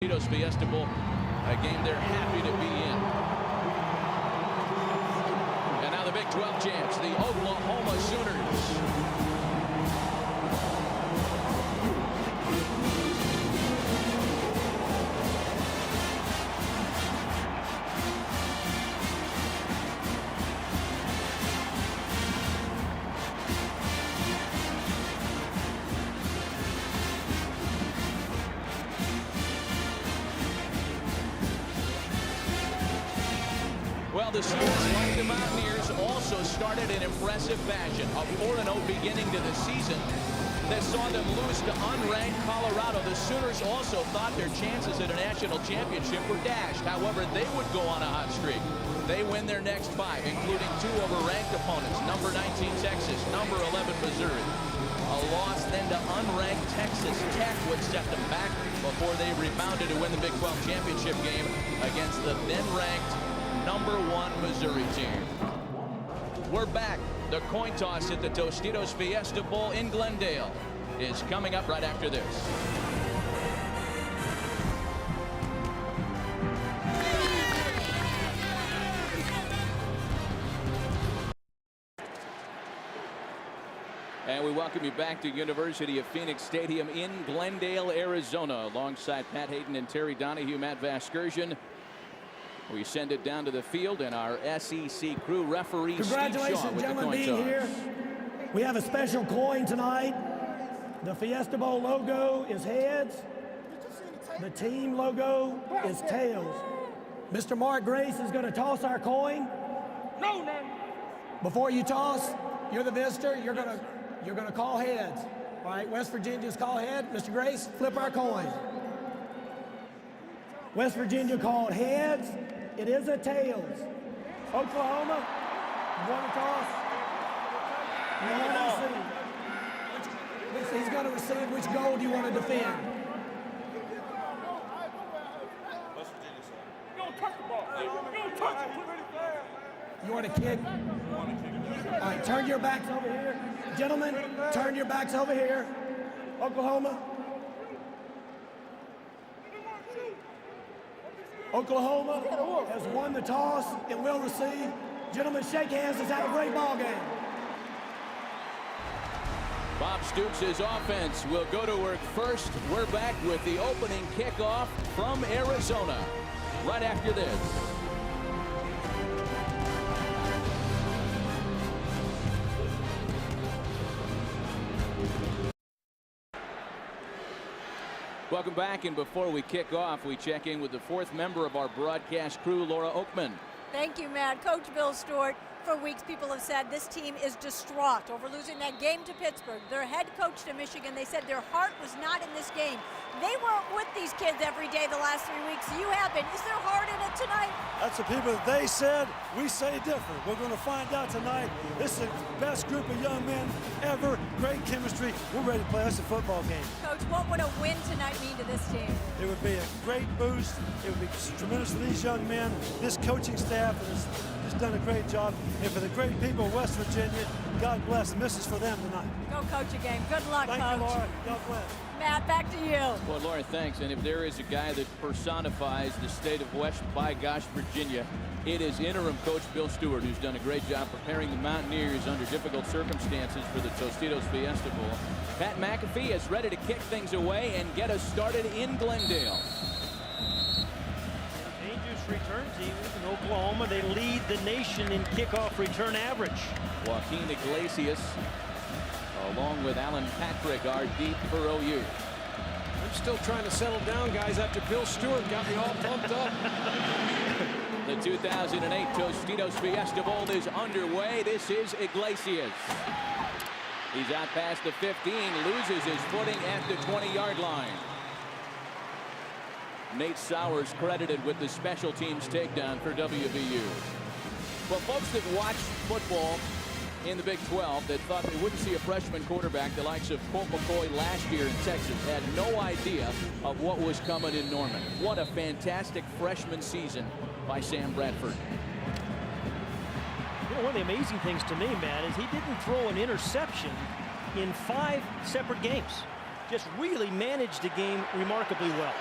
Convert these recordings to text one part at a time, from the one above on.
Fiesta Bowl, a game they're happy to be in. And now the Big 12 champs, the Oklahoma Sooners. Well, the Sooners, like the Mountaineers, also started in impressive fashion. A 4-0 beginning to the season that saw them lose to unranked Colorado. The Sooners also thought their chances at a national championship were dashed. However, they would go on a hot streak. They win their next 5, including 2 over ranked opponents, number 19 Texas, number 11 Missouri. A loss then to unranked Texas Tech would set them back before they rebounded to win the Big 12 championship game against the then-ranked number 1 Missouri team. We're back. The coin toss at the Tostitos Fiesta Bowl in Glendale is coming up right after this. And we welcome you back to University of Phoenix Stadium in Glendale, Arizona, alongside Pat Hayden and Terry Donahue, Matt Vasgersian. We send it down to the field, and our SEC crew referee Congratulations, Steve Shaw with gentlemen, the coin being toss. here. We have a special coin tonight. The Fiesta Bowl logo is heads. The team logo is tails. Mr. Mark Grace is going to toss our coin. No. Before you toss, you're the visitor. You're going to call heads. All right, West Virginia's call head. Mr. Grace, flip our coin. West Virginia called heads. It is a tails. Oklahoma, you want to toss? You want to receive. He's going to receive. Which goal do you want to defend? West Virginia side. You don't touch the ball. You don't touch it. You want to kick? All right, turn your backs over here. Gentlemen, turn your backs over here. Oklahoma. Oklahoma has won the toss and will receive. Gentlemen, shake hands. Let's have a great ball game. Bob Stoops' offense will go to work first. We're back with the opening kickoff from Arizona right after this. Welcome back, and before we kick off, we check in with the 4th member of our broadcast crew, Laura Oakman. Thank you, Matt. Coach Bill Stewart. For weeks, people have said this team is distraught over losing that game to Pittsburgh. Their head coach to Michigan, they said their heart was not in this game. They weren't with these kids every day the last 3 weeks. You have been. Is there heart in it tonight? That's the people that they said. We say different. We're going to find out tonight. This is the best group of young men ever. Great chemistry. We're ready to play us a football game. Coach, what would a win tonight mean to this team? It would be a great boost. It would be tremendous for these young men. This coaching staff has done a great job. And for the great people of West Virginia, God bless them. This is for them tonight. Go coach a game. Good luck, Thank Coach. you, Laura. God bless. Matt, back to you. Well, Laura, thanks. And if there is a guy that personifies the state of West, by gosh, Virginia, it is interim coach Bill Stewart, who's done a great job preparing the Mountaineers under difficult circumstances for the Tostitos Fiesta Bowl. Pat McAfee is ready to kick things away and get us started in Glendale. Dangerous return team in Oklahoma. They lead the nation in kickoff return average. Joaquin Iglesias, along with Alan Patrick, are deep for OU. I'm still trying to settle down, guys, after Bill Stewart got me all pumped up. The 2008 Tostitos Fiesta Bowl is underway. This is Iglesias. He's out past the 15, loses his footing at the 20-yard line. Nate Sowers credited with the special teams takedown for WVU. Well, folks that watch football in the Big 12 that thought they wouldn't see a freshman quarterback the likes of Colt McCoy last year in Texas had no idea of what was coming in Norman. What a fantastic freshman season by Sam Bradford. You know, one of the amazing things to me, Matt, is he didn't throw an interception in 5 separate games. Just really managed the game remarkably well.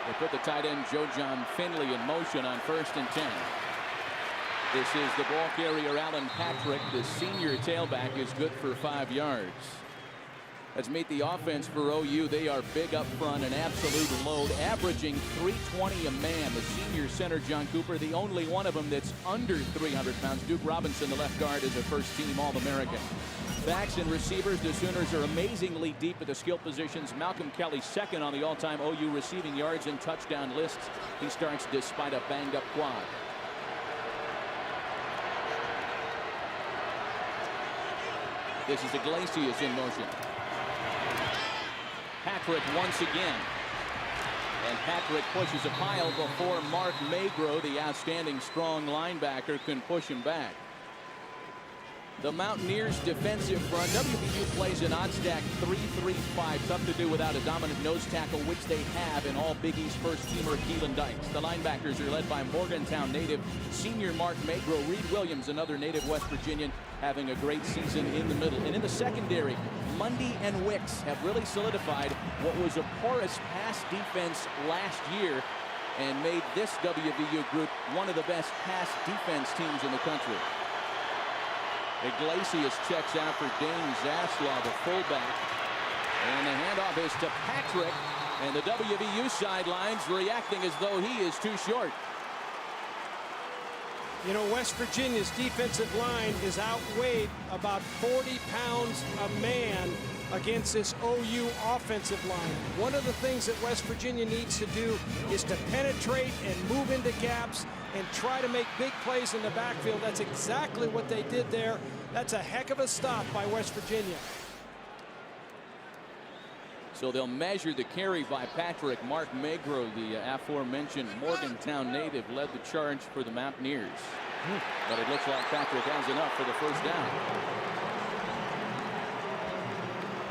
They put the tight end Joe John Finley in motion on 1st and 10. This is the ball carrier Alan Patrick. The senior tailback is good for 5 yards. Let's meet the offense for OU. They are big up front, an absolute load, averaging 320 a man. The senior center, John Cooper, the only one of them that's under 300 pounds. Duke Robinson, the left guard, is a first-team All-American. Backs and receivers, the Sooners are amazingly deep at the skill positions. Malcolm Kelly second on the all-time OU receiving yards and touchdown lists. He starts despite a banged-up quad. This is Iglesias in motion. Patrick once again. And Patrick pushes a pile before Mark Magro, the outstanding strong linebacker, can push him back. The Mountaineers defensive front. WVU plays an odd stack 3-3-5. Tough to do without a dominant nose tackle, which they have in all Big East first-teamer Keelan Dykes. The linebackers are led by Morgantown native senior Mark Magro. Reed Williams, another native West Virginian, having a great season in the middle. And in the secondary, Mundy and Wicks have really solidified what was a porous pass defense last year and made this WVU group one of the best pass defense teams in the country. Iglesias checks out for Dane Zaslaw, the fullback. And the handoff is to Patrick. And the WVU sidelines reacting as though he is too short. You know, West Virginia's defensive line is outweighed about 40 pounds a man against this OU offensive line. One of the things that West Virginia needs to do is to penetrate and move into gaps and try to make big plays in the backfield. That's exactly what they did there. That's a heck of a stop by West Virginia. So they'll measure the carry by Patrick. Mark Magro, the aforementioned Morgantown native, led the charge for the Mountaineers. But it looks like Patrick has enough for the first down.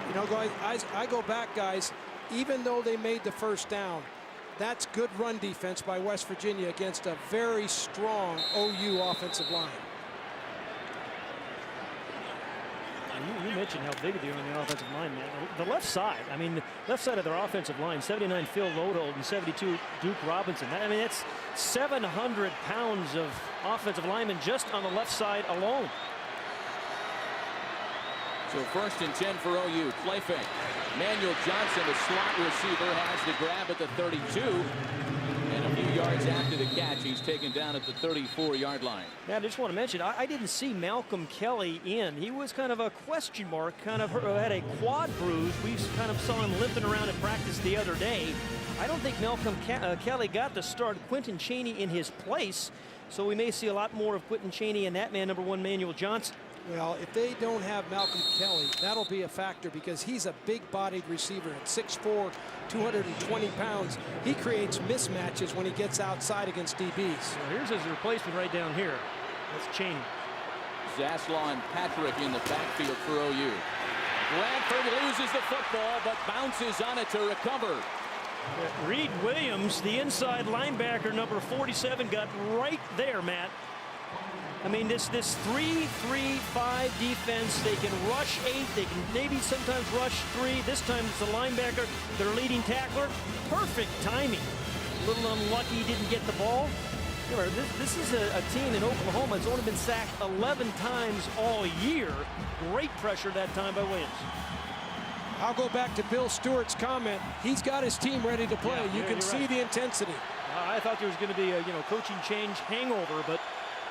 You know, guys, I go back, guys, even though they made the first down, that's good run defense by West Virginia against a very strong OU offensive line. You mentioned how big they are on the offensive line, man. The left side, I mean, the left side of their offensive line, 79 Phil Lodehold and 72 Duke Robinson. I mean, it's 700 pounds of offensive linemen just on the left side alone. So 1st and 10 for OU. Play fake. Manuel Johnson, the slot receiver, has the grab at the 32. And a few yards after the catch, he's taken down at the 34-yard line. Yeah, I just want to mention, I didn't see Malcolm Kelly in. He was kind of a question mark, kind of had a quad bruise. We kind of saw him limping around in practice the other day. I don't think Malcolm Kelly got the start. Quentin Chaney in his place. So we may see a lot more of Quentin Chaney and that man, number 1, Manuel Johnson. Well, if they don't have Malcolm Kelly, that'll be a factor because he's a big-bodied receiver at 6'4", 220 pounds. He creates mismatches when he gets outside against DBs. So here's his replacement right down here. That's Chaney. Zaslaw and Patrick in the backfield for OU. Bradford loses the football but bounces on it to recover. Reed Williams, the inside linebacker, number 47, got right there, Matt. I mean, this 3-3-5 defense, they can rush 8, they can maybe sometimes rush 3. This time it's the linebacker, their leading tackler. Perfect timing. A little unlucky, didn't get the ball. Remember, this is a team in Oklahoma that's only been sacked 11 times all year. Great pressure that time by Williams. I'll go back to Bill Stewart's comment. He's got his team ready to play. Yeah, you can see the intensity. I thought there was going to be a coaching change hangover, but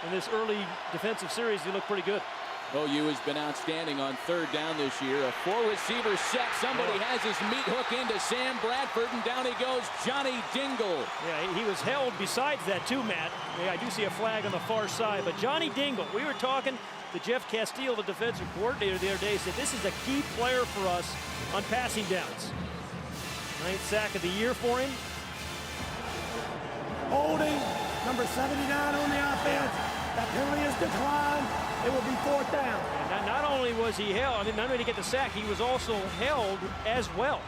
in this early defensive series, they look pretty good. OU has been outstanding on 3rd down this year. A 4-receiver set. Somebody has his meat hook into Sam Bradford, and down he goes, Johnny Dingle. Yeah, he was held besides that too, Matt. Yeah, I do see a flag on the far side, but Johnny Dingle, we were talking to Jeff Castile, the defensive coordinator the other day, said this is a key player for us on passing downs. 9th sack of the year for him. Holding, number 79 on the offense. That penalty is declined. It will be 4th down. And not only was he held, I mean, not only to get the sack, he was also held as well.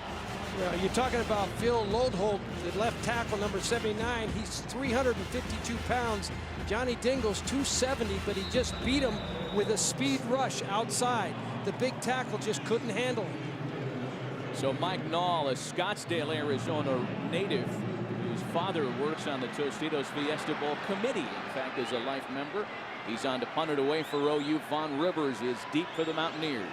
Yeah, you're talking about Phil Lodehold, the left tackle, number 79. He's 352 pounds. Johnny Dingle's 270, but he just beat him with a speed rush outside. The big tackle just couldn't handle him. So Mike Nall, a Scottsdale, Arizona native, who's father works on the Tostitos Fiesta Bowl committee. In fact, as a life member, he's on to punt it away for OU. Von Rivers is deep for the Mountaineers.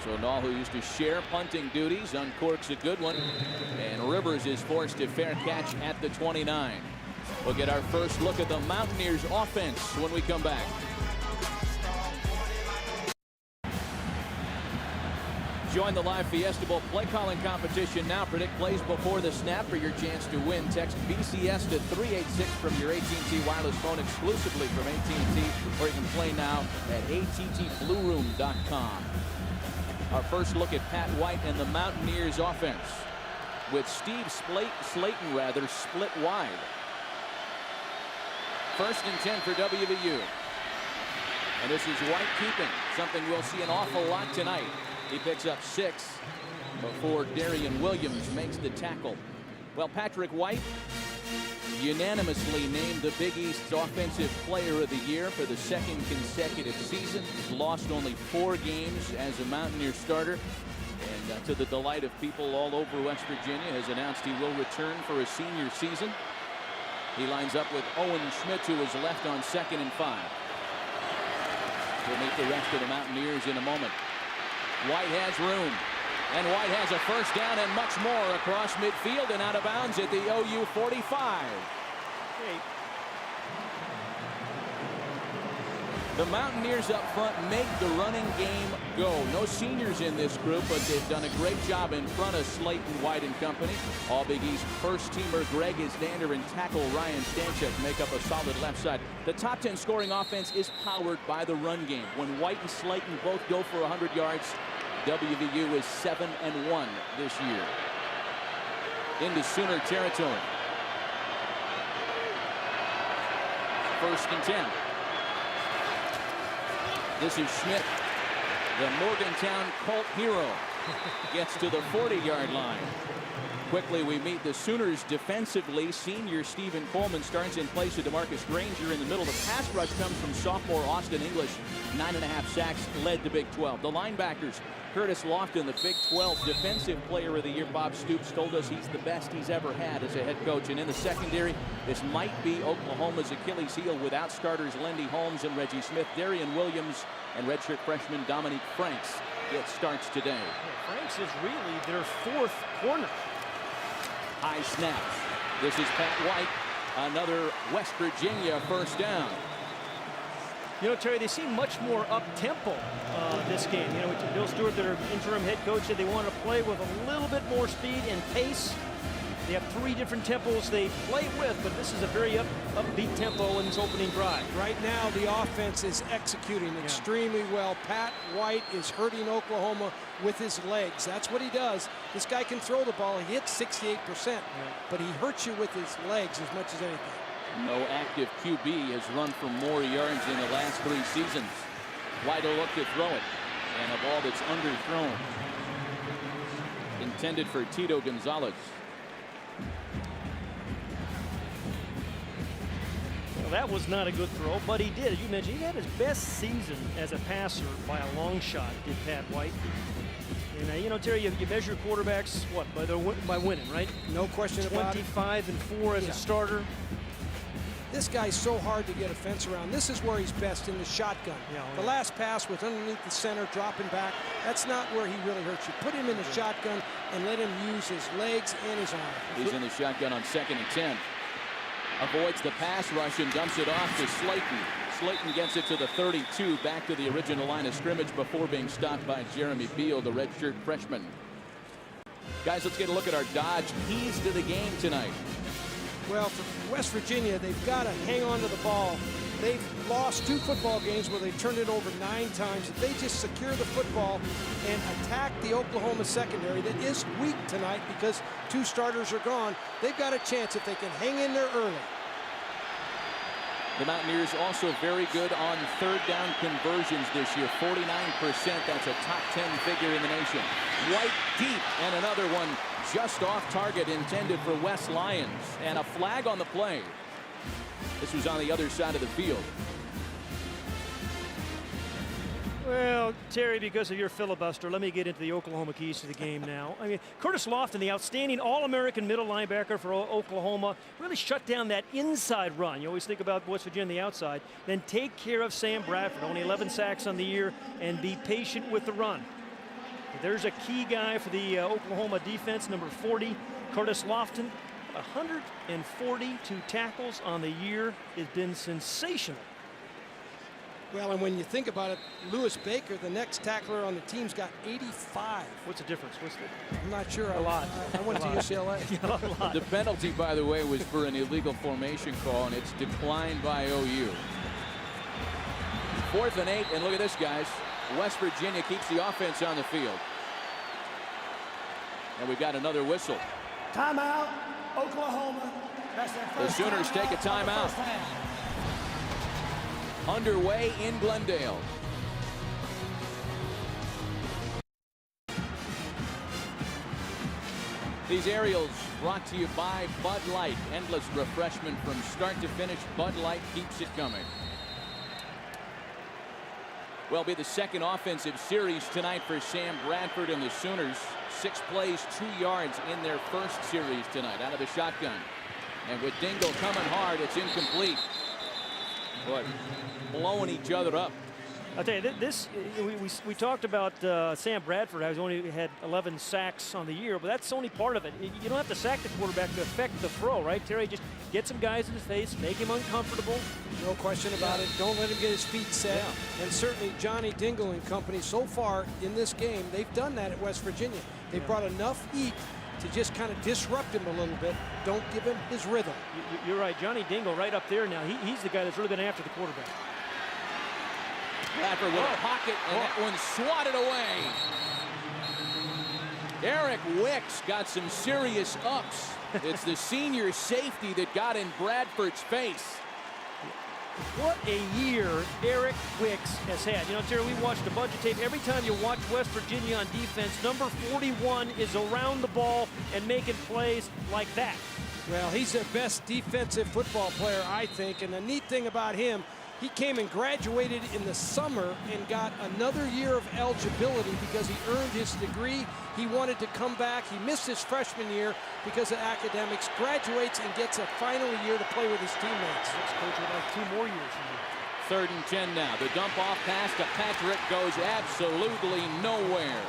So Nall, who used to share punting duties, uncorks a good one, and Rivers is forced to fair catch at the 29. We'll get our first look at the Mountaineers offense when we come back. Join the live Fiesta Bowl play calling competition now. Predict plays before the snap for your chance to win. Text BCS to 386 from your AT&T wireless phone exclusively from AT&T, or you can play now at attblueroom.com. Our first look at Pat White and the Mountaineers offense, with Steve Slayton split wide. First and 10 for WVU. And this is White keeping, something we'll see an awful lot tonight. He picks up 6 before Darian Williams makes the tackle. Well, Patrick White unanimously named the Big East's Offensive Player of the Year for the second consecutive season. He's lost only 4 games as a Mountaineer starter. And to the delight of people all over West Virginia, has announced he will return for a senior season. He lines up with Owen Schmidt, who is left on 2nd and 5. We'll meet the rest of the Mountaineers in a moment. White has room, and White has a first down and much more across midfield and out of bounds at the OU 45. The Mountaineers up front make the running game go. No seniors in this group, but they've done a great job in front of Slayton, White and company. All Big East first teamer Greg Isdander and tackle Ryan Stanchek make up a solid left side. The top 10 scoring offense is powered by the run game. When White and Slayton both go for 100 yards, WVU is 7-1 this year. Into Sooner territory. First and 10. This is Schmidt, the Morgantown Colt hero, gets to the 40-yard line. Quickly, we meet the Sooners defensively. Senior Stephen Coleman starts in place of DeMarcus Granger in the middle. The pass rush comes from sophomore Austin English. 9.5 sacks, led the Big 12. The linebackers, Curtis Lofton, the Big 12 Defensive Player of the Year. Bob Stoops told us he's the best he's ever had as a head coach. And in the secondary, this might be Oklahoma's Achilles heel without starters Lindy Holmes and Reggie Smith. Darian Williams and redshirt freshman Dominique Franks get starts today. Yeah, Franks is really their 4th corner. High snaps. This is Pat White, another West Virginia first down. You know, Terry, they seem much more up-tempo this game. You know, Bill Stewart, their interim head coach, said they want to play with a little bit more speed and pace. They have 3 different tempos they play with, but this is a very upbeat tempo in this opening drive. Right now, the offense is executing extremely well. Pat White is hurting Oklahoma with his legs. That's what he does. This guy can throw the ball. He hits 68%, but he hurts you with his legs as much as anything. No active QB has run for more yards in the last 3 seasons. White will look to throw it, and a ball that's underthrown. Intended for Tito Gonzalez. Well, that was not a good throw, but he did. As you mentioned, he had his best season as a passer by a long shot, did Pat White. And, you know, Terry, you measure quarterbacks, what, by winning, right? No question about it. 25-4 as a starter. This guy's so hard to get a fence around. This is where he's best, in the shotgun. The last pass was underneath the center, dropping back. That's not where he really hurts you. Put him in the shotgun and let him use his legs and his arm. He's in the shotgun on 2nd and 10. Avoids the pass rush and dumps it off to Slayton. Slayton gets it to the 32, back to the original line of scrimmage before being stopped by Jeremy Beal, the redshirt freshman. Guys, let's get a look at our Dodge keys to the game tonight. Well, for West Virginia, they've got to hang on to the ball. They've lost 2 football games where they've turned it over 9 times. If they just secure the football and attack the Oklahoma secondary that is weak tonight because 2 starters are gone, they've got a chance if they can hang in there early. The Mountaineers also very good on 3rd down conversions this year, 49%. That's a top 10 figure in the nation. White deep, and another one just off target, intended for West Lions, and a flag on the play. This was on the other side of the field. Well, Terry, because of your filibuster, let me get into the Oklahoma keys to the game now. I mean, Curtis Lofton, the outstanding All-American middle linebacker for Oklahoma, really shut down that inside run. You always think about West Virginia on the outside. Then take care of Sam Bradford, only 11 sacks on the year, and be patient with the run. There's a key guy for the Oklahoma defense, number 40, Curtis Lofton. 142 tackles on the year. It's been sensational. Well, and when you think about it, Lewis Baker, the next tackler on the team's got 85. What's the difference? I'm not sure. A lot. I went to UCLA. Yeah, a lot. The penalty, by the way, was for an illegal formation call, and it's declined by OU. 4th and 8, and look at this, guys. West Virginia keeps the offense on the field. And we've got another whistle. Timeout, Oklahoma. That's their The first Sooners take a timeout. Underway in Glendale. These aerials brought to you by Bud Light. Endless refreshment from start to finish. Bud Light keeps it coming. Will be the second offensive series tonight for Sam Bradford and the Sooners. 6 plays, 2 yards in their first series tonight out of the shotgun. And with Dingle coming hard, it's incomplete. But blowing each other up. I'll tell you, we talked about Sam Bradford. He's only had 11 sacks on the year, but that's only part of it. You don't have to sack the quarterback to affect the throw, right, Terry? Just get some guys in his face, make him uncomfortable. No question about it. Don't let him get his feet set. Yeah. And certainly Johnny Dingle and company, so far in this game, they've done that at West Virginia. They've brought enough heat to just kind of disrupt him a little bit. Don't give him his rhythm. You're right. Johnny Dingle right up there now. He's the guy that's really been after the quarterback. Bradford with a pocket, and that one swatted away. Eric Wicks got some serious ups. It's the senior safety that got in Bradford's face. What a year Eric Wicks has had. You know, Terry, we watched a bunch of tape. Every time you watch West Virginia on defense, number 41 is around the ball and making plays like that. Well, he's their best defensive football player, I think. And the neat thing about him, he came and graduated in the summer and got another year of eligibility because he earned his degree. He wanted to come back. He missed his freshman year because of academics, graduates and gets a final year to play with his teammates. This coach would like 2 more years from you. 3rd and 10 now. The dump off pass to Patrick goes absolutely nowhere.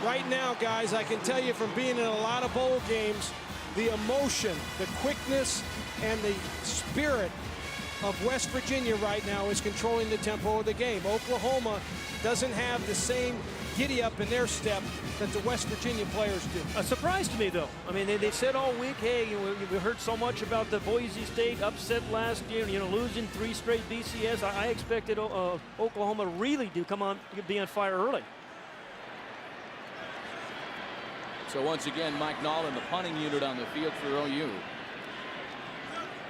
Right now, guys, I can tell you from being in a lot of bowl games, the emotion, the quickness, and the spirit of West Virginia right now is controlling the tempo of the game. Oklahoma doesn't have the same giddy-up in their step that the West Virginia players do. A surprise to me, though. I mean, they said all week, hey, we heard so much about the Boise State upset last year, you know, losing 3 straight BCS. I expected Oklahoma really to be on fire early. So once again, Mike Nolan, the punting unit on the field for OU.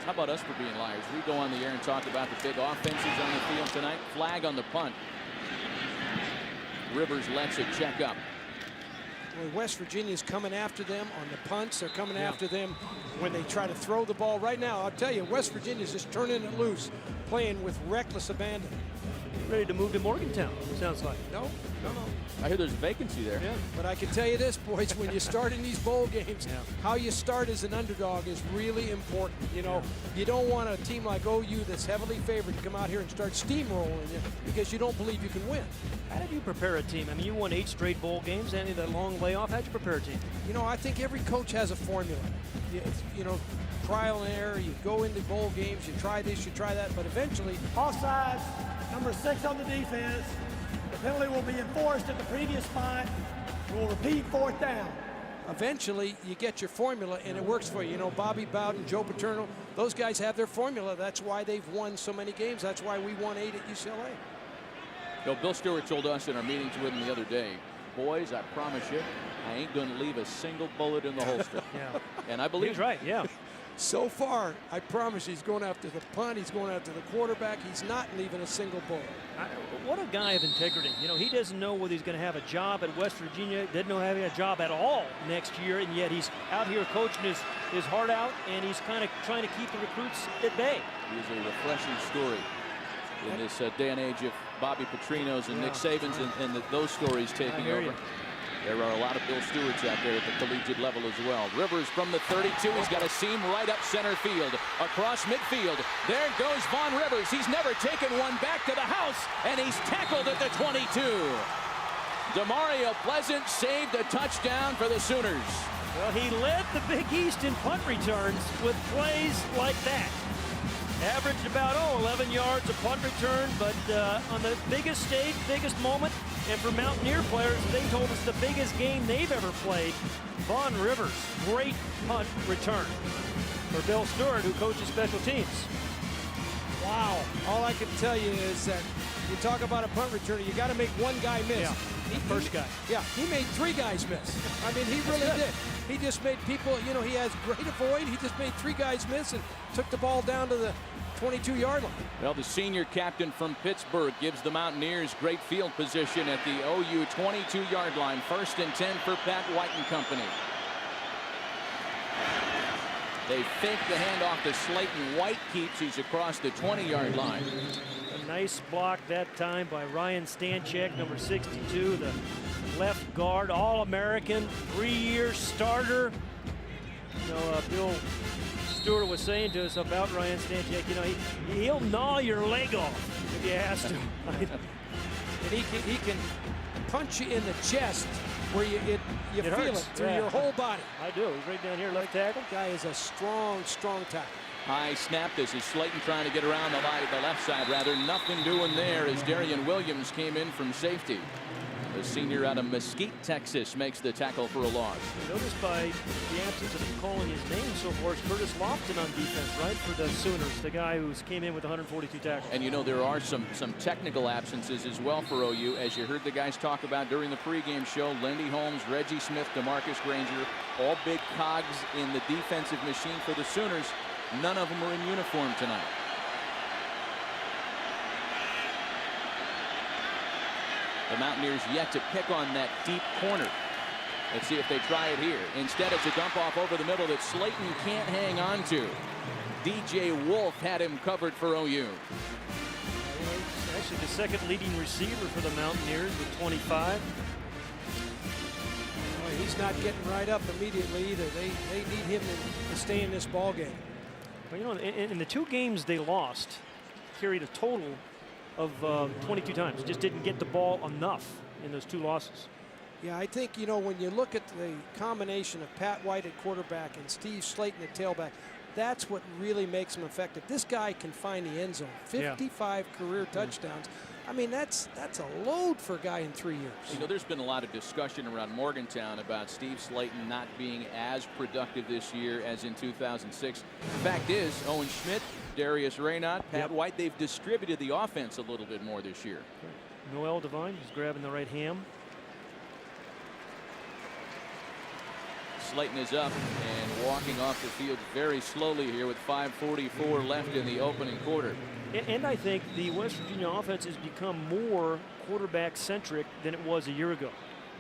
How about us for being liars? We go on the air and talk about the big offenses on the field tonight. Flag on the punt. Rivers lets it check up. Well, West Virginia's coming after them on the punts. They're coming after them when they try to throw the ball. Right now, I'll tell you, West Virginia's just turning it loose, playing with reckless abandon. Ready to move to Morgantown, sounds like. No. I hear there's a vacancy there. Yeah. But I can tell you this, boys, when you start in these bowl games, how you start as an underdog is really important. You know, you don't want a team like OU that's heavily favored to come out here and start steamrolling you because you don't believe you can win. How did you prepare a team? I mean, you won 8 straight bowl games, and that long layoff. How'd you prepare a team? You know, I think every coach has a formula. You know, trial and error. You go into bowl games, you try this, you try that, but eventually... Offsides, number 6 on the defense. The penalty will be enforced at the previous spot. We'll repeat 4th down. Eventually, you get your formula, and it works for you. You know, Bobby Bowden, Joe Paterno, those guys have their formula. That's why they've won so many games. That's why we won 8 at UCLA. You know, Bill Stewart told us in our meetings with him the other day, boys, I promise you, I ain't going to leave a single bullet in the holster. Yeah. And I believe he's right, yeah. So far, I promise he's going after the punt. He's going after the quarterback. He's not leaving a single bullet. What a guy of integrity. You know, he doesn't know whether he's going to have a job at West Virginia, doesn't know having a job at all next year, and yet he's out here coaching his heart out, and he's kind of trying to keep the recruits at bay. He is a refreshing story in this day and age of Bobby Petrinos and Nick Sabans and those stories taking over. There are a lot of Bill Stewarts out there at the collegiate level as well. Rivers from the 32. He's got a seam right up center field. Across midfield. There goes Vaughn Rivers. He's never taken one back to the house, and he's tackled at the 22. Demario Pleasant saved a touchdown for the Sooners. Well, he led the Big East in punt returns with plays like that. Averaged about 11 yards a punt return, but on the biggest stage, biggest moment, and for Mountaineer players, they told us the biggest game they've ever played. Vaughn Rivers, great punt return for Bill Stewart, who coaches special teams. Wow. All I can tell you is that you talk about a punt returner, you got to make one guy miss. Yeah, first guy. Yeah, he made 3 guys miss. I mean, he really did. He just made people, you know, he has great avoid. He just made 3 guys miss and took the ball down to the 22-yard line. Well, the senior captain from Pittsburgh gives the Mountaineers great field position at the OU 22-yard line. 1st and 10 for Pat White and company. They fake the handoff to Slayton. White keeps. He's across the 20-yard line. A nice block that time by Ryan Stanchek, number 62, the left guard, All-American, 3-year starter. You know, Bill Stewart was saying to us about Ryan Stanchek, you know, he'll gnaw your leg off if you ask him. And he can punch you in the chest where you feel hurts. it through your whole body. I do. He's right down here, left tackle. Guy is a strong tackle. High snap. This is Slayton trying to get around the line, the left side rather. Nothing doing there as Darian Williams came in from safety. The senior out of Mesquite, Texas, makes the tackle for a loss. Notice by the absence of him calling his name so far, it's Curtis Lofton on defense, right, for the Sooners, the guy who came in with 142 tackles. And you know there are some technical absences as well for OU, as you heard the guys talk about during the pregame show. Lindy Holmes, Reggie Smith, DeMarcus Granger, all big cogs in the defensive machine for the Sooners. None of them are in uniform tonight. The Mountaineers yet to pick on that deep corner. Let's see if they try it here. Instead, it's a dump off over the middle that Slayton can't hang on to. DJ Wolf had him covered for OU. Actually, the second leading receiver for the Mountaineers with 25. Well, he's not getting right up immediately either. They need him to stay in this ball game. Well, you know, in the 2 games they lost, carried a total of 22 times. Just didn't get the ball enough in those 2 losses. Yeah, I think, you know, when you look at the combination of Pat White at quarterback and Steve Slayton at tailback, that's what really makes him effective. This guy can find the end zone. 55 career touchdowns. I mean, that's a load for a guy in 3 years. You know, there's been a lot of discussion around Morgantown about Steve Slayton not being as productive this year as in 2006. Fact is, Owen Schmidt, Darius Raynaud, Pat White, they've distributed the offense a little bit more this year. Noel Devine is grabbing the right ham. Slayton is up and walking off the field very slowly here with 5:44 left in the opening quarter. And I think the West Virginia offense has become more quarterback-centric than it was a year ago.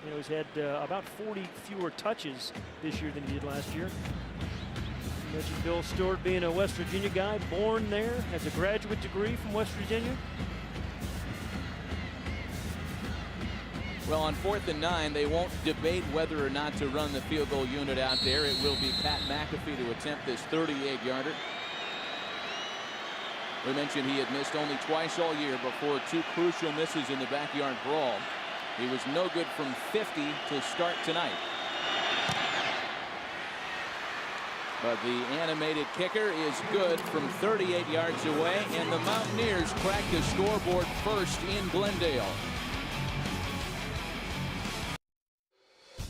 You know, he's had about 40 fewer touches this year than he did last year. You mentioned Bill Stewart being a West Virginia guy, born there, has a graduate degree from West Virginia. Well, on 4th and 9, they won't debate whether or not to run the field goal unit out there. It will be Pat McAfee to attempt this 38-yarder. We mentioned he had missed only twice all year before 2 crucial misses in the backyard brawl. He was no good from 50 to start tonight. But the animated kicker is good from 38 yards away, and the Mountaineers crack the scoreboard first in Glendale.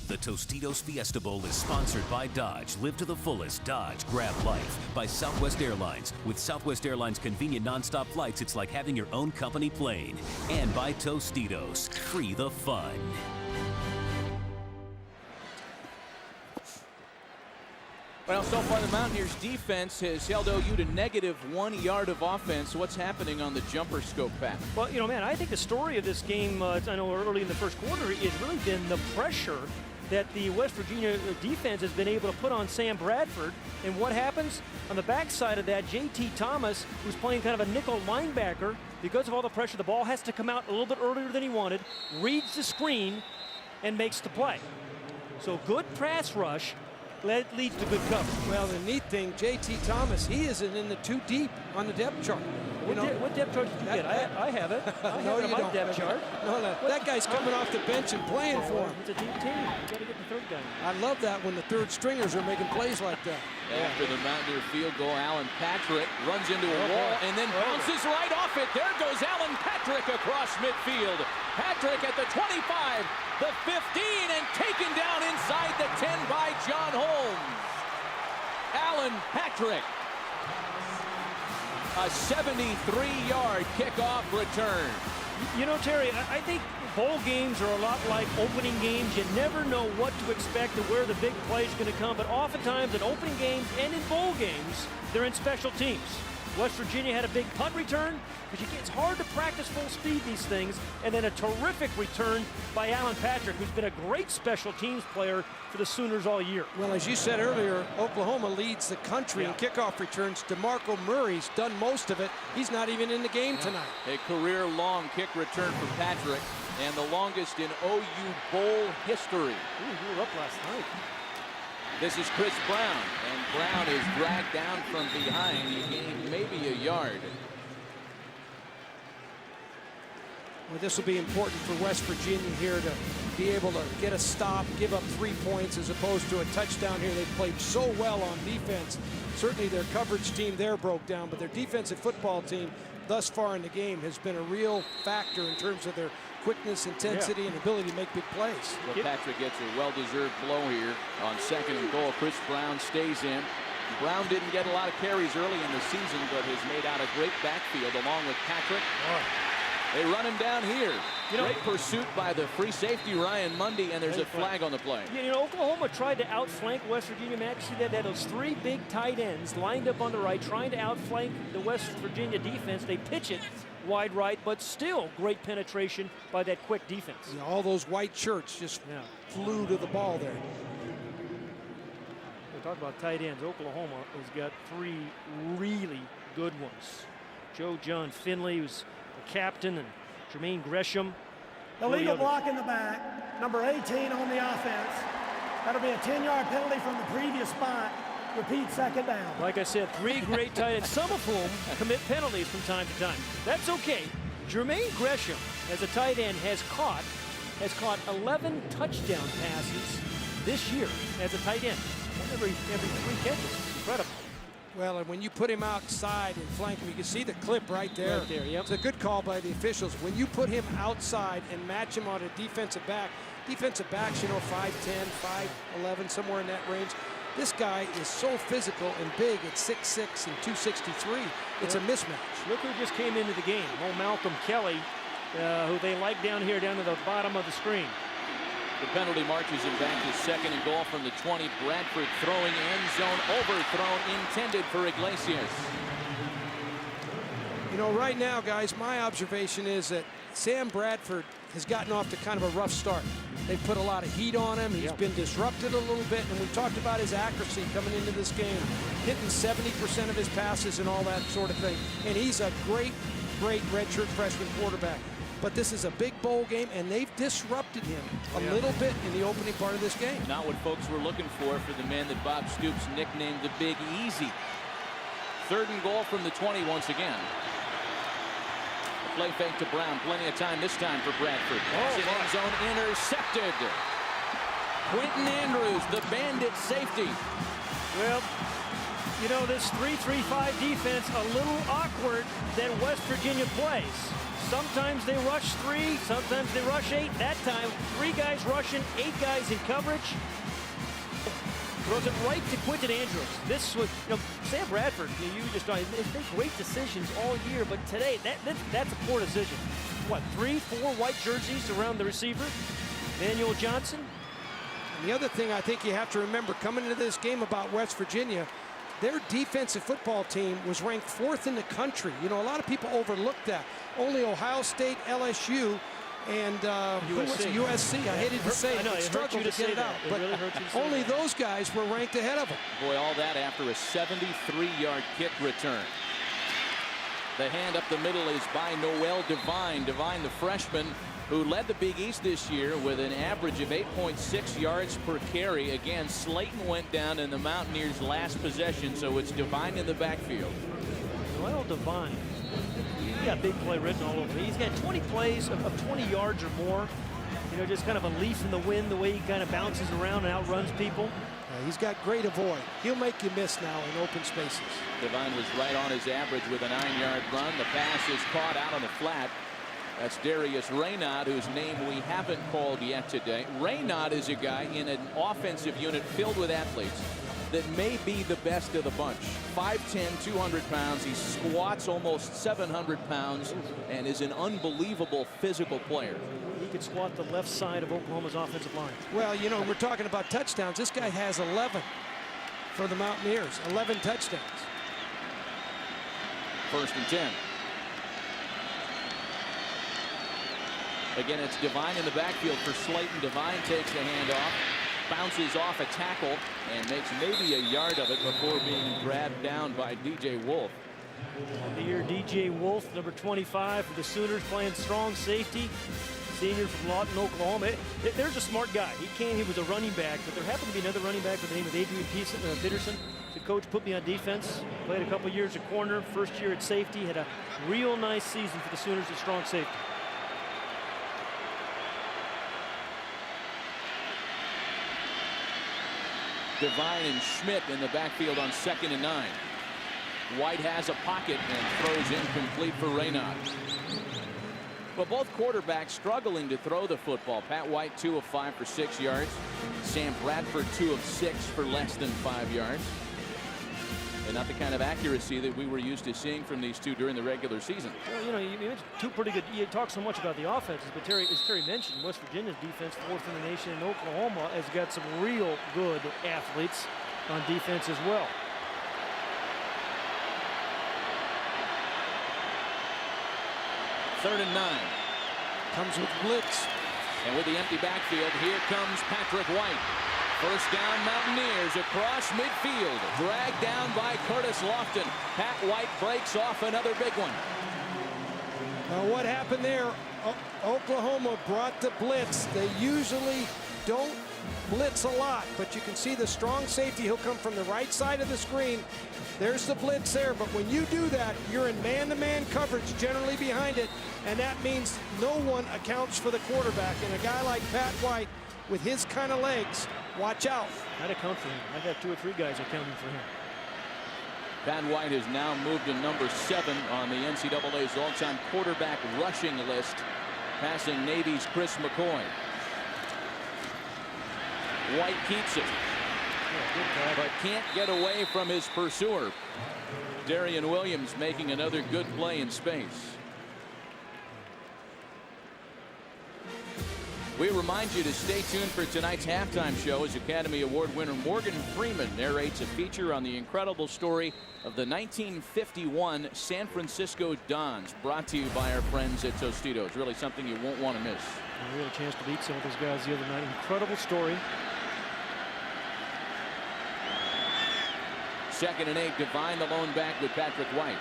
The Tostitos Fiesta Bowl is sponsored by Dodge. Live to the fullest. Dodge. Grab life. By Southwest Airlines. With Southwest Airlines' convenient nonstop flights, it's like having your own company plane. And by Tostitos. Free the fun. Well, so far the Mountaineers defense has held OU to -1 yard of offense. What's happening on the jumper scope, Pat? Well, you know, man, I think the story of this game, I know early in the first quarter, has really been the pressure that the West Virginia defense has been able to put on Sam Bradford. And what happens? On the backside of that, J.T. Thomas, who's playing kind of a nickel linebacker, because of all the pressure, the ball has to come out a little bit earlier than he wanted, reads the screen, and makes the play. So good pass rush leads to good cover. Well, the neat thing, J.T. Thomas, he isn't in the too deep on the depth chart. What depth chart did you get? I have it. I have it on my depth chart. No, that guy's coming off the bench and playing for him. It's a deep team. You got to get the third guy. I love that when the third stringers are making plays like that. After the Mountaineer field goal, Alan Patrick runs into a wall and then bounces right off it. There goes Alan Patrick across midfield. Patrick at the 25, the 15, and taken down inside the 10 by John Holmes. Alan Patrick. A 73-yard kickoff return. You know, Terry, I think bowl games are a lot like opening games. You never know what to expect and where the big play is going to come. But oftentimes in opening games and in bowl games, they're in special teams. West Virginia had a big punt return, but it's hard to practice full speed these things. And then a terrific return by Alan Patrick, who's been a great special teams player for the Sooners all year. Well, as you said earlier, Oklahoma leads the country in kickoff returns. DeMarco Murray's done most of it. He's not even in the game tonight. A career-long kick return for Patrick, and the longest in OU Bowl history. Ooh, you were up last night. This is Chris Brown, and Brown is dragged down from behind. He gained maybe a yard. Well, this will be important for West Virginia here to be able to get a stop, give up 3 points as opposed to a touchdown here. They've played so well on defense. Certainly their coverage team there broke down, but their defensive football team thus far in the game has been a real factor in terms of their quickness, intensity, and ability to make big plays. Well, Patrick gets a well-deserved blow here on 2nd and goal. Chris Brown stays in. Brown didn't get a lot of carries early in the season, but has made out a great backfield along with Patrick. They run him down here. Great pursuit by the free safety, Ryan Mundy, and there's a flag on the play. You know, Oklahoma tried to outflank West Virginia. Matt, you see that? They had those 3 big tight ends lined up on the right, trying to outflank the West Virginia defense. They pitch it wide right, but still great penetration by that quick defense. Yeah, all those white shirts just flew to the ball there. We talk about tight ends. Oklahoma has got 3 really good ones. Joe John Finley, who's a captain, and Jermaine Gresham. Illegal block in the back. Number 18 on the offense. That'll be a 10-yard penalty from the previous spot. Repeat, 2nd down. Like I said, 3 great tight ends, some of whom commit penalties from time to time. That's okay. Jermaine Gresham, as a tight end, has caught 11 touchdown passes this year as a tight end. Every 3 catches. Incredible. Well, and when you put him outside and flank him, you can see the clip right there. Right there, yep. It's a good call by the officials. When you put him outside and match him on a defensive backs, you know, 5'10", 5'11", somewhere in that range. This guy is so physical and big at 6'6" and 263. It's a mismatch. Look who just came into the game. Old Malcolm Kelly, who they like down here, down to the bottom of the screen. The penalty marches him back to 2nd and goal from the 20. Bradford throwing end zone overthrown, intended for Iglesias. You know, right now, guys, my observation is that Sam Bradford has gotten off to kind of a rough start. They've put a lot of heat on him. He's been disrupted a little bit, and we talked about his accuracy coming into this game, hitting 70% of his passes and all that sort of thing. And he's a great redshirt freshman quarterback. But this is a big bowl game, and they've disrupted him a little bit in the opening part of this game. Not what folks were looking for the man that Bob Stoops nicknamed the Big Easy. 3rd and goal from the 20 once again. Play fake to Brown. Plenty of time this time for Bradford. End zone intercepted. Quentin Andrews, the bandit safety. Well, you know, this 3-3-5 defense a little awkward than West Virginia plays. Sometimes they rush 3, sometimes they rush 8. That time, 3 guys rushing, 8 guys in coverage. Throws it right to Quentin Andrews. This was, you know, Sam Bradford, you just thought, he's made great decisions all year, but today, that's a poor decision. What, 3, 4 white jerseys around the receiver? Manuel Johnson? And the other thing I think you have to remember coming into this game about West Virginia, their defensive football team was ranked 4th in the country. You know, a lot of people overlooked that. Only Ohio State, LSU, and who was it? USC. USC. I hated to say I know, it, it struggled hurt to you get it out. It But really hurt you to say only that. those guys were ranked ahead of him. Boy, all that after a 73-yard kick return. The hand up the middle is by Noel Devine. Devine, the freshman, who led the Big East this year with an average of 8.6 yards per carry. Again, Slayton went down in the Mountaineers' last possession, so it's Devine in the backfield. Noel Devine, he got big play written all over. He's got 20 plays of 20 yards or more. You know, just kind of a leaf in the wind, the way he kind of bounces around and outruns people. He's got great avoid. He'll make you miss now in open spaces. Devine was right on his average with a 9-yard run. The pass is caught out on the flat. That's Darius Raynaud, whose name we haven't called yet today. Raynaud is a guy in an offensive unit filled with athletes that may be the best of the bunch. 5'10", 200 pounds. He squats almost 700 pounds and is an unbelievable physical player. He could squat the left side of Oklahoma's offensive line. Well, you know, we're talking about touchdowns. This guy has 11 for the Mountaineers. 11 touchdowns. 1st and 10. Again, it's Devine in the backfield for Slayton. Devine takes the handoff, bounces off a tackle, and makes maybe a yard of it before being grabbed down by DJ Wolf. Here, DJ Wolf, number 25 for the Sooners, playing strong safety. Senior from Lawton, Oklahoma. There's a smart guy. He was a running back, but there happened to be another running back by the name of Adrian Peterson. The coach put me on defense. Played a couple years at corner. First year at safety. Had a real nice season for the Sooners at strong safety. Devine and Schmidt in the backfield on 2nd and 9. White has a pocket and throws incomplete for Raynaud. Well, both quarterbacks struggling to throw the football. Pat White 2 of 5 for 6 yards. Sam Bradford 2 of 6 for less than 5 yards. And not the kind of accuracy that we were used to seeing from these two during the regular season. Well, you know, you mentioned two pretty good. You talk so much about the offenses, but as Terry mentioned, West Virginia's defense 4th in the nation, and Oklahoma has got some real good athletes on defense as well. Third and 9. Comes with blitz. And with the empty backfield, here comes Patrick White. First down, Mountaineers across midfield. Dragged down by Curtis Lofton. Pat White breaks off another big one. What happened there? Oklahoma brought the blitz. They usually don't blitz a lot, but you can see the strong safety. He'll come from the right side of the screen. There's the blitz there, but when you do that, you're in man-to-man coverage generally behind it, and that means no one accounts for the quarterback. And a guy like Pat White, with his kind of legs, watch out. I'd account for him. I got 2 or 3 guys accounting for him. Pat White has now moved to number 7 on the NCAA's all-time quarterback rushing list, passing Navy's Chris McCoy. White keeps it, but can't get away from his pursuer. Darian Williams making another good play in space. We remind you to stay tuned for tonight's halftime show as Academy Award winner Morgan Freeman narrates a feature on the incredible story of the 1951 San Francisco Dons, brought to you by our friends at Tostitos. Really something you won't want to miss. We had a chance to beat some of those guys the other night. Incredible story. 2nd and 8, Devine the lone back with Patrick White.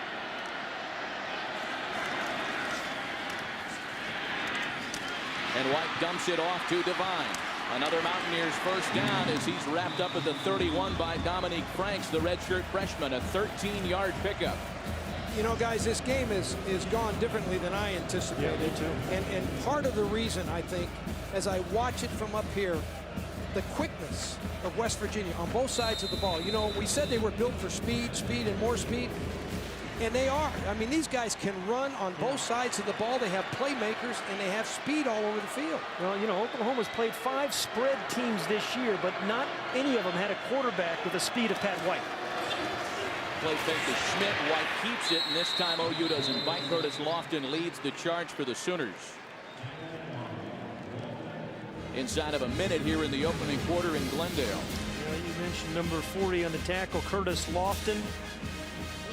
And White dumps it off to Devine. Another Mountaineers first down as he's wrapped up at the 31 by Dominique Franks, the redshirt freshman. A 13-yard pickup. You know, guys, this game is gone differently than I anticipated. Yeah, me too. And part of the reason, I think, as I watch it from up here, the quickness of West Virginia on both sides of the ball. You know, we said they were built for speed, and more speed. And they are. I mean, these guys can run on both sides of the ball. They have playmakers, and they have speed all over the field. Well, you know, Oklahoma's played 5 spread teams this year, but not any of them had a quarterback with the speed of Pat White. Play fake to Schmidt. White keeps it, and this time OU doesn't bite. Curtis Lofton leads the charge for the Sooners. Inside of a minute here in the opening quarter in Glendale. Well, you mentioned number 40 on the tackle, Curtis Lofton.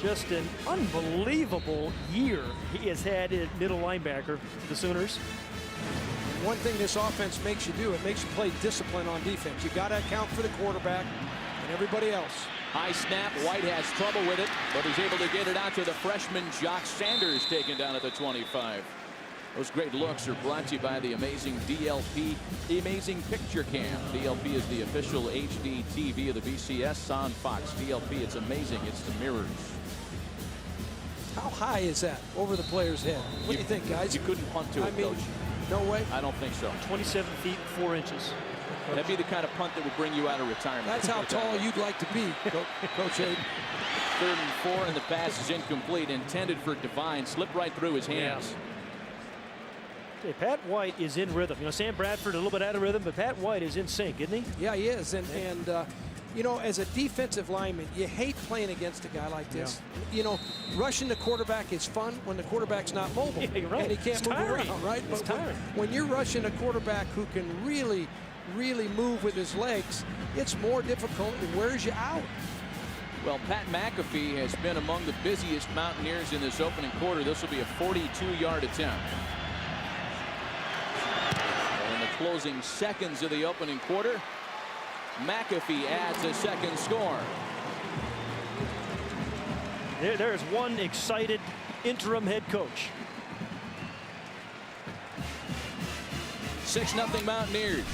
Just an unbelievable year he has had at middle linebacker for the Sooners. One thing this offense makes you do, it makes you play discipline on defense. You got to account for the quarterback and everybody else. High snap. White has trouble with it, but he's able to get it out to the freshman Jock Sanders, taken down at the 25. Those great looks are brought to you by the amazing DLP Amazing Picture Cam. DLP is the official HD TV of the BCS on Fox. DLP, it's amazing. It's the mirrors. How high is that over the player's head? What do you think, guys? You couldn't punt to it, Coach. No way? I don't think so. 27 feet 4 inches. That'd be the kind of punt that would bring you out of retirement. That's how tall you'd like to be, Coach Hayden. 3rd and 4, and the pass is incomplete. Intended for Devine. Slipped right through his hands. Hey, Pat White is in rhythm. You know, Sam Bradford a little bit out of rhythm, but Pat White is in sync, isn't he? Yeah, he is. And you know, as a defensive lineman, you hate playing against a guy like this. Yeah. You know, rushing the quarterback is fun when the quarterback's not mobile. Yeah, you're right. And he can't move around, right? It's tiring. When you're rushing a quarterback who can really move with his legs, it's more difficult. It wears you out. Well, Pat McAfee has been among the busiest Mountaineers in this opening quarter. This will be a 42-yard attempt. And in the closing seconds of the opening quarter, McAfee adds a second score. There's one excited interim head coach. 6-0 Mountaineers.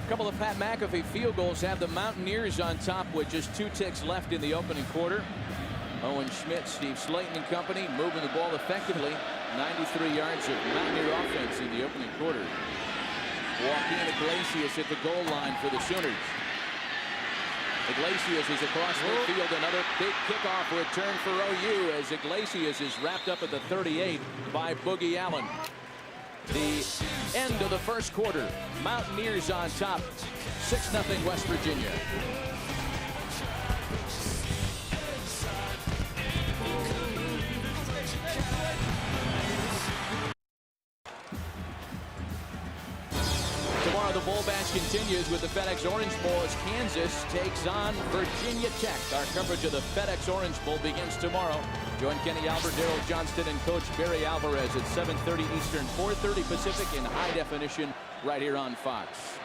A couple of Pat McAfee field goals have the Mountaineers on top with just 2 ticks left in the opening quarter. Owen Schmidt, Steve Slayton and company moving the ball effectively. 93 yards of Mountaineer offense in the opening quarter. Joaquin Iglesias at the goal line for the Sooners. Iglesias is across midfield. Another big kickoff return for OU as Iglesias is wrapped up at the 38 by Boogie Allen. The end of the first quarter. Mountaineers on top. 6-0 West Virginia. Tomorrow the Bowl Bash continues with the FedEx Orange Bowl as Kansas takes on Virginia Tech. Our coverage of the FedEx Orange Bowl begins tomorrow. Join Kenny Albert, Daryl Johnston, and Coach Barry Alvarez at 7:30 Eastern, 4:30 Pacific in high definition right here on Fox.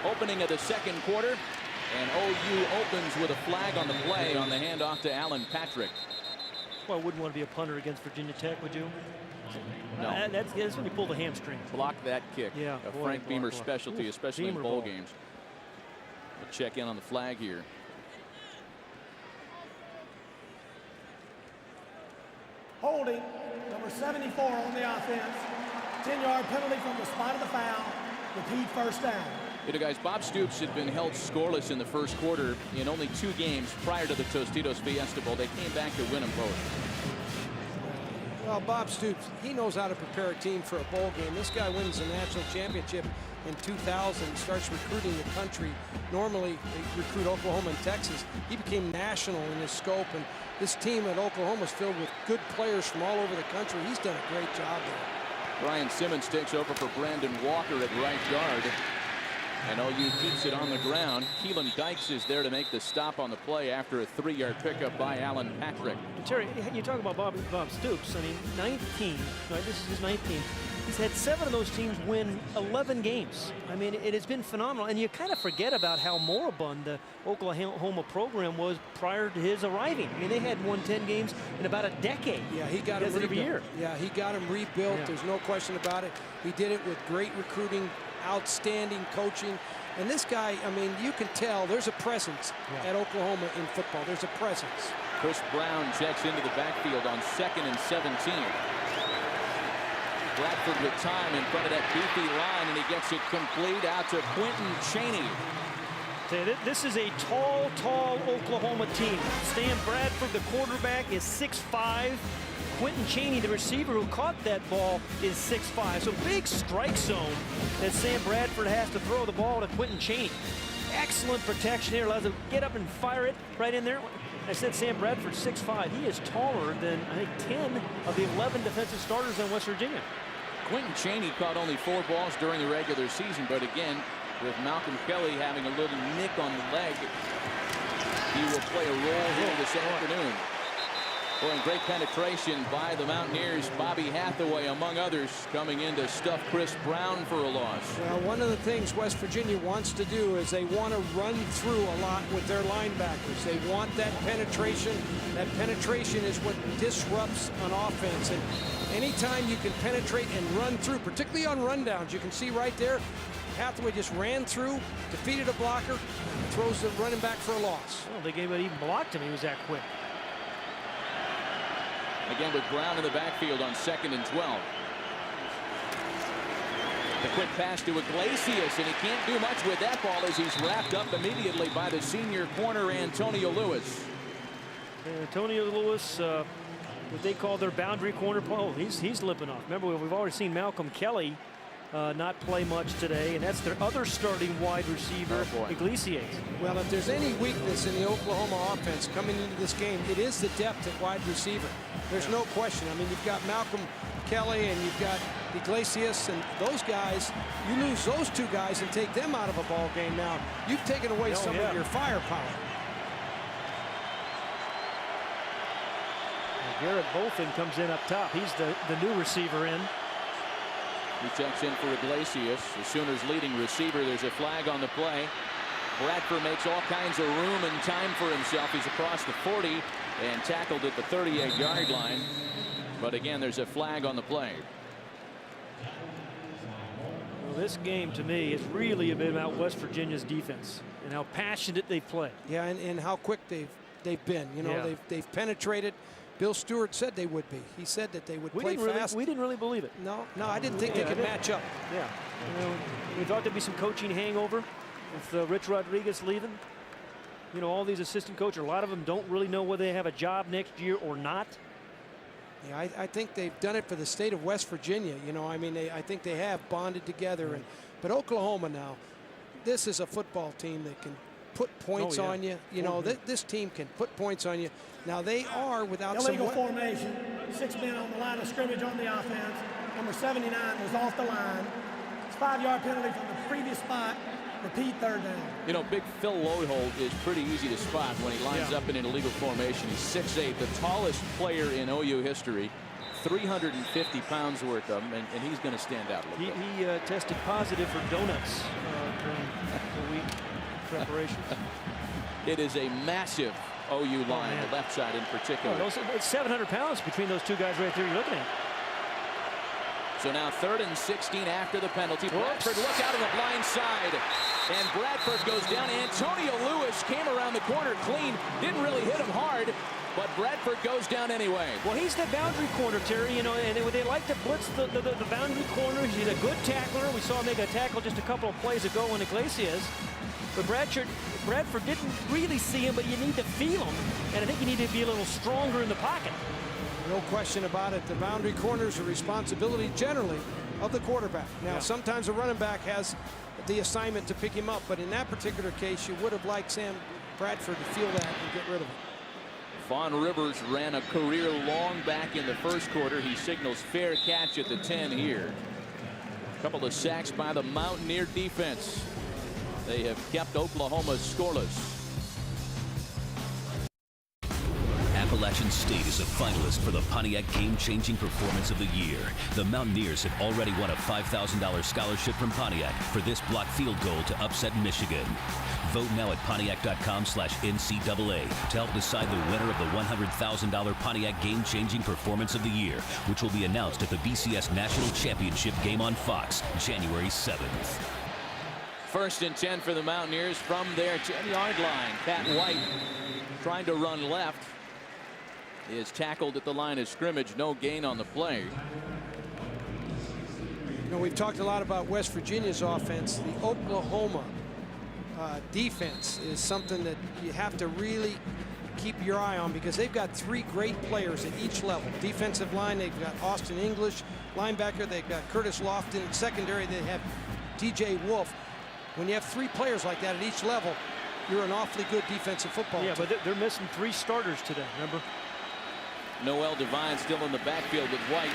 Opening of the second quarter, and OU opens with a flag on the play on the handoff to Alan Patrick. Well, I wouldn't want to be a punter against Virginia Tech, would you? No. That's when you pull the hamstring. Block that kick. Yeah, a boy, Frank Beamer block. specialty, especially Beamer in bowl ball. games. We'll check in on the flag here. Holding, number 74 on the offense. 10-yard penalty from the spot of the foul. Repeat first down. You know, guys, Bob Stoops had been held scoreless in the first quarter in only 2 games prior to the Tostitos Fiesta Bowl. They came back to win them both. Well, Bob Stoops, he knows how to prepare a team for a bowl game. This guy wins the national championship in 2000, starts recruiting the country. Normally, they recruit Oklahoma and Texas. He became national in his scope, and this team at Oklahoma is filled with good players from all over the country. He's done a great job there. Ryan Simmons takes over for Brandon Walker at right guard. And OU keeps it on the ground. Keelan Dykes is there to make the stop on the play after a 3-yard pickup by Alan Patrick. Terry, you talk about Bob Stoops. I mean, 19, right? This is his 19th. He's had 7 of those teams win 11 games. I mean, it has been phenomenal. And you kind of forget about how moribund the Oklahoma program was prior to his arriving. I mean, they hadn't won 10 games in about a decade. Yeah, he got him rebuilt. Every year. Yeah, he got him rebuilt. Yeah. There's no question about it. He did it with great recruiting, outstanding coaching. And this guy, I mean, you can tell there's a presence at Oklahoma in football. There's a presence. Chris Brown checks into the backfield on 2nd and 17. Bradford with time in front of that beefy line, and he gets it complete out to Quentin Chaney. This is a tall Oklahoma team. Stan Bradford, the quarterback, is 6'5". Quentin Chaney, the receiver who caught that ball, is 6'5". So big strike zone that Sam Bradford has to throw the ball to Quentin Chaney. Excellent protection here. Allows him to get up and fire it right in there. I said Sam Bradford 6'5". He is taller than, I think, 10 of the 11 defensive starters on West Virginia. Quentin Chaney caught only 4 balls during the regular season, but again, with Malcolm Kelly having a little nick on the leg, he he will play a role here this afternoon. Boy, and great penetration by the Mountaineers. Bobby Hathaway, among others, coming in to stuff Chris Brown for a loss. Well, one of the things West Virginia wants to do is they want to run through a lot with their linebackers. They want that penetration. That penetration is what disrupts an offense. And anytime you can penetrate and run through, particularly on rundowns, you can see right there, Hathaway just ran through, defeated a blocker, throws the running back for a loss. I don't think anybody even blocked him. He was that quick. Again with Brown in the backfield on 2nd and 12. The quick pass to Iglesias, and he can't do much with that ball as he's wrapped up immediately by the senior corner Antonio Lewis. Antonio Lewis, what they call their boundary corner. Oh, he's limping off. Remember, we've already seen Malcolm Kelly not play much today, and that's their other starting wide receiver, Iglesias. Well, if there's any weakness in the Oklahoma offense coming into this game, it is the depth at wide receiver. There's no question. I mean, you've got Malcolm Kelly and you've got Iglesias, and those guys, you lose those two guys and take them out of a ball game now, you've taken away some of your firepower. Garrett Bolton comes in up top. He's the new receiver in. He checks in for Iglesias, the Sooners' leading receiver. There's a flag on the play. Bradford makes all kinds of room and time for himself. He's across the 40 and tackled at the 38-yard line. But again, there's a flag on the play. Well, this game to me is really about West Virginia's defense and how passionate they play. Yeah, and how quick they've been. You know, they've penetrated. Bill Stewart said they would be. He said that they would play fast. We didn't really believe it. No, I didn't think they could match up. Yeah, you know, we thought there'd be some coaching hangover with Rich Rodriguez leaving. You know, all these assistant coaches, a lot of them don't really know whether they have a job next year or not. Yeah, I think they've done it for the state of West Virginia. You know, I mean, I think they have bonded together. But Oklahoma now, this is a football team that can put points on you. You know, this team can put points on you. Now they are without illegal formation. 6 men on the line of scrimmage on the offense. Number 79 was off the line. It's 5-yard penalty from the previous spot. Repeat 3rd down. You know, big Phil Loyhold is pretty easy to spot when he lines up in an illegal formation. He's 6'8", the tallest player in OU history. 350 pounds worth of him, and he's going to stand out a little bit. He tested positive for donuts during the week preparation. It is a massive OU line, the left side in particular. It's 700 pounds between those two guys right there you're looking at. So now 3rd and 16 after the penalty. Bradford, look out on the blind side. And Bradford goes down. Antonio Lewis came around the corner clean. Didn't really hit him hard, but Bradford goes down anyway. Well, he's the boundary corner, Terry. You know, and they like to blitz the boundary corner. He's a good tackler. We saw him make a tackle just a couple of plays ago in Iglesias. But Bradford didn't really see him, but you need to feel him. And I think you need to be a little stronger in the pocket. No question about it. The boundary corner is a responsibility generally of the quarterback. Now, sometimes a running back has the assignment to pick him up, but in that particular case, you would have liked Sam Bradford to feel that and get rid of it. Vaughn Rivers ran a career long back in the first quarter. He signals fair catch at the 10 here. A couple of sacks by the Mountaineer defense. They have kept Oklahoma scoreless. Appalachian State is a finalist for the Pontiac Game-Changing Performance of the Year. The Mountaineers have already won a $5,000 scholarship from Pontiac for this block field goal to upset Michigan. Vote now at Pontiac.com/NCAA to help decide the winner of the $100,000 Pontiac Game-Changing Performance of the Year, which will be announced at the BCS National Championship game on Fox, January 7th. 1st and 10 for the Mountaineers from their 10-yard line. Pat White trying to run left. Is tackled at the line of scrimmage. No gain on the play. You know, we've talked a lot about West Virginia's offense. The Oklahoma defense is something that you have to really keep your eye on because they've got 3 great players at each level. Defensive line, they've got Austin English. Linebacker, they've got Curtis Lofton. Secondary, they have DJ Wolf. When you have 3 players like that at each level, you're an awfully good defensive football team. But they're missing 3 starters today, remember? Noel Devine still in the backfield with White.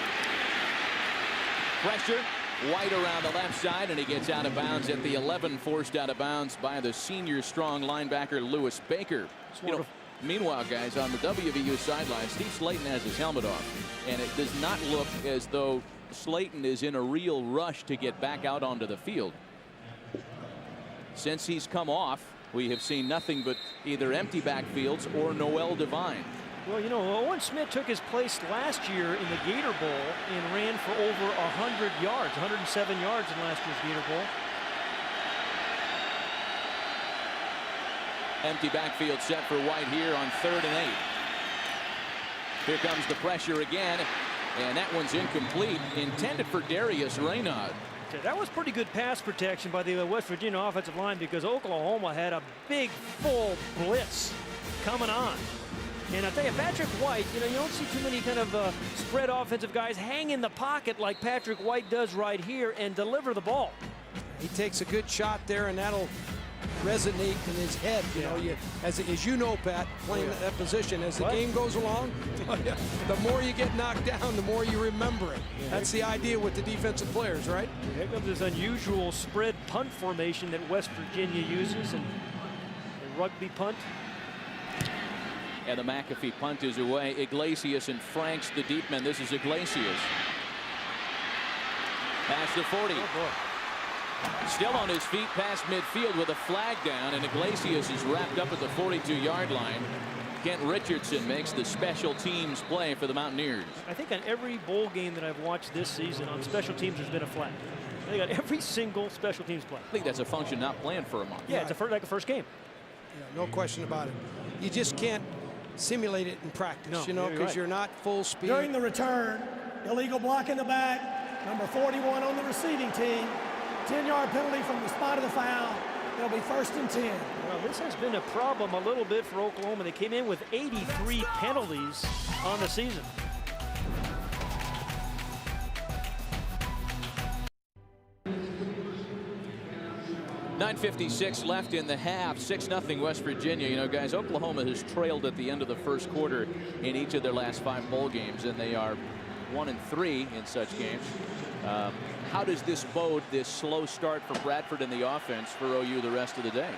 Pressure. White around the left side, and he gets out of bounds at the 11, forced out of bounds by the senior strong linebacker Lewis Baker. Meanwhile, guys, on the WVU sideline, Steve Slayton has his helmet off, and it does not look as though Slayton is in a real rush to get back out onto the field. Since he's come off, we have seen nothing but either empty backfields or Noel Devine. Well, you know, Owen Smith took his place last year in the Gator Bowl and ran for over 100 yards, 107 yards in last year's Gator Bowl. Empty backfield set for White here on 3rd and 8. Here comes the pressure again, and that one's incomplete, intended for Darius Raynaud. That was pretty good pass protection by the West Virginia offensive line, because Oklahoma had a big full blitz coming on. And I tell you, Patrick White, you know, you don't see too many kind of spread offensive guys hang in the pocket like Patrick White does right here and deliver the ball. He takes a good shot there, and that'll resonate in his head. You know, as you know, Pat, playing that position, as the game goes along, the more you get knocked down, the more you remember it. That's the idea with the defensive players, right? Here comes this unusual spread punt formation that West Virginia uses, and the rugby punt. And the McAfee punt is away. Iglesias and Franks, the deep men. This is Iglesias. Past the 40. Still on his feet past midfield with a flag down, and Iglesias is wrapped up at the 42-yard line. Kent Richardson makes the special teams play for the Mountaineers. I think on every bowl game that I've watched this season, on special teams, there's been a flag. They got every single special teams play. I think that's a function not playing for a month. Yeah, it's like a first game. Yeah, no question about it. You just can't simulate it in practice, you know, because you're not full speed. During the return, illegal block in the back, number 41 on the receiving team. 10-yard penalty from the spot of the foul. It'll be 1st and 10. Well, this has been a problem a little bit for Oklahoma. They came in with 83 penalties on the season. .956 left in the half. 6-0 West Virginia. You know, guys, Oklahoma has trailed at the end of the first quarter in each of their last 5 bowl games, and they are 1-3 in such games. How does this bode, this slow start for Bradford in the offense, for OU the rest of the day?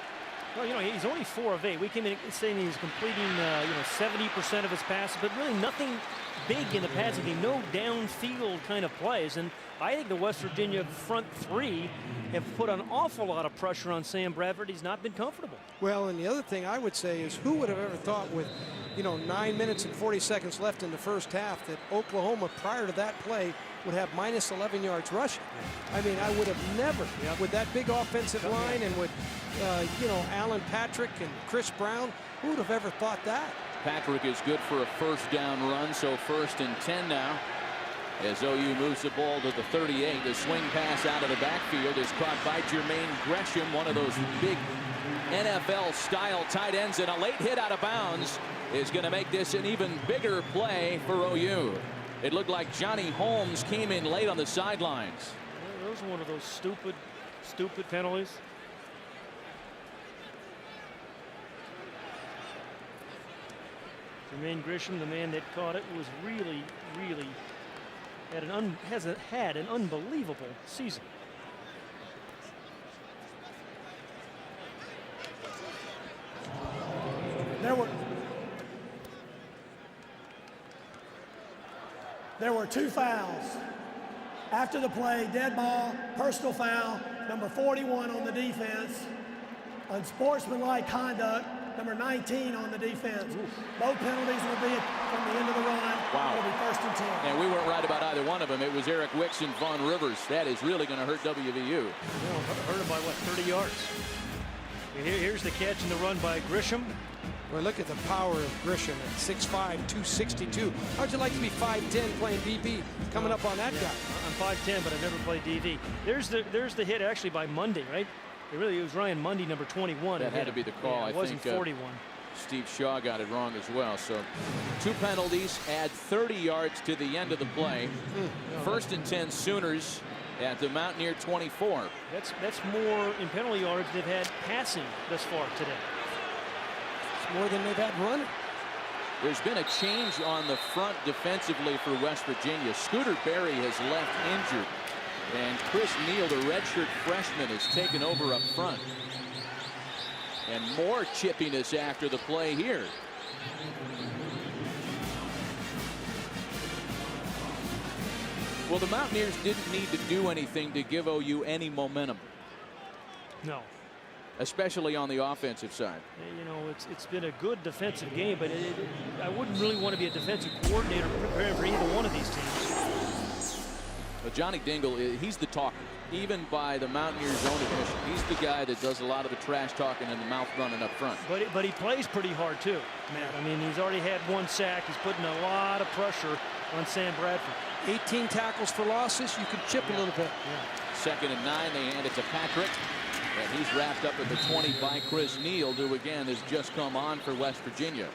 Well, you know, he's only 4 of 8. We came in saying he's completing, 70% of his passes, but really nothing big in the passing game, no downfield kind of plays. And I think the West Virginia front 3 have put an awful lot of pressure on Sam Bradford. He's not been comfortable. Well, and the other thing I would say is, who would have ever thought with, 9 minutes and 40 seconds left in the first half that Oklahoma, prior to that play, would have minus 11 yards rushing. I mean, I would have never, with that big offensive line and with, Alan Patrick and Chris Brown, who would have ever thought that? Patrick is good for a first down run, so 1st and 10 now. As OU moves the ball to the 38, the swing pass out of the backfield is caught by Jermaine Gresham, one of those big NFL-style tight ends, and a late hit out of bounds is going to make this an even bigger play for OU. It looked like Johnny Holmes came in late on the sidelines. Well, those are one of those stupid penalties. Jermaine Gresham, the man that caught it, was really had an unbelievable season. There were 2 fouls. After the play, dead ball, personal foul, number 41 on the defense. Unsportsmanlike conduct, number 19 on the defense. Both penalties will be from the end of the run. Wow. It'll be 1st and 10. And we weren't right about either one of them. It was Eric Wicks and Vaughn Rivers. That is really going to hurt WVU. Hurt him by, what, 30 yards? Here's the catch and the run by Gresham. Well, look at the power of Gresham at 6'5", 262. How'd you like to be 5'10", playing DB, coming up on that guy? I'm 5'10", but I've never played DV. There's the hit actually by Mundy, right? It was Ryan Mundy, number 21. That had to be the call. Yeah, it wasn't 41. Steve Shaw got it wrong as well. So 2 penalties, add 30 yards to the end of the play. 1st and 10 Sooners at the Mountaineer 24. That's more in penalty yards they've had passing thus far today. It's more than they've had running. There's been a change on the front defensively for West Virginia. Scooter Berry has left injured. And Chris Neal, the redshirt freshman, is taken over up front. And more chippiness after the play here. Well, the Mountaineers didn't need to do anything to give OU any momentum. No. Especially on the offensive side. You know, it's been a good defensive game, but I wouldn't really want to be a defensive coordinator preparing for either one of these teams. But Johnny Dingle, he's the talker, even by the Mountaineers' own admission. He's the guy that does a lot of the trash talking and the mouth running up front. But he plays pretty hard too, Matt. I mean, he's already had 1 sack. He's putting a lot of pressure on Sam Bradford. 18 tackles for losses. You can chip a little bit. Yeah. 2nd and 9. They hand it to Patrick. And he's wrapped up at the 20 by Chris Neal, who again has just come on for West Virginia.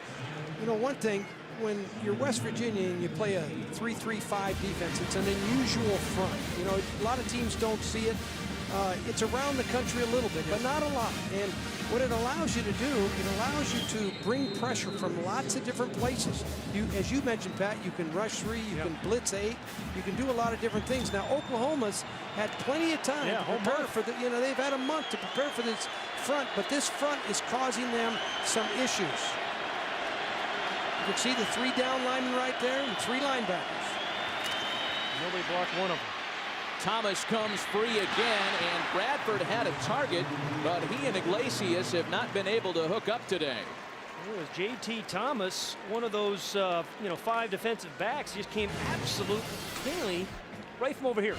You know, one thing, when you're West Virginia and you play a 3-3-5 defense, it's an unusual front. You know, a lot of teams don't see it. It's around the country a little bit, but not a lot. And what it allows you to do, it allows you to bring pressure from lots of different places. As you mentioned, Pat, you can rush 3, you can blitz 8, you can do a lot of different things. Now, Oklahoma's had plenty of time to prepare for the, you know, they've had a month to prepare for this front, but this front is causing them some issues. You can see the 3 down linemen right there and 3 linebackers. Nobody blocked one of them. Thomas comes free again, and Bradford had a target, but he and Iglesias have not been able to hook up today. It was J.T. Thomas, one of those, 5 defensive backs. He just came absolutely cleanly right from over here,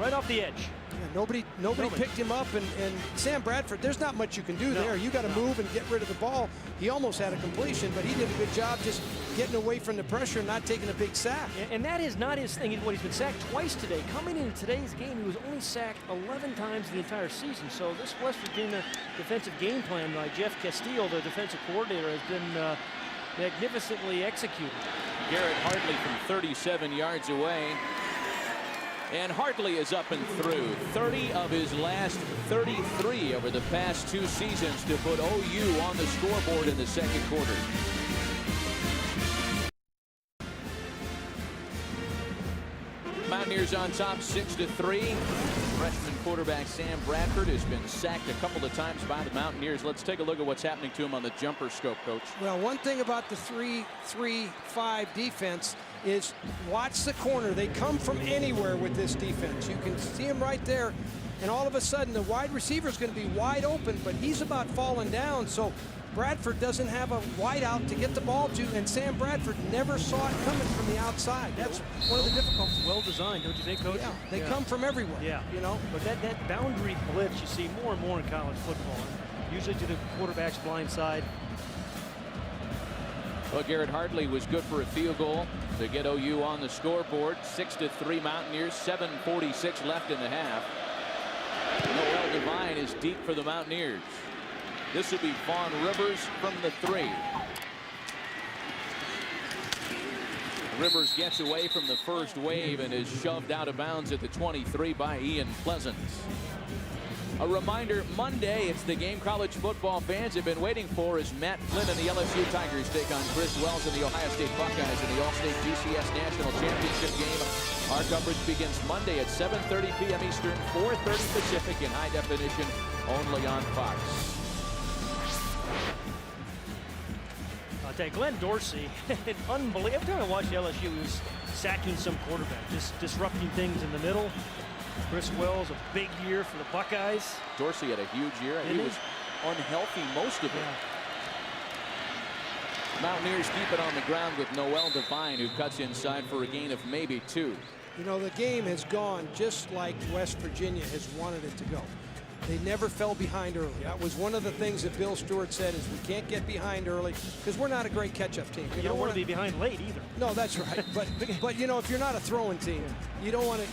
right off the edge. Yeah, nobody picked him up, and Sam Bradford, there's not much you can do there. You got to move and get rid of the ball. He almost had a completion, but he did a good job just getting away from the pressure and not taking a big sack. And that is not his thing. He's been sacked twice today. Coming into today's game, he was only sacked 11 times the entire season. So this West Virginia defensive game plan by Jeff Castile, the defensive coordinator, has been magnificently executed. Garrett Hartley from 37 yards away. And Hartley is up and through. 30 of his last 33 over the past 2 seasons to put OU on the scoreboard in the 2nd quarter. Mountaineers on top 6-3. Freshman quarterback Sam Bradford has been sacked a couple of times by the Mountaineers. Let's take a look at what's happening to him on the jumper scope, Coach. Well, one thing about the 3-3-5 defense is watch the corner. They come from anywhere with this defense. You can see him right there, and all of a sudden the wide receiver is going to be wide open, but he's about falling down, so Bradford doesn't have a wide out to get the ball to, and Sam Bradford never saw it coming from the outside. That's one of the difficulties. Well designed, don't you think, Coach? Yeah, they come from everywhere. Yeah, you know. But that boundary blitz you see more and more in college football, usually to the quarterback's blind side. Well, Garrett Hartley was good for a field goal to get OU on the scoreboard. 6-3 Mountaineers, 7:46 left in the half. Noel Devine is deep for the Mountaineers. This will be Vaughn Rivers from the 3. Rivers gets away from the first wave and is shoved out of bounds at the 23 by Ian Pleasant. A reminder, Monday, it's the game college football fans have been waiting for as Matt Flynn and the LSU Tigers take on Chris Wells and the Ohio State Buckeyes in the All-State GCS National Championship game. Our coverage begins Monday at 7:30 p.m. Eastern, 4:30 Pacific in high definition, only on Fox. I'll tell you, Glenn Dorsey, unbelievable. Every time I watch LSU, he was sacking some quarterback, just disrupting things in the middle. Chris Wells, a big year for the Buckeyes. Dorsey had a huge year. He was unhealthy most of it. Yeah. Mountaineers keep it on the ground with Noel Devine, who cuts inside for a gain of maybe 2. You know, the game has gone just like West Virginia has wanted it to go. They never fell behind early. That was one of the things that Bill Stewart said is we can't get behind early because we're not a great catch-up team. You don't want to be behind late either. No, that's right. But you know, if you're not a throwing team, you don't want to,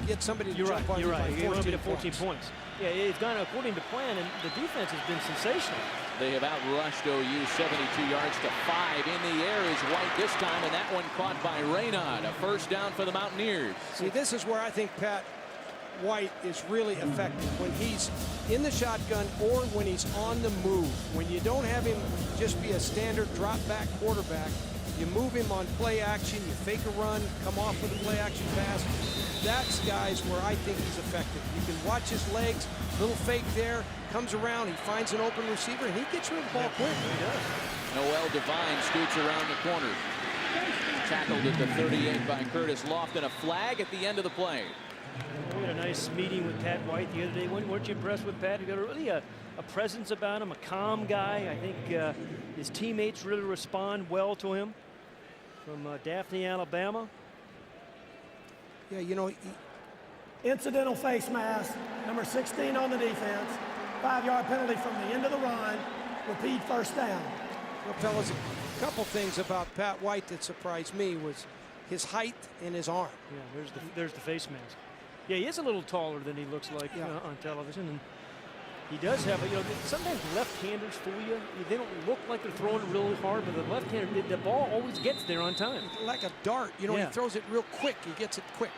get somebody to jump on you by 14 You want to be 14 points. points. Yeah, it's gone according to plan, and the defense has been sensational. They have outrushed OU 72 yards to 5. In the air is White this time, and that one caught by Raynaud. A first down for the Mountaineers. See, this is where I think Pat White is really effective, when he's in the shotgun or when he's on the move. When you don't have him just be a standard drop back quarterback, You move him on play action, you fake a run, come off with a play action pass. That's guys where I think he's effective. You can watch his legs, little fake there, comes around, he finds an open receiver, and he gets rid of the ball quick. He does. Noel Devine scoots around the corner. Tackled at the 38 by Curtis Lofton. A flag at the end of the play. We had a nice meeting with Pat White the other day. Weren't you impressed with Pat? He got really a presence about him, a calm guy. I think his teammates really respond well to him. From Daphne, Alabama. Yeah, you know, Incidental face mask, number 16 on the defense. 5-yard penalty from the end of the run. Repeat first down. well, fellas, a couple things about Pat White that surprised me was his height and his arm. Yeah, there's the face mask. Yeah, he is a little taller than he looks like on television. And he does have, sometimes left-handers fool you. They don't look like they're throwing really hard, but the left-hander, the ball always gets there on time. Like a dart, he throws it real quick. He gets it quick.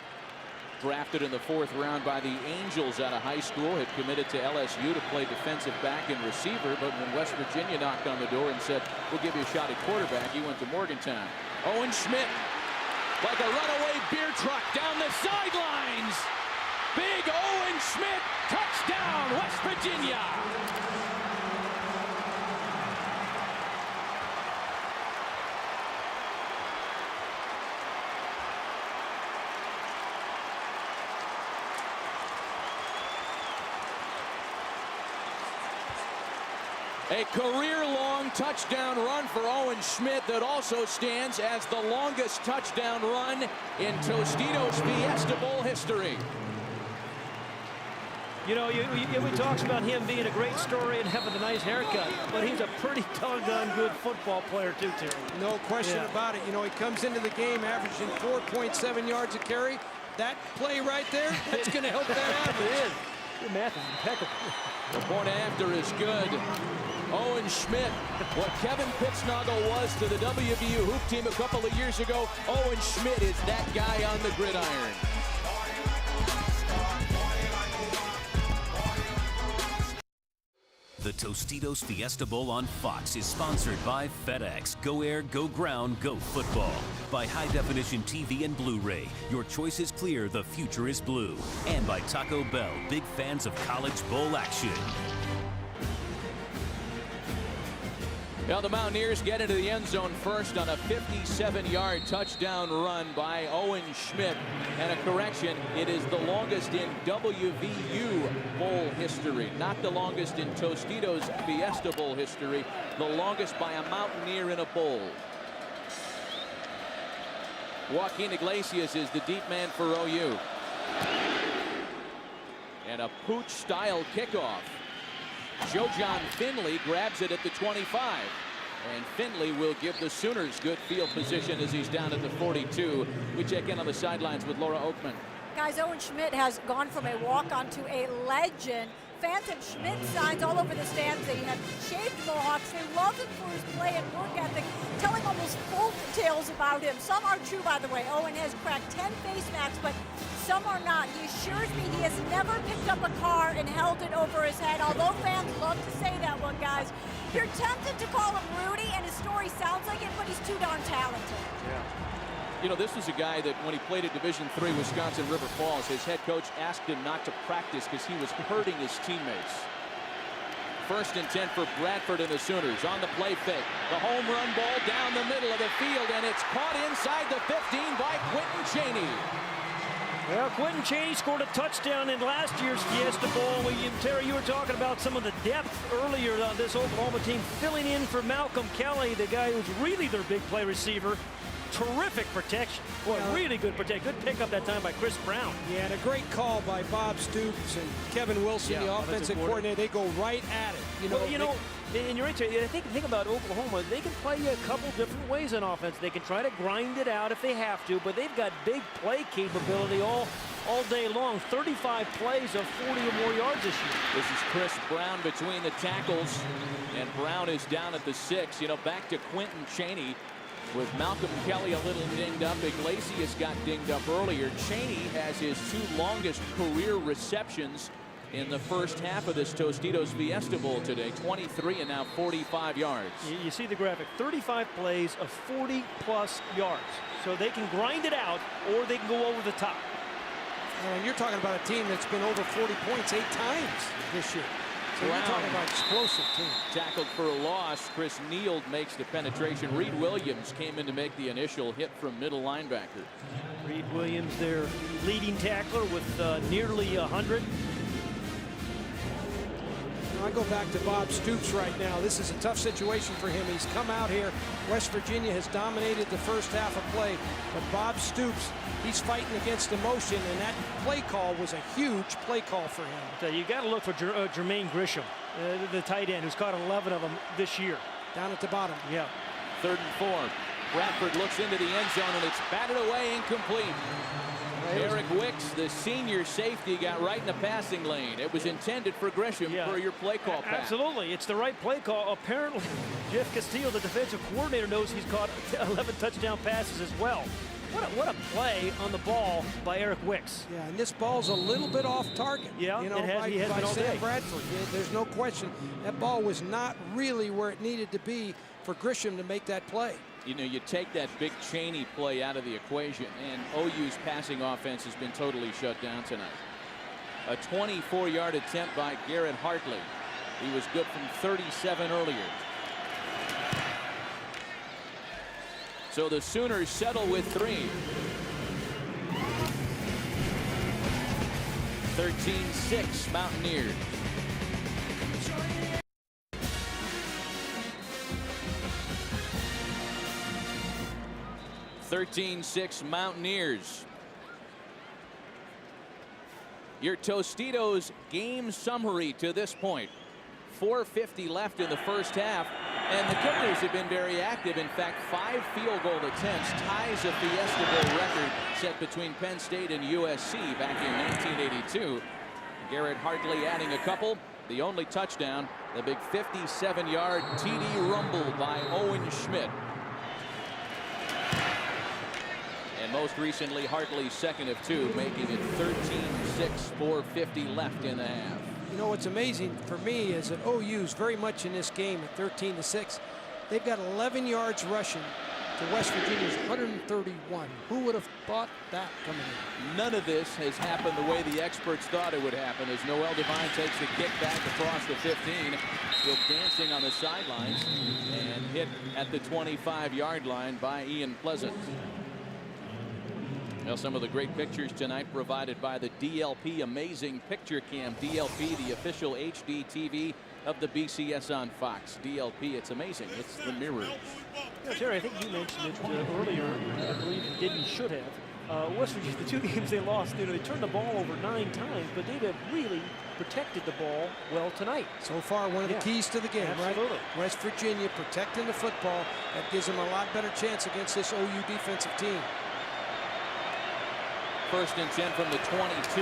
Drafted in the 4th round by the Angels out of high school, had committed to LSU to play defensive back and receiver, but when West Virginia knocked on the door and said, we'll give you a shot at quarterback, he went to Morgantown. Owen Schmidt, like a runaway beer truck down the sidelines. Big Owen Schmidt, touchdown, West Virginia. A career-long touchdown run for Owen Schmidt that also stands as the longest touchdown run in Tostitos Fiesta Bowl history. We talks about him being a great story and having a nice haircut, but he's a pretty doggone good football player too, Terry. No question about it. He comes into the game averaging 4.7 yards a carry. That play right there, that's going to help that average. It is. Your math is impeccable. The point after is good. Owen Schmidt, what Kevin Pittsnoggle was to the WVU hoop team a couple of years ago, Owen Schmidt is that guy on the gridiron. The Tostitos Fiesta Bowl on Fox is sponsored by FedEx. Go Air, Go Ground, Go Football. By High Definition TV and Blu-ray. Your choice is clear, the future is blue. And by Taco Bell, big fans of college bowl action. Well, the Mountaineers get into the end zone first on a 57-yard touchdown run by Owen Schmidt. And a correction, it is the longest in WVU Bowl history, not the longest in Tostitos Fiesta Bowl history, the longest by a Mountaineer in a bowl. Joaquin Iglesias is the deep man for OU. And a pooch-style kickoff. Joe-John Finley grabs it at the 25. And Finley will give the Sooners good field position as he's down at the 42. We check in on the sidelines with Laura Oakman. Guys, Owen Schmidt has gone from a walk-on to a legend. Fans have Schmidt signs all over the stands. They have shaved mohawks. They love him for his play and work ethic, telling almost folk tales about him. Some are true, by the way. Owen has cracked 10 face masks, but some are not. He assures me he has never picked up a car and held it over his head, although fans love to say that one, guys. You're tempted to call him Rudy, and his story sounds like it, but he's too darn talented. Yeah. This was a guy that when he played at Division III Wisconsin River Falls, his head coach asked him not to practice because he was hurting his teammates. 1st and 10 for Bradford and the Sooners on the play fake. The home run ball down the middle of the field, and it's caught inside the 15 by Quentin Chaney. Well, Quentin Chaney scored a touchdown in last year's Fiesta Bowl. Terry, you were talking about some of the depth earlier on this Oklahoma team, filling in for Malcolm Kelly, the guy who's really their big play receiver. Terrific protection. Boy, really good protection. Good pickup that time by Chris Brown. Yeah, and a great call by Bob Stoops and Kevin Wilson, the offensive coordinator. They go right at it. And you're right, Terry, think about Oklahoma. They can play you a couple different ways on offense. They can try to grind it out if they have to, but they've got big play capability all day long. 35 plays of 40 or more yards this year. This is Chris Brown between the tackles, and Brown is down at the 6. Back to Quentin Chaney. With Malcolm Kelly a little dinged up, Iglesias got dinged up earlier. Chaney has his 2 longest career receptions in the first half of this Tostitos Fiesta Bowl today. 23 and now 45 yards. You see the graphic, 35 plays of 40-plus yards. So they can grind it out, or they can go over the top. And you're talking about a team that's been over 40 points 8 times this year. So you're talking about explosive team. Tackled for a loss. Chris Neal makes the penetration. Reed Williams came in to make the initial hit from middle linebacker. Reed Williams, their leading tackler, with nearly 100. I go back to Bob Stoops right now. This is a tough situation for him. He's come out here. West Virginia has dominated the first half of play. But Bob Stoops, he's fighting against emotion, and that play call was a huge play call for him. So you got to look for Jermaine Grisham, the tight end, who's caught 11 of them this year. Down at the bottom. Yeah. 3rd and 4. Bradford looks into the end zone, and it's batted away, incomplete. Eric Wicks, the senior safety, got right in the passing lane. It was intended for Grisham for your play call pass. Absolutely. It's the right play call. Apparently, Jeff Castillo, the defensive coordinator, knows he's caught 11 touchdown passes as well. What a play on the ball by Eric Wicks. Yeah, and this ball's a little bit off target. Yeah, you know, he has by been all Sam day. Bradford. There's no question. That ball was not really where it needed to be for Grisham to make that play. You know, you take that big Cheney play out of the equation, and OU's passing offense has been totally shut down tonight. A 24-yard attempt by Garrett Hartley. He was good from 37 earlier. So the Sooners settle with 3. 13-6 Mountaineers. 13-6 Mountaineers. Your Tostitos game summary to this point. 4:50 left in the first half, and the kickers have been very active. In fact, 5 field goal attempts ties a Fiesta Bowl record set between Penn State and USC back in 1982. Garrett Hartley adding a couple. The only touchdown, the big 57-yard TD rumble by Owen Schmidt. And most recently, Hartley's second of 2, making it 13-6, 4:50 left in the half. You know what's amazing for me is that OU's very much in this game at 13-6. They've got 11 yards rushing to West Virginia's 131. Who would have thought that coming in? None of this has happened the way the experts thought it would happen, as Noel Devine takes the kick back across the 15, still dancing on the sidelines, and hit at the 25-yard line by Ian Pleasant. Now, some of the great pictures tonight provided by the DLP Amazing Picture Cam. DLP, the official HD TV of the BCS on Fox. DLP, it's amazing. It's the mirrors. Yeah, Terry, I think you mentioned it earlier. I believe you did and should have. West Virginia, the 2 games they lost, they turned the ball over 9 times, but they have really protected the ball well tonight. So far, one of the keys to the game, absolutely. Right? West Virginia protecting the football. That gives them a lot better chance against this OU defensive team. 1st and 10 from the 22.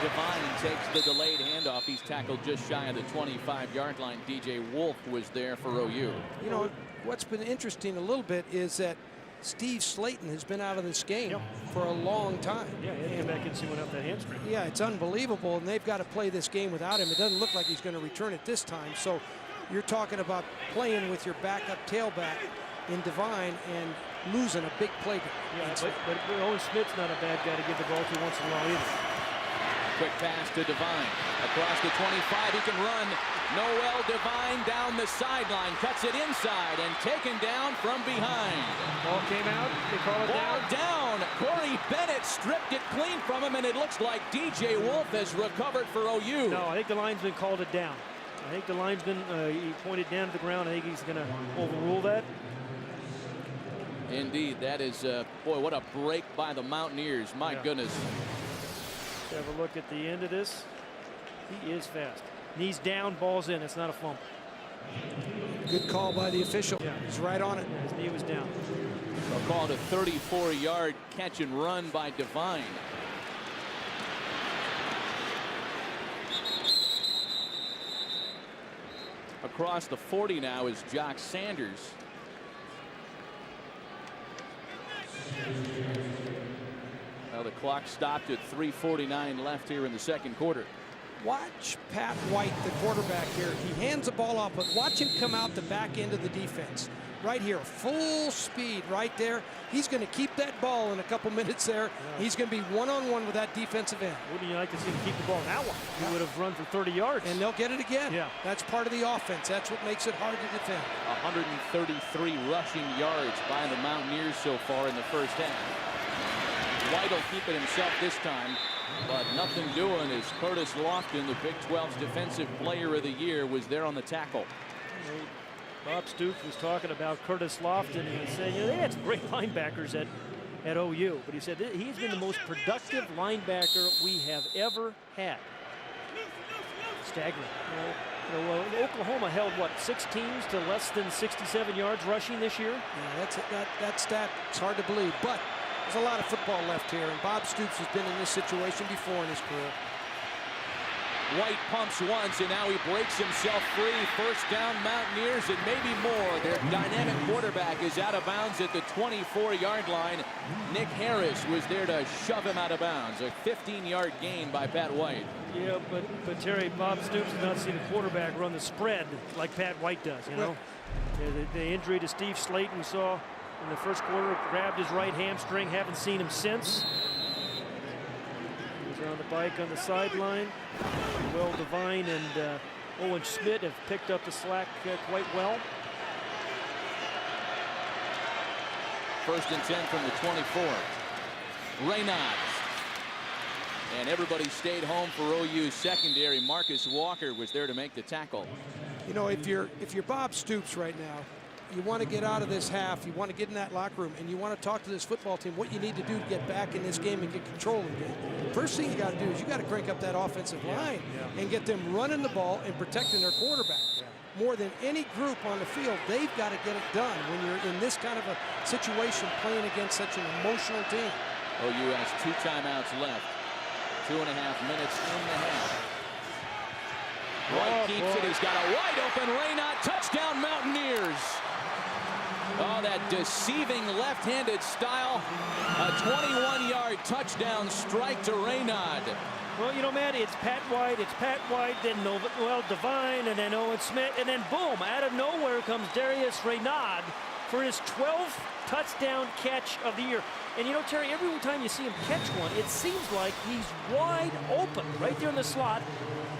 Devine takes the delayed handoff. He's tackled just shy of the 25-yard line. DJ Wolf was there for OU. You know, what's been interesting a little bit is that Steve Slayton has been out of this game for a long time. Yeah, he had to come back and see what up that hamstring. Yeah, it's unbelievable, and they've got to play this game without him. It doesn't look like he's going to return it this time. So you're talking about playing with your backup tailback in Devine and losing a big play. Yeah, but Owen Smith's not a bad guy to give the ball to once in a while either. Quick pass to Devine. Across the 25, he can run. Noel Devine down the sideline, cuts it inside, and taken down from behind. Ball came out, they call it Ball down. Corey Bennett stripped it clean from him, and it looks like DJ Wolf has recovered for OU. No, I think the linesman called it down. I think the linesman, he pointed down to the ground. I think he's going to overrule that. Indeed, that is, boy, what a break by the Mountaineers. My goodness. Let's have a look at the end of this. He is fast. Knees down, ball's in. It's not a fumble. Good call by the official. Yeah. He's right on it. Yeah, his knee was down. They'll call it a 34-yard catch and run by Devine. Across the 40 now is Jock Sanders. Well, the clock stopped at 3:49 left here in the second quarter. Watch Pat White, the quarterback here. He hands the ball off, but watch him come out the back end of the defense. Right here, full speed right there. He's going to keep that ball in a couple minutes there. Yeah. He's going to be one-on-one with that defensive end. Wouldn't you like to see him keep the ball that one? He would have run for 30 yards. And they'll get it again. Yeah. That's part of the offense. That's what makes it hard to defend. 133 rushing yards by the Mountaineers so far in the first half. White will keep it himself this time, but nothing doing as Curtis Lofton, the Big 12's Defensive Player of the Year, was there on the tackle. Bob Stoops was talking about Curtis Lofton, and he was saying, you know, they had some great linebackers at OU, but he said he's been the most productive linebacker we have ever had. Staggering. You know, Oklahoma held, what, 6 teams to less than 67 yards rushing this year? Yeah, that stat, it's hard to believe, but there's a lot of football left here, and Bob Stoops has been in this situation before in his career. White pumps once, and now he breaks himself free. First down, Mountaineers, and maybe more. Their dynamic quarterback is out of bounds at the 24-yard line. Nick Harris was there to shove him out of bounds. A 15-yard gain by Pat White. Yeah, but Terry, Bob Stoops has not seen a quarterback run the spread like Pat White does, you know? The injury to Steve Slayton we saw in the first quarter grabbed his right hamstring. Haven't seen him since. He's on the bike on the sideline. Will Devine and Owen Schmidt have picked up the slack quite well. First and 10 from the 24. Reynolds. And everybody stayed home for OU's secondary. Marcus Walker was there to make the tackle. You know, if you're Bob Stoops right now, you want to get out of this half, you want to get in that locker room, and you want to talk to this football team what you need to do to get back in this game and get control of the game. First thing you got to do is you got to crank up that offensive line and get them running the ball and protecting their quarterback. More than any group on the field, they've got to get it done when you're in this kind of a situation playing against such an emotional team. OU has 2 timeouts left. 2.5 minutes in the half. White keeps it. He's got a wide open Raynaud. Touchdown Mountaineers. Oh, that deceiving left-handed style. A 21-yard touchdown strike to Raynaud. Well, you know, Matt, it's Pat White, then Devine, and then Owen Schmidt, and then boom, out of nowhere comes Darius Raynaud for his 12th touchdown catch of the year. And you know, Terry, every time you see him catch one, it seems like he's wide open right there in the slot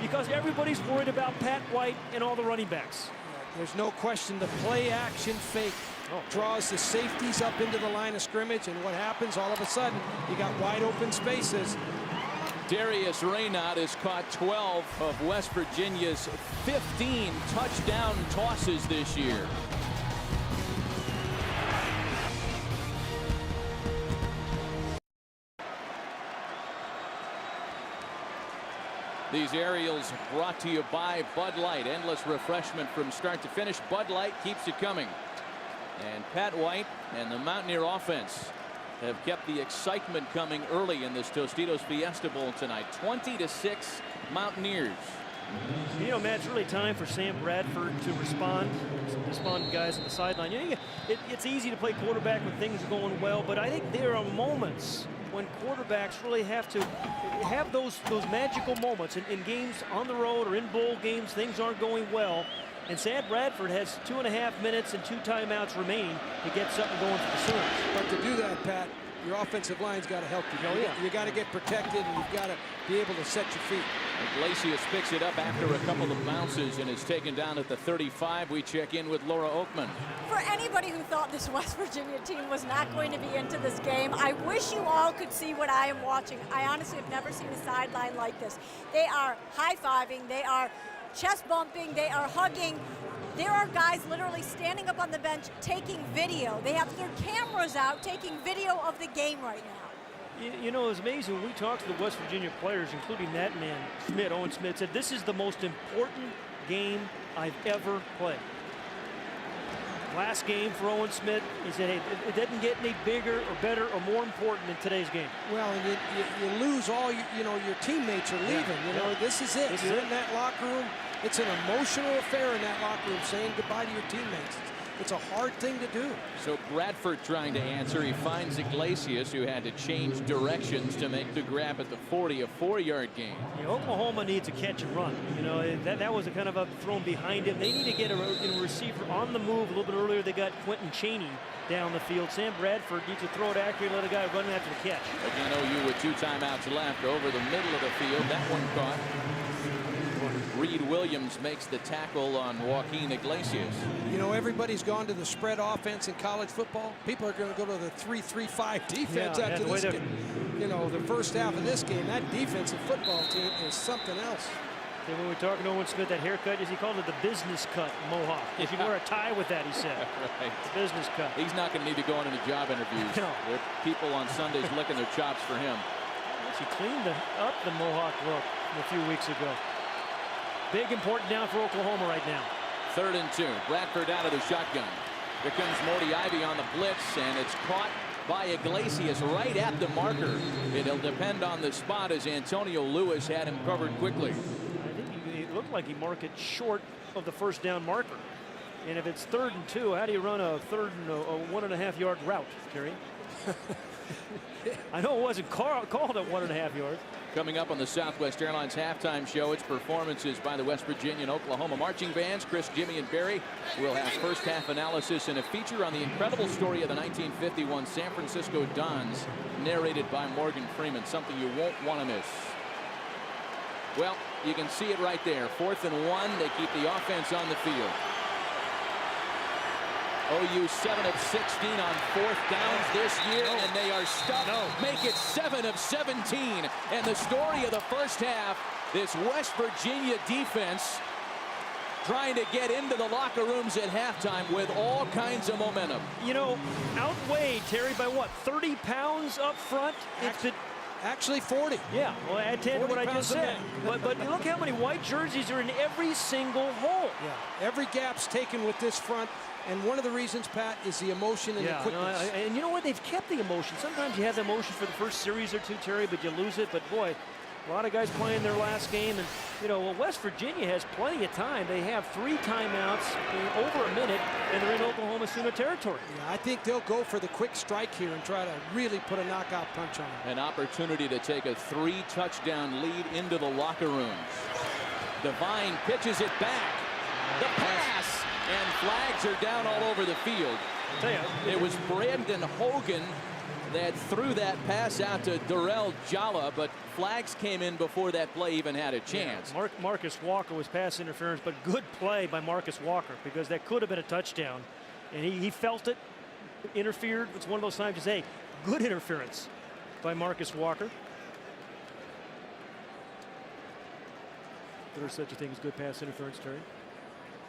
because everybody's worried about Pat White and all the running backs. There's no question the play-action fake draws the safeties up into the line of scrimmage, and what happens all of a sudden, you got wide open spaces. Darius Raynaud has caught 12 of West Virginia's 15 touchdown tosses this year. These aerials brought to you by Bud Light. Endless refreshment from start to finish. Bud Light keeps it coming. And Pat White and the Mountaineer offense have kept the excitement coming early in this Tostitos Fiesta Bowl tonight. 20-6 Mountaineers. You know, Matt, it's really time for Sam Bradford to respond to guys on the sideline. You know, it's easy to play quarterback when things are going well, but I think there are moments when quarterbacks really have to have those magical moments in games on the road or in bowl games. Things aren't going well, and Sam Bradford has 2.5 minutes and 2 timeouts remaining to get something going for the Sooners. But to do that, Pat, your offensive line's got to help you. You got to get protected, and you've got to be able to set your feet. Iglesias picks it up after a couple of bounces and is taken down at the 35. We check in with Laura Oakman. For anybody who thought this West Virginia team was not going to be into this game, I wish you all could see what I am watching. I honestly have never seen a sideline like this. They are high-fiving, they are chest bumping, they are hugging. There are guys literally standing up on the bench taking video. They have their cameras out taking video of the game right now. You know, it's amazing when we talked to the West Virginia players, including that man, Owen Schmidt, said this is the most important game I've ever played. Last game for Owen Schmidt, he said, hey, it doesn't get any bigger or better or more important than today's game. Well, and you lose all, your teammates are leaving. You know, this is it. You're in that locker room. It's an emotional affair in that locker room, saying goodbye to your teammates. It's a hard thing to do. So Bradford trying to answer. He finds Iglesias, who had to change directions to make the grab at the 40, a 4-yard gain. Yeah, Oklahoma needs a catch and run. You know, that was a kind of a thrown behind him. They need to get a receiver on the move a little bit earlier. They got Quentin Chaney down the field. Sam Bradford needs to throw it accurately, let a guy run after the catch. Again, OU with 2 timeouts left over the middle of the field. That one caught. Reed Williams makes the tackle on Joaquin Iglesias. You know, everybody's gone to the spread offense in college football. People are going to go to the 3-3-5 defense after this game. You know, the first half of this game, that defensive football team is something else. And when we were talking to Owen Smith, that haircut, he called it the business cut mohawk. You should wear a tie with that, he said. Right. The business cut. He's not going to need to go into job interviews. No. There are people on Sundays licking their chops for him. He cleaned up the mohawk look a few weeks ago. Big important down for Oklahoma right now. 3rd and 2. Bradford out of the shotgun. Here comes Morty Ivy on the blitz, and it's caught by Iglesias right at the marker. It'll depend on the spot as Antonio Lewis had him covered quickly. I think it looked like he marked it short of the first down marker. And if it's 3rd and 2, how do you run a 3rd and a 1.5-yard route, Terry? I know it wasn't called at 1.5 yards. Coming up on the Southwest Airlines halftime show, it's performances by the West Virginia and Oklahoma marching bands. Chris, Jimmy, and Barry will have first half analysis and a feature on the incredible story of the 1951 San Francisco Dons, narrated by Morgan Freeman, something you won't want to miss. Well, you can see it right there. 4th and 1. They keep the offense on the field. OU 7 of 16 on 4th downs this year, and they are stuck. Make it 7 of 17. And the story of the first half, this West Virginia defense trying to get into the locker rooms at halftime with all kinds of momentum. You know, outweighed, Terry, by what, 30 pounds up front? Actually 40. Yeah, well, add 10 to what I just said. But look how many white jerseys are in every single hole. Yeah, every gap's taken with this front. And one of the reasons, Pat, is the emotion and the quickness. And you know what? They've kept the emotion. Sometimes you have the emotion for the first series or two, Terry, but you lose it. But, boy, a lot of guys playing their last game. And, you know, well, West Virginia has plenty of time. They have 3 timeouts in over a minute, and they're in Oklahoma Sooner territory. Yeah, I think they'll go for the quick strike here and try to really put a knockout punch on them. An opportunity to take a 3-touchdown lead into the locker rooms. Devine pitches it back. The pass. And flags are down all over the field. It was Brandon Hogan that threw that pass out to Darrell Jalla, but flags came in before that play even had a chance. Yeah, Marcus Walker was pass interference, but good play by Marcus Walker, because that could have been a touchdown. And he felt it, interfered. It's one of those times you say, good interference by Marcus Walker. There's such a thing as good pass interference, Terry.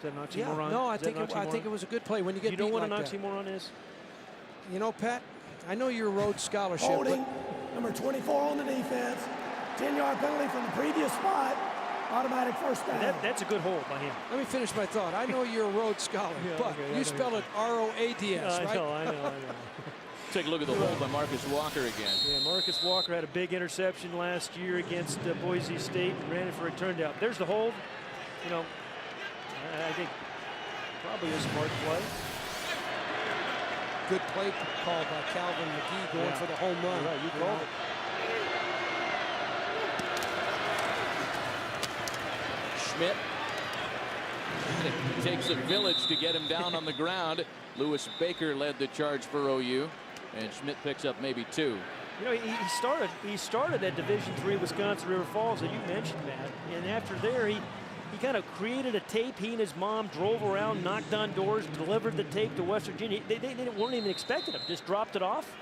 Is that an oxymoron? No, I think it was a good play when you get. You know what like an oxymoron is? You know, Pat, I know you're Rhodes Scholarship. Holding, number 24 on the defense. 10-yard penalty from the previous spot. Automatic first down. That's a good hold by him. Let me finish my thought. I know you're a Rhodes Scholar, but you spell it R-O-A-D-S, right? I know. Take a look at the hold by Marcus Walker again. Yeah, Marcus Walker had a big interception last year against Boise State and ran it for a turnout. There's the hold. You know, I think probably a smart play. Good play call by Calvin McGee going for the home run. Right, you called it. Schmidt. It takes a village to get him down on the ground. Lewis Baker led the charge for OU, and Schmidt picks up maybe 2. You know, he started at Division III Wisconsin River Falls, that you mentioned, Matt, and after there he kind of created a tape. He and his mom drove around, knocked on doors, delivered the tape to West Virginia. They weren't even expecting him, just dropped it off.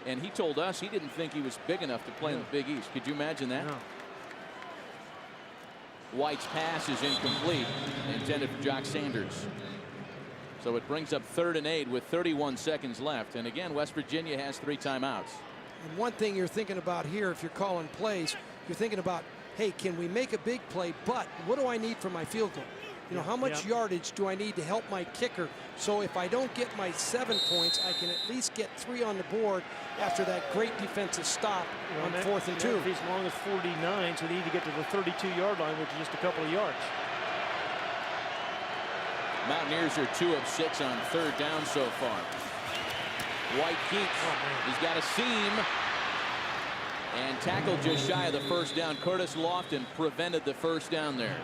And he told us he didn't think he was big enough to play in the Big East. Could you imagine that? No. White's pass is incomplete, intended for Jock Sanders. So it brings up 3rd and 8 with 31 seconds left. And again, West Virginia has 3 timeouts. And one thing you're thinking about here, if you're calling plays, you're thinking about, hey, can we make a big play, but what do I need for my field goal? You know, how much yardage do I need to help my kicker? So if I don't get my 7 points, I can at least get 3 on the board after that great defensive stop on 4th and 2. He's long as 49, so they need to get to the 32-yard line, which is just a couple of yards. Mountaineers are 2 of 6 on 3rd down so far. White keeps. He's got a seam. And tackled just shy of the 1st down. Curtis Lofton prevented the 1st down there.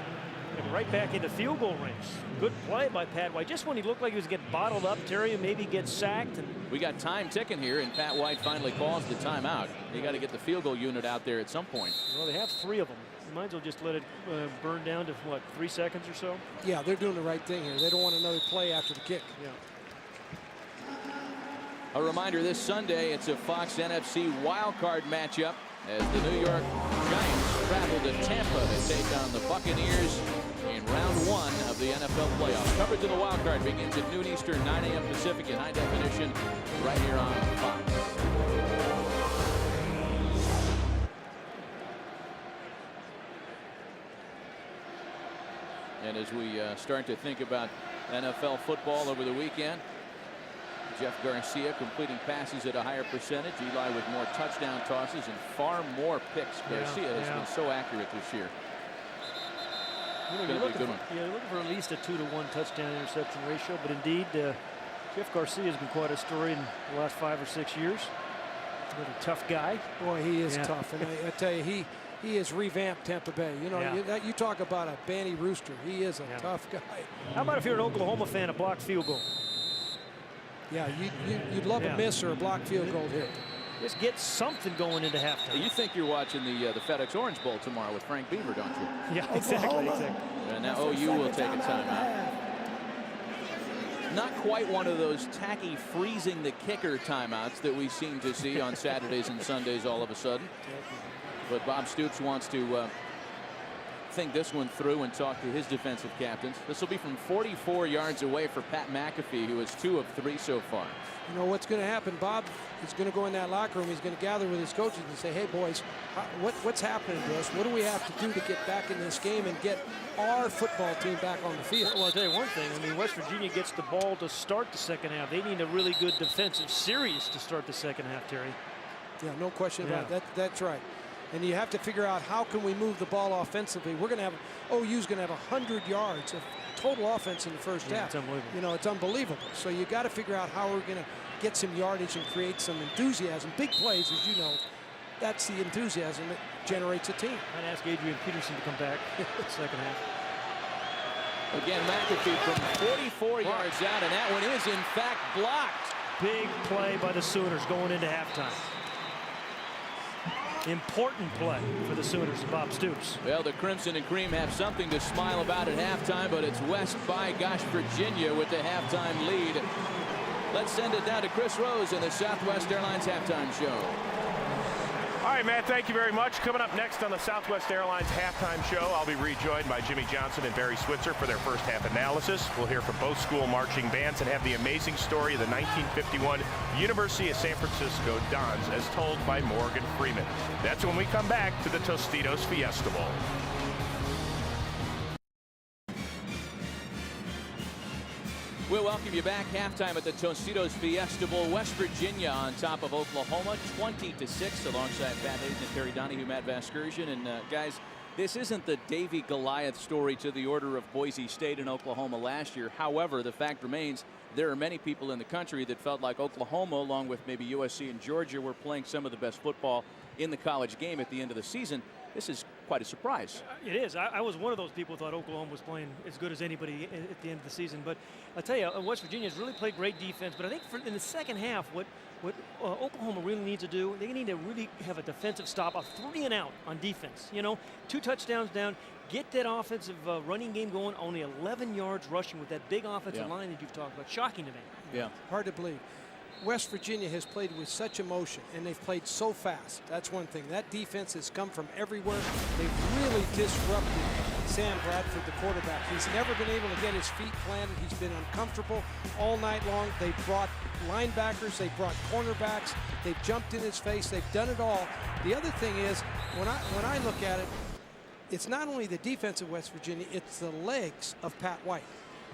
And right back into field goal range. Good play by Pat White. Just when he looked like he was getting bottled up, Terry, maybe get sacked. And we got time ticking here, and Pat White finally calls the timeout. They got to get the field goal unit out there at some point. Well, they have 3 of them. You might as well just let it burn down to, what, 3 seconds or so? Yeah, they're doing the right thing here. They don't want another play after the kick. Yeah. A reminder, this Sunday, it's a Fox NFC wildcard matchup as the New York Giants travel to Tampa to take on the Buccaneers in round 1 of the NFL playoffs. Coverage of the wildcard begins at noon Eastern, 9 a.m. Pacific in high definition right here on Fox. And as we start to think about NFL football over the weekend, Jeff Garcia completing passes at a higher percentage. Eli with more touchdown tosses and far more picks. Garcia has been so accurate this year. You're looking for at least a 2-to-1 touchdown interception ratio, but indeed Jeff Garcia has been quite a story in the last 5 or 6 years. What a tough guy. Boy, he is tough, and I tell you, he has revamped Tampa Bay. You know, you talk about a banty rooster. He is a tough guy. How about if you're an Oklahoma fan, a blocked field goal? Yeah, you'd love a miss or a blocked field goal here. Just get something going into halftime. You think you're watching the FedEx Orange Bowl tomorrow with Frank Beaver, don't you? Yeah, exactly. And now OU will take a timeout. Not quite one of those tacky freezing the kicker timeouts that we seem to see on Saturdays and Sundays all of a sudden. But Bob Stoops wants to think this one through and talk to his defensive captains. This will be from 44 yards away for Pat McAfee, who is 2 of 3 so far. You know what's going to happen, Bob? He's going to go in that locker room. He's going to gather with his coaches and say, hey, boys, what's happening to us? What do we have to do to get back in this game and get our football team back on the field? Well, I'll tell you one thing. I mean, West Virginia gets the ball to start the second half. They need a really good defensive series to start the second half, Terry. Yeah, no question about that. That's right. And you have to figure out how can we move the ball offensively. We're going to have OU's going to have 100 yards of total offense in the first half. It's unbelievable. You know, it's unbelievable. So you got to figure out how we're going to get some yardage and create some enthusiasm. Big plays, as you know, that's the enthusiasm that generates a team. I'd ask Adrian Peterson to come back second half. Again, McAfee from 44 yards out, and that one is in fact blocked. Big play by the Sooners going into halftime. Important play for the Sooners and Bob Stoops. Well, the Crimson and Cream have something to smile about at halftime, but it's West by gosh Virginia with the halftime lead. Let's send it down to Chris Rose in the Southwest Airlines halftime show. All right, Matt, thank you very much. Coming up next on the Southwest Airlines halftime show, I'll be rejoined by Jimmy Johnson and Barry Switzer for their first half analysis. We'll hear from both school marching bands and have the amazing story of the 1951 University of San Francisco Dons as told by Morgan Freeman. That's when we come back to the Tostitos Fiesta Bowl. We'll welcome you back. Halftime at the Tostitos Fiesta Bowl. West Virginia on top of Oklahoma, 20-6, alongside Pat Hayden and Terry Donahue, Matt Vasgersian. And guys, this isn't the Davy Goliath story to the order of Boise State and Oklahoma last year. However, the fact remains there are many people in the country that felt like Oklahoma, along with maybe USC and Georgia, were playing some of the best football in the college game at the end of the season. This is quite a surprise. It is. I was one of those people who thought Oklahoma was playing as good as anybody at the end of the season. But I'll tell you, West Virginia has really played great defense. But I think in the second half, what Oklahoma really needs to do, they need to really have a defensive stop, a 3 and out on defense. You know, 2 touchdowns down, get that offensive running game going. Only 11 yards rushing with that big offensive line that you've talked about. Shocking to me. Yeah. Hard to believe. West Virginia has played with such emotion, and they've played so fast. That's one thing. That defense has come from everywhere. They've really disrupted Sam Bradford, the quarterback. He's never been able to get his feet planted. He's been uncomfortable all night long. They've brought linebackers. They've brought cornerbacks. They've jumped in his face. They've done it all. The other thing is, when I look at it, it's not only the defense of West Virginia, it's the legs of Pat White.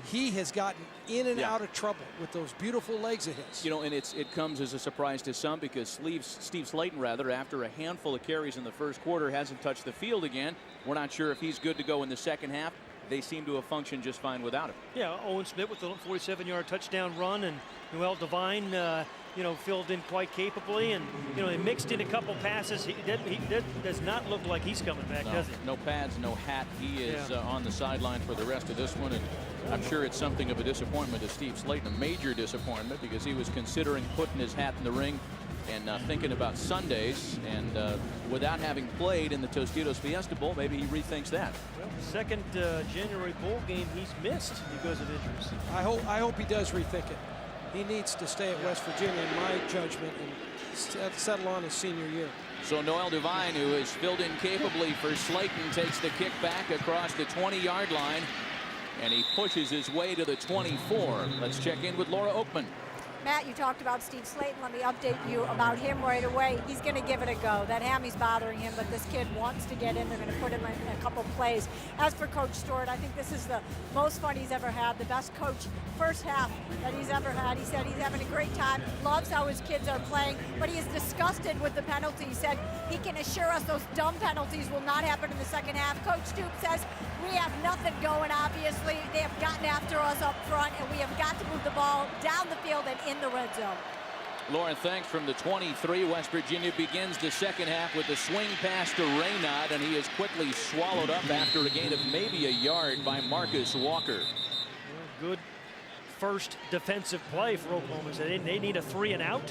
He has gotten in and out of trouble with those beautiful legs of his. You know, and it comes as a surprise to some because Steve Slayton, after a handful of carries in the first quarter, hasn't touched the field again. We're not sure if he's good to go in the second half. they seem to have functioned just fine without him. Yeah, Owen Smith with the 47-yard touchdown run, and Noel Devine, filled in quite capably, and they mixed in a couple passes. He does not look like he's coming back, does he? No pads, no hat. He is on the sideline for the rest of this one, and I'm sure it's something of a disappointment to Steve Slayton, a major disappointment, because he was considering putting his hat in the ring and thinking about Sundays, and without having played in the Tostitos Fiesta Bowl, maybe he rethinks that. Well, the second January bowl game he's missed because of injuries. I hope he does rethink it. He needs to stay at West Virginia, in my judgment, and settle on his senior year. So Noel Devine, who is filled in capably for Slayton, takes the kick back across the 20-yard line, and he pushes his way to the 24. Let's check in with Laura Oakman. Matt, you talked about Steve Slayton. Let me update you about him right away. He's going to give it a go. That hammy's bothering him, but this kid wants to get in. They're going to put him in a couple plays. As for Coach Stewart, I think this is the most fun he's ever had, the best coach first half that he's ever had. He said he's having a great time, loves how his kids are playing, but he is disgusted with the penalty. He said he can assure us those dumb penalties will not happen in the second half. Coach Stewart says we have nothing going, obviously. They have gotten after us up front, and we have got to move the ball down the field and in the red zone. Lauren, thanks. From the 23, West Virginia begins the second half with a swing pass to Raynaud, and he is quickly swallowed up after a gain of maybe a yard by Marcus Walker. Good first defensive play for Oklahoma. So they need a 3 and out.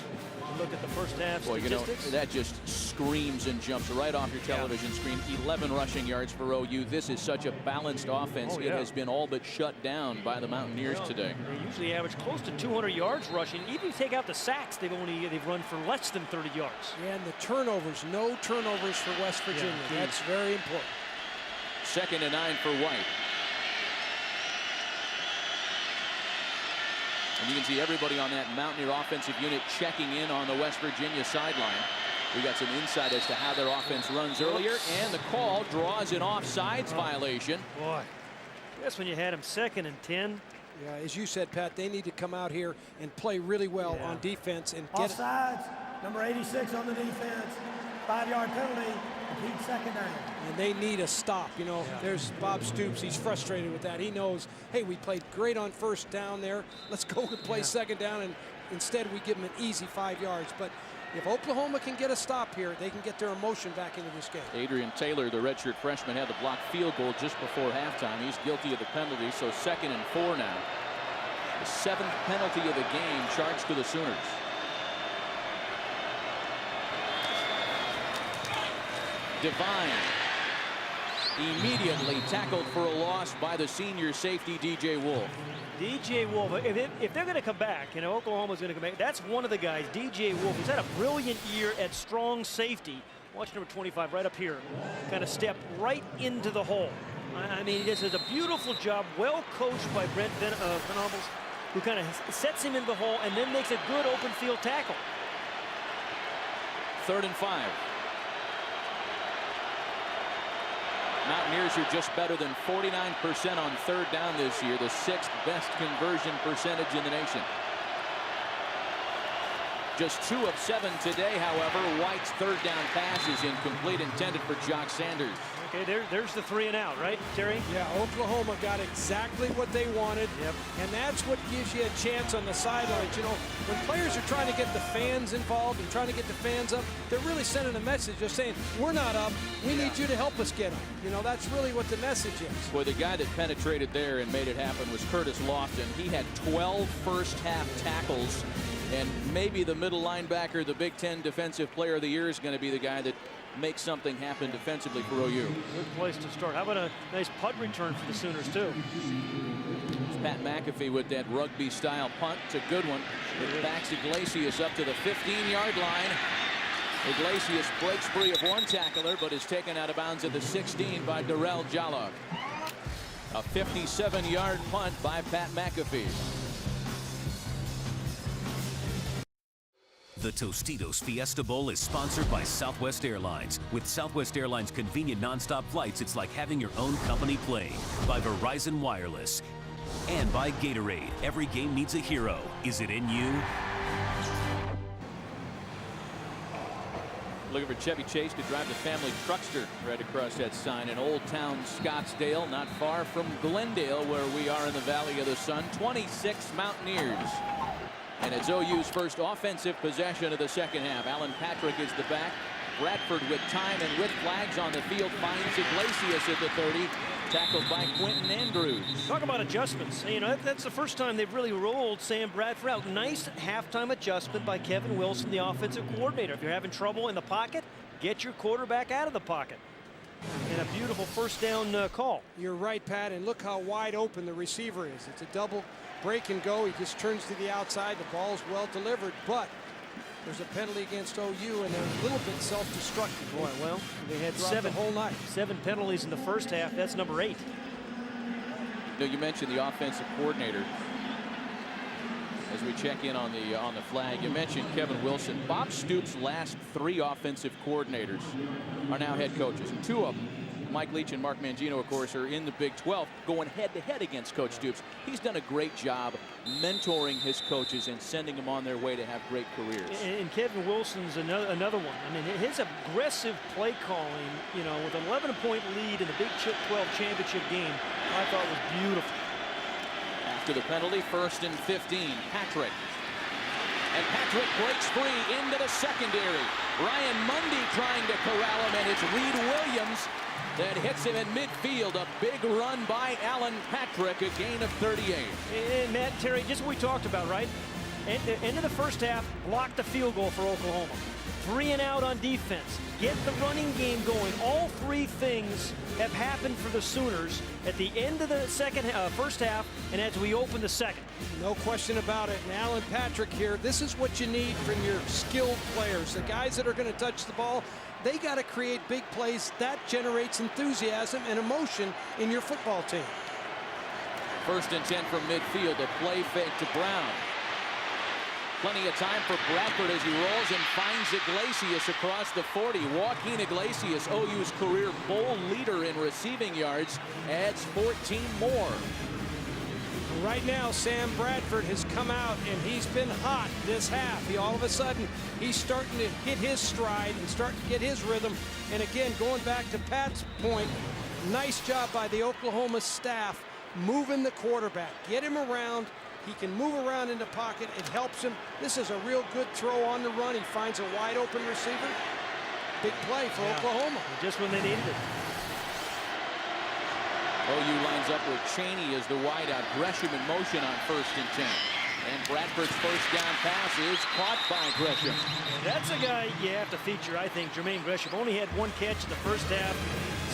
Look at the first half statistics. That just screams and jumps right off your television screen. 11 rushing yards for OU. This is such a balanced offense. It has been all but shut down by the Mountaineers today. They usually average close to 200 yards rushing. Even if you take out the sacks, they've run for less than 30 yards. Yeah, and the turnovers, no turnovers for West Virginia. That's very important. 2nd and 9 for White. And you can see everybody on that Mountaineer offensive unit checking in on the West Virginia sideline. We got some insight as to how their offense runs earlier, and the call draws an offsides violation. Boy, that's when you had him 2nd and 10. Yeah, as you said, Pat, they need to come out here and play really well on defense and get offsides. Number 86 on the defense. 5-yard penalty. Repeat second down. And they need a stop. There's Bob Stoops. He's frustrated with that. He knows, hey, we played great on first down there. Let's go and play second down, and instead we give them an easy 5 yards. But if Oklahoma can get a stop here, they can get their emotion back into this game. Adrian Taylor, the redshirt freshman, had the blocked field goal just before halftime. He's guilty of the penalty, so 2nd and 4 now. The 7th penalty of the game charged to the Sooners. Devine immediately tackled for a loss by the senior safety DJ Wolf. DJ Wolf, if they're going to come back, Oklahoma's going to come back. That's one of the guys, DJ Wolf. He's had a brilliant year at strong safety. Watch number 25 right up here. Kind of step right into the hole. I mean, this is a beautiful job, well coached by Brent Venables, who kind of sets him in the hole and then makes a good open field tackle. 3rd and 5. Mountaineers are just better than 49% on 3rd down this year, the 6th best conversion percentage in the nation. Just 2 of 7 today, however. White's 3rd down pass is incomplete, intended for Jock Sanders. Okay, there's the 3 and out, right, Terry? Yeah, Oklahoma got exactly what they wanted, and that's what gives you a chance on the sidelines. When players are trying to get the fans involved and trying to get the fans up, they're really sending a message. They're saying, we're not up. We need you to help us get up. That's really what the message is. Boy, the guy that penetrated there and made it happen was Curtis Lofton. He had 12 first-half tackles, and maybe the middle linebacker, the Big Ten Defensive Player of the Year, is going to be the guy that makes something happen defensively for OU. Good place to start. How about a nice punt return for the Sooners, too? Pat McAfee with that rugby-style punt. It's a good one. It backs Iglesias up to the 15-yard line. Iglesias breaks free of one tackler, but is taken out of bounds at the 16 by Darrell Jalog. A 57-yard punt by Pat McAfee. The Tostitos Fiesta Bowl is sponsored by Southwest Airlines. With Southwest Airlines' convenient nonstop flights, it's like having your own company playing. By Verizon Wireless. And by Gatorade. Every game needs a hero. Is it in you? Looking for Chevy Chase to drive the family truckster right across that sign in Old Town Scottsdale, not far from Glendale, where we are in the Valley of the Sun. 26 Mountaineers. And it's OU's first offensive possession of the second half. Alan Patrick is the back. Bradford with time and with flags on the field finds Iglesias at the 30. Tackled by Quentin Andrews. Talk about adjustments. You know, that's the first time they've really rolled Sam Bradford out. Nice halftime adjustment by Kevin Wilson, the offensive coordinator. If you're having trouble in the pocket, get your quarterback out of the pocket. And a beautiful first down call. You're right, Pat, and look how wide open the receiver is. It's a double break and go. He just turns to the outside. The ball's well delivered, but there's a penalty against OU, and they're a little bit self-destructive. Boy, well, they had the whole night. 7 penalties in the first half. That's number 8. You mentioned the offensive coordinator. As we check in on the flag, you mentioned Kevin Wilson. Bob Stoops' last 3 offensive coordinators are now head coaches. 2 of them, Mike Leach and Mark Mangino, of course, are in the Big 12, going head-to-head against Coach Stoops. He's done a great job mentoring his coaches and sending them on their way to have great careers. And Kevin Wilson's another one. I mean, his aggressive play calling, you know, with an 11-point lead in the Big 12 championship game, I thought was beautiful. After the penalty, 1st and 15. Patrick. And Patrick breaks free into the secondary. Ryan Mundy trying to corral him, and it's Reed Williams that hits him in midfield. A big run by Alan Patrick, a gain of 38. And Matt, Terry, just what we talked about, right? At the end of the first half, blocked the field goal for Oklahoma. 3 and out on defense. Get the running game going. All 3 things have happened for the Sooners at the end of the first half and as we open the second. No question about it. And Alan Patrick here, this is what you need from your skilled players. The guys that are going to touch the ball, they got to create big plays. That generates enthusiasm and emotion in your football team. 1st and 10 from midfield. A play fake to Brown. Plenty of time for Bradford as he rolls and finds Iglesias across the 40. Joaquin Iglesias, OU's career bowl leader in receiving yards, adds 14 more. Right now, Sam Bradford has come out and he's been hot this half. All of a sudden, he's starting to hit his stride and starting to get his rhythm. And again, going back to Pat's point, nice job by the Oklahoma staff moving the quarterback. Get him around. He can move around in the pocket. It helps him. This is a real good throw on the run. He finds a wide open receiver. Big play for Oklahoma. Just when they needed it. OU lines up with Chaney as the wideout. Gresham in motion on 1st and 10. And Bradford's first down pass is caught by Gresham. That's a guy you have to feature, I think. Jermaine Gresham only had 1 catch in the first half.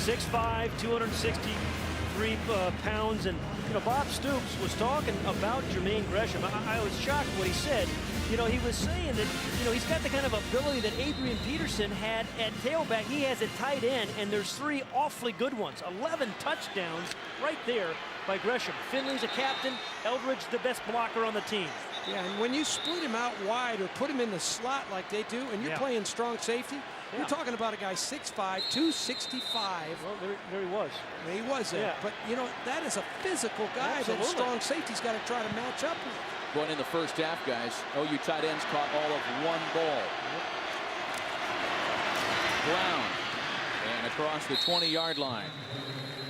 6'5", 263 pounds. And, you know, Bob Stoops was talking about Jermaine Gresham. I was shocked what he said. You know, he was saying that, you know, he's got the kind of ability that Adrian Peterson had at tailback. He has at tight end, and there's 3 awfully good ones. 11 touchdowns right there by Gresham. Finley's a captain. Eldridge the best blocker on the team. Yeah, and when you split him out wide or put him in the slot like they do, and you're playing strong safety, you're talking about a guy 6'5", 265. Well, there he was. He was there. But, you know, that is a physical guy that strong safety's got to try to match up with. Going in the first half, guys, OU tight ends caught all of 1 ball. Brown, and across the 20-yard line.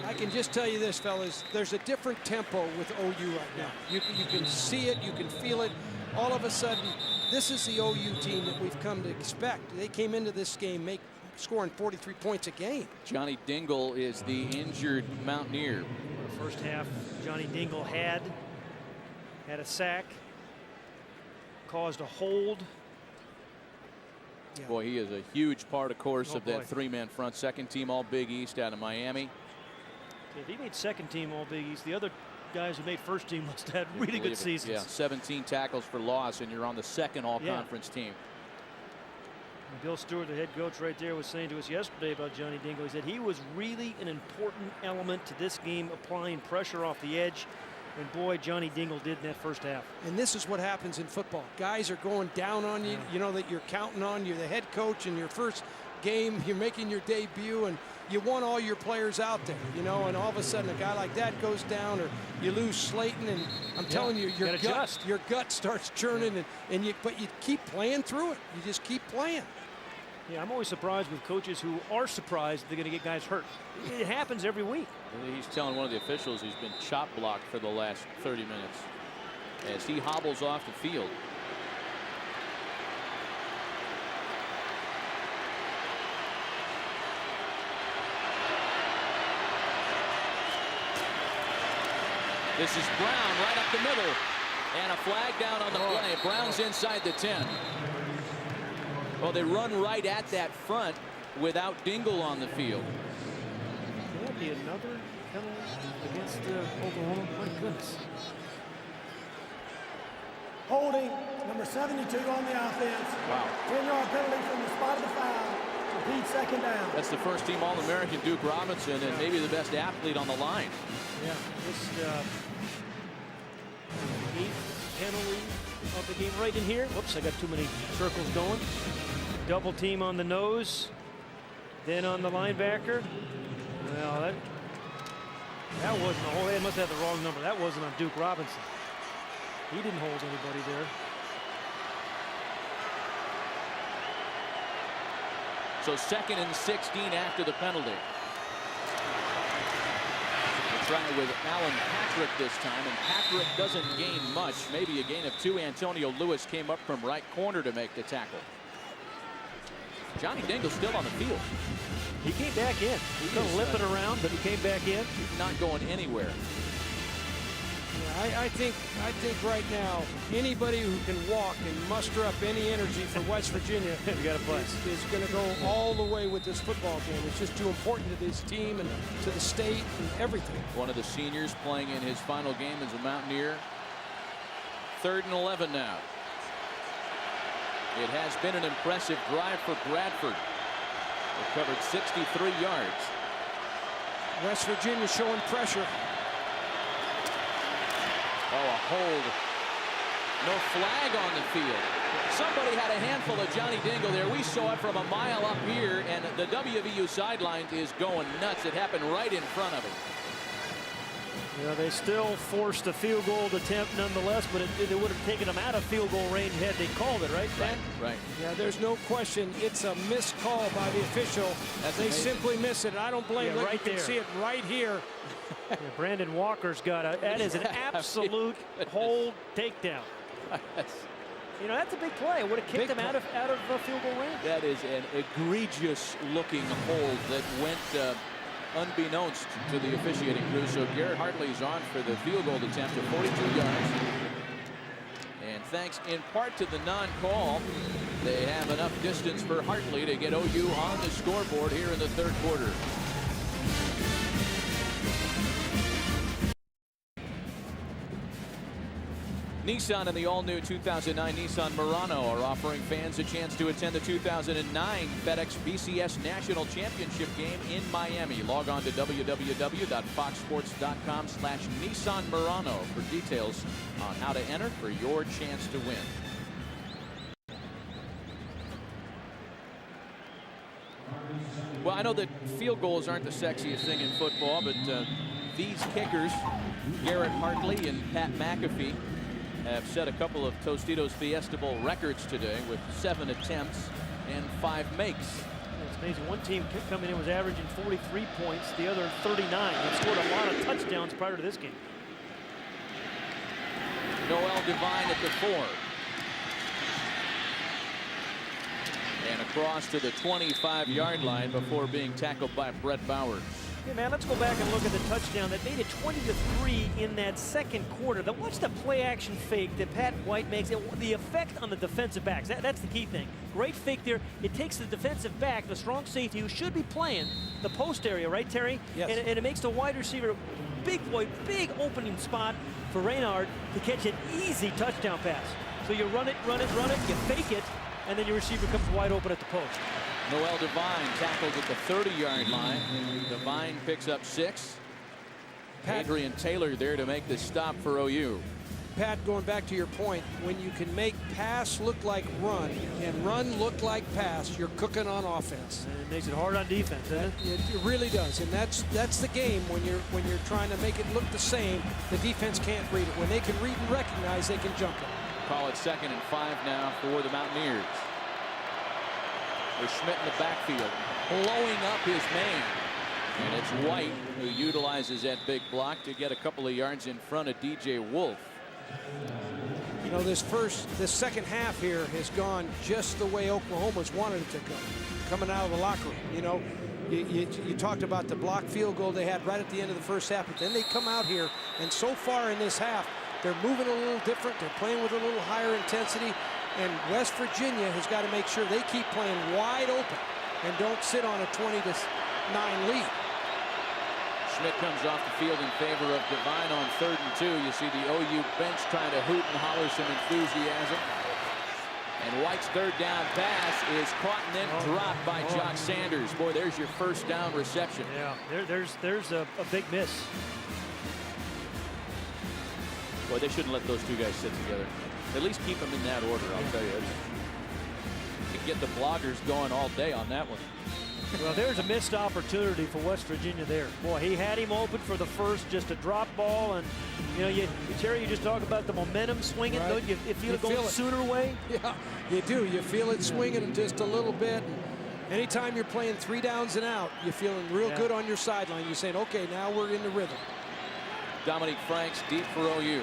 I can just tell you this, fellas, there's a different tempo with OU right now. You can see it, you can feel it. All of a sudden, this is the OU team that we've come to expect. They came into this game scoring 43 points a game. Johnny Dingle is the injured Mountaineer. First half, Johnny Dingle had a sack, caused a hold. Boy, he is a huge part, of course, of that 3-man front. 2nd team All Big East out of Miami. If he made 2nd team All Big East, the other guys who made 1st team must have had really good seasons. Yeah, 17 tackles for loss, and you're on the 2nd all-conference team. And Bill Stewart, the head coach right there, was saying to us yesterday about Johnny Dingle. He said he was really an important element to this game, applying pressure off the edge. And boy, Johnny Dingle did in that first half. And this is what happens in football. Guys are going down on you. You know that you're counting on you, the head coach, in your first game. You're making your debut, and you want all your players out there, you know, and all of a sudden a guy like that goes down, or you lose Slayton, and I'm telling you, your gut starts churning, but you keep playing through it. You just keep playing. Yeah, I'm always surprised with coaches who are surprised they're going to get guys hurt. It happens every week. He's telling one of the officials he's been chop blocked for the last 30 minutes as he hobbles off the field. This is Brown right up the middle. And a flag down on the play. Brown's inside the 10. Well, they run right at that front without Dingle on the field. Can that be another penalty against Oklahoma? My goodness. Holding number 72 on the offense. Wow. 10-yard penalty from the spot of the foul. Repeat second down. That's the first team All-American Duke Robinson and maybe the best athlete on the line. Yeah, this 8th penalty of the game right in here. Whoops, I got too many circles going. Double team on the nose, then on the linebacker. Well, that wasn't a hold. They must have the wrong number. That wasn't on Duke Robinson. He didn't hold anybody there. So 2nd and 16 after the penalty. Try with Alan Patrick this time, and Patrick doesn't gain much, maybe a gain of 2. Antonio Lewis came up from right corner to make the tackle. Johnny Dingle still on the field. He came back in. He was limping around, but he came back in. Not going anywhere. Yeah, I think right now anybody who can walk and muster up any energy for West Virginia is going to go all the way with this football game. It's just too important to this team and to the state and everything. One of the seniors playing in his final game as a Mountaineer. 3rd and 11 now. It has been an impressive drive for Bradford. They covered 63 yards. West Virginia showing pressure. Oh, a hold. No flag on the field. Somebody had a handful of Johnny Dingle there. We saw it from a mile up here, and the WVU sideline is going nuts. It happened right in front of him. Yeah, they still forced a field goal attempt nonetheless, but it would have taken them out of field goal range had they called it, right, Dan? Right. Yeah, there's no question it's a missed call by the official. They simply miss it. I don't blame them. Right you can there. see it right here. Yeah, Brandon Walker's got a, that is an absolute hold takedown. You know, that's a big play. It would have kicked him out of field goal range. That is an egregious looking hold that went unbeknownst to the officiating crew. So Garrett Hartley's on for the field goal attempt of 42 yards. And thanks in part to the non-call, they have enough distance for Hartley to get OU on the scoreboard here in the 3rd quarter. Nissan and the all-new 2009 Nissan Murano are offering fans a chance to attend the 2009 FedEx BCS National Championship game in Miami. Log on to www.foxsports.com/Nissan Murano for details on how to enter for your chance to win. Well, I know that field goals aren't the sexiest thing in football, but these kickers, Garrett Hartley and Pat McAfee, have set a couple of Tostitos Fiesta Bowl records today with 7 attempts and 5 makes. It's amazing. One team coming in was averaging 43 points, the other 39. They've scored a lot of touchdowns prior to this game. Noel Devine at the 4. And across to the 25-yard line before being tackled by Brett Bowers. Hey, man, let's go back and look at the touchdown that made it 20-3 in that 2nd quarter. Watch the play-action fake that Pat White makes. The effect on the defensive backs, that's the key thing. Great fake there. It takes the defensive back, the strong safety, who should be playing the post area, right, Terry? Yes. And it makes the wide receiver big opening spot for Reynard to catch an easy touchdown pass. So you run it, you fake it, and then your receiver comes wide open at the post. Noel Devine tackled at the 30-yard line. Devine picks up 6. Adrian Taylor there to make the stop for OU. Pat, going back to your point, when you can make pass look like run and run look like pass, you're cooking on offense. And it makes it hard on defense, doesn't it? It really does, and that's the game. When you're trying to make it look the same, the defense can't read it. When they can read and recognize, they can jump it. Call it 2nd and 5 now for the Mountaineers. There's Schmidt in the backfield, blowing up his man. And it's White who utilizes that big block to get a couple of yards in front of DJ Wolf. You know, this second half here has gone just the way Oklahoma's wanted it to go, coming out of the locker room. You know, you talked about the block field goal they had right at the end of the first half, but then they come out here, and so far in this half, they're moving a little different. They're playing with a little higher intensity, and West Virginia has got to make sure they keep playing wide open and don't sit on a 20-9 lead. Schmidt comes off the field in favor of Devine on 3rd and 2. You see the OU bench trying to hoot and holler some enthusiasm. And White's 3rd down pass is caught and then dropped by Jock Sanders. Boy, there's your 1st down reception. Yeah, there's a big miss. Boy, they shouldn't let those two guys sit together. At least keep them in that order, I'll tell you. You can get the bloggers going all day on that one. Well, there's a missed opportunity for West Virginia there. Boy, he had him open for the first, just a drop ball. And, you know, Terry, you just talk about the momentum swinging. Right. Don't you feel it going sooner way? Yeah, you do. You feel it swinging just a little bit. Anytime you're playing 3 downs and out, you're feeling real good on your sideline. You're saying, okay, now we're in the rhythm. Dominique Franks deep for OU.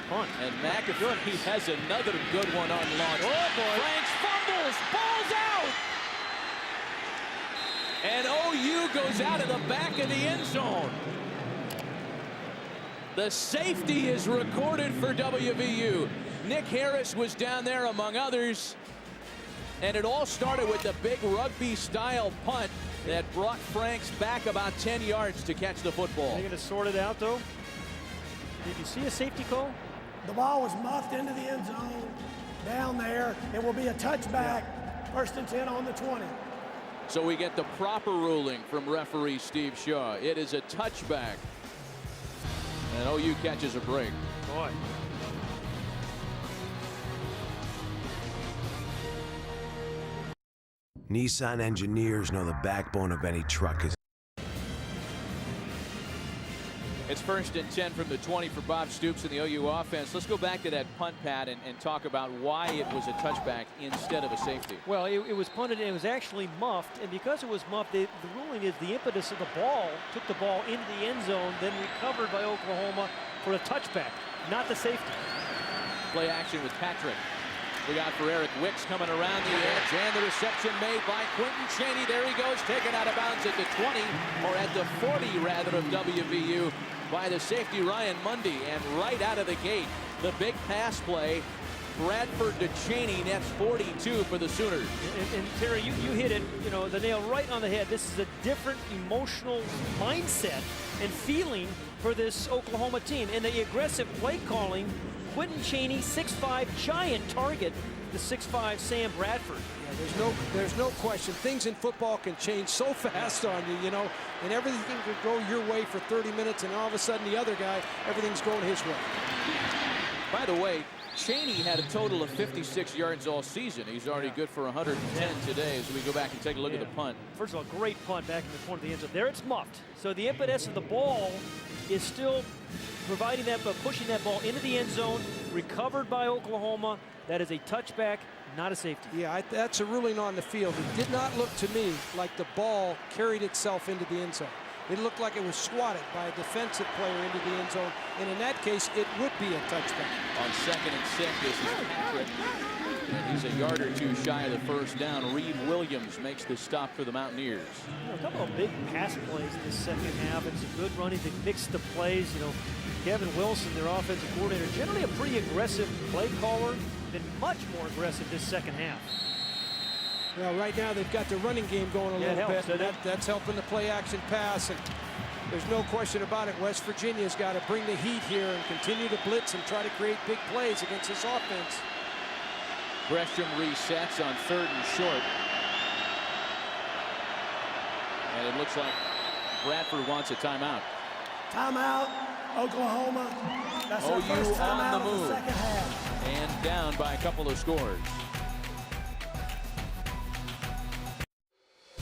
Punt. And McAfee has another good one on launch. Oh, boy. Franks fumbles, ball's out. And OU goes out of the back of the end zone. The safety is recorded for WVU. Nick Harris was down there among others. And it all started with the big rugby-style punt that brought Franks back about 10 yards to catch the football. They're going to sort it out, though. Did you see a safety call? The ball was muffed into the end zone down there. It will be a touchback. 1st and 10 on the 20. So we get the proper ruling from referee Steve Shaw. It is a touchback. And OU catches a break. Boy. Nissan engineers know the backbone of any truck is. It's 1st and 10 from the 20 for Bob Stoops and the OU offense. Let's go back to that punt, Pat, and talk about why it was a touchback instead of a safety. Well, it was punted and it was actually muffed, and because it was muffed, the ruling is the impetus of the ball took the ball into the end zone, then recovered by Oklahoma for a touchback, not the safety. Play action with Patrick. We got for Eric Wicks coming around the edge, and the reception made by Quentin Cheney. There he goes, taken out of bounds at the 20, or at the 40, rather, of WVU by the safety Ryan Mundy. And right out of the gate, the big pass play, Bradford to Cheney, nets 42 for the Sooners. And Terry, you hit it, you know, the nail right on the head. This is a different emotional mindset and feeling for this Oklahoma team. And the aggressive play calling, Quentin Cheney, 6'5", giant target, the 6'5" Sam Bradford. Yeah, there's no question. Things in football can change so fast on you, you know, and everything could go your way for 30 minutes, and all of a sudden the other guy, everything's going his way. By the way, Cheney had a total of 56 yards all season. He's already good for 110 today as we go back and take a look at the punt. First of all, great punt back in the corner of the end zone. There it's muffed. So the impetus of the ball is still providing that, pushing that ball into the end zone, recovered by Oklahoma. That is a touchback, not a safety. Yeah, that's a ruling on the field. It did not look to me like the ball carried itself into the end zone. It looked like it was swatted by a defensive player into the end zone, and in that case, it would be a touchback. On 2nd and 6, this is Patrick, and he's a yard or two shy of the 1st down. Reed Williams makes the stop for the Mountaineers. You know, a couple of big pass plays in the second half, and some good running to mix the plays. You know, Kevin Wilson, their offensive coordinator, generally a pretty aggressive play caller, been much more aggressive this second half. Well, right now they've got the running game going a little bit. That's helping the play action pass, and there's no question about it. West Virginia's got to bring the heat here and continue to blitz and try to create big plays against this offense. Gresham resets on 3rd and short. And it looks like Bradford wants a timeout. Timeout, Oklahoma. That's our OU first timeout on the of move. the second half. And down by a couple of scores.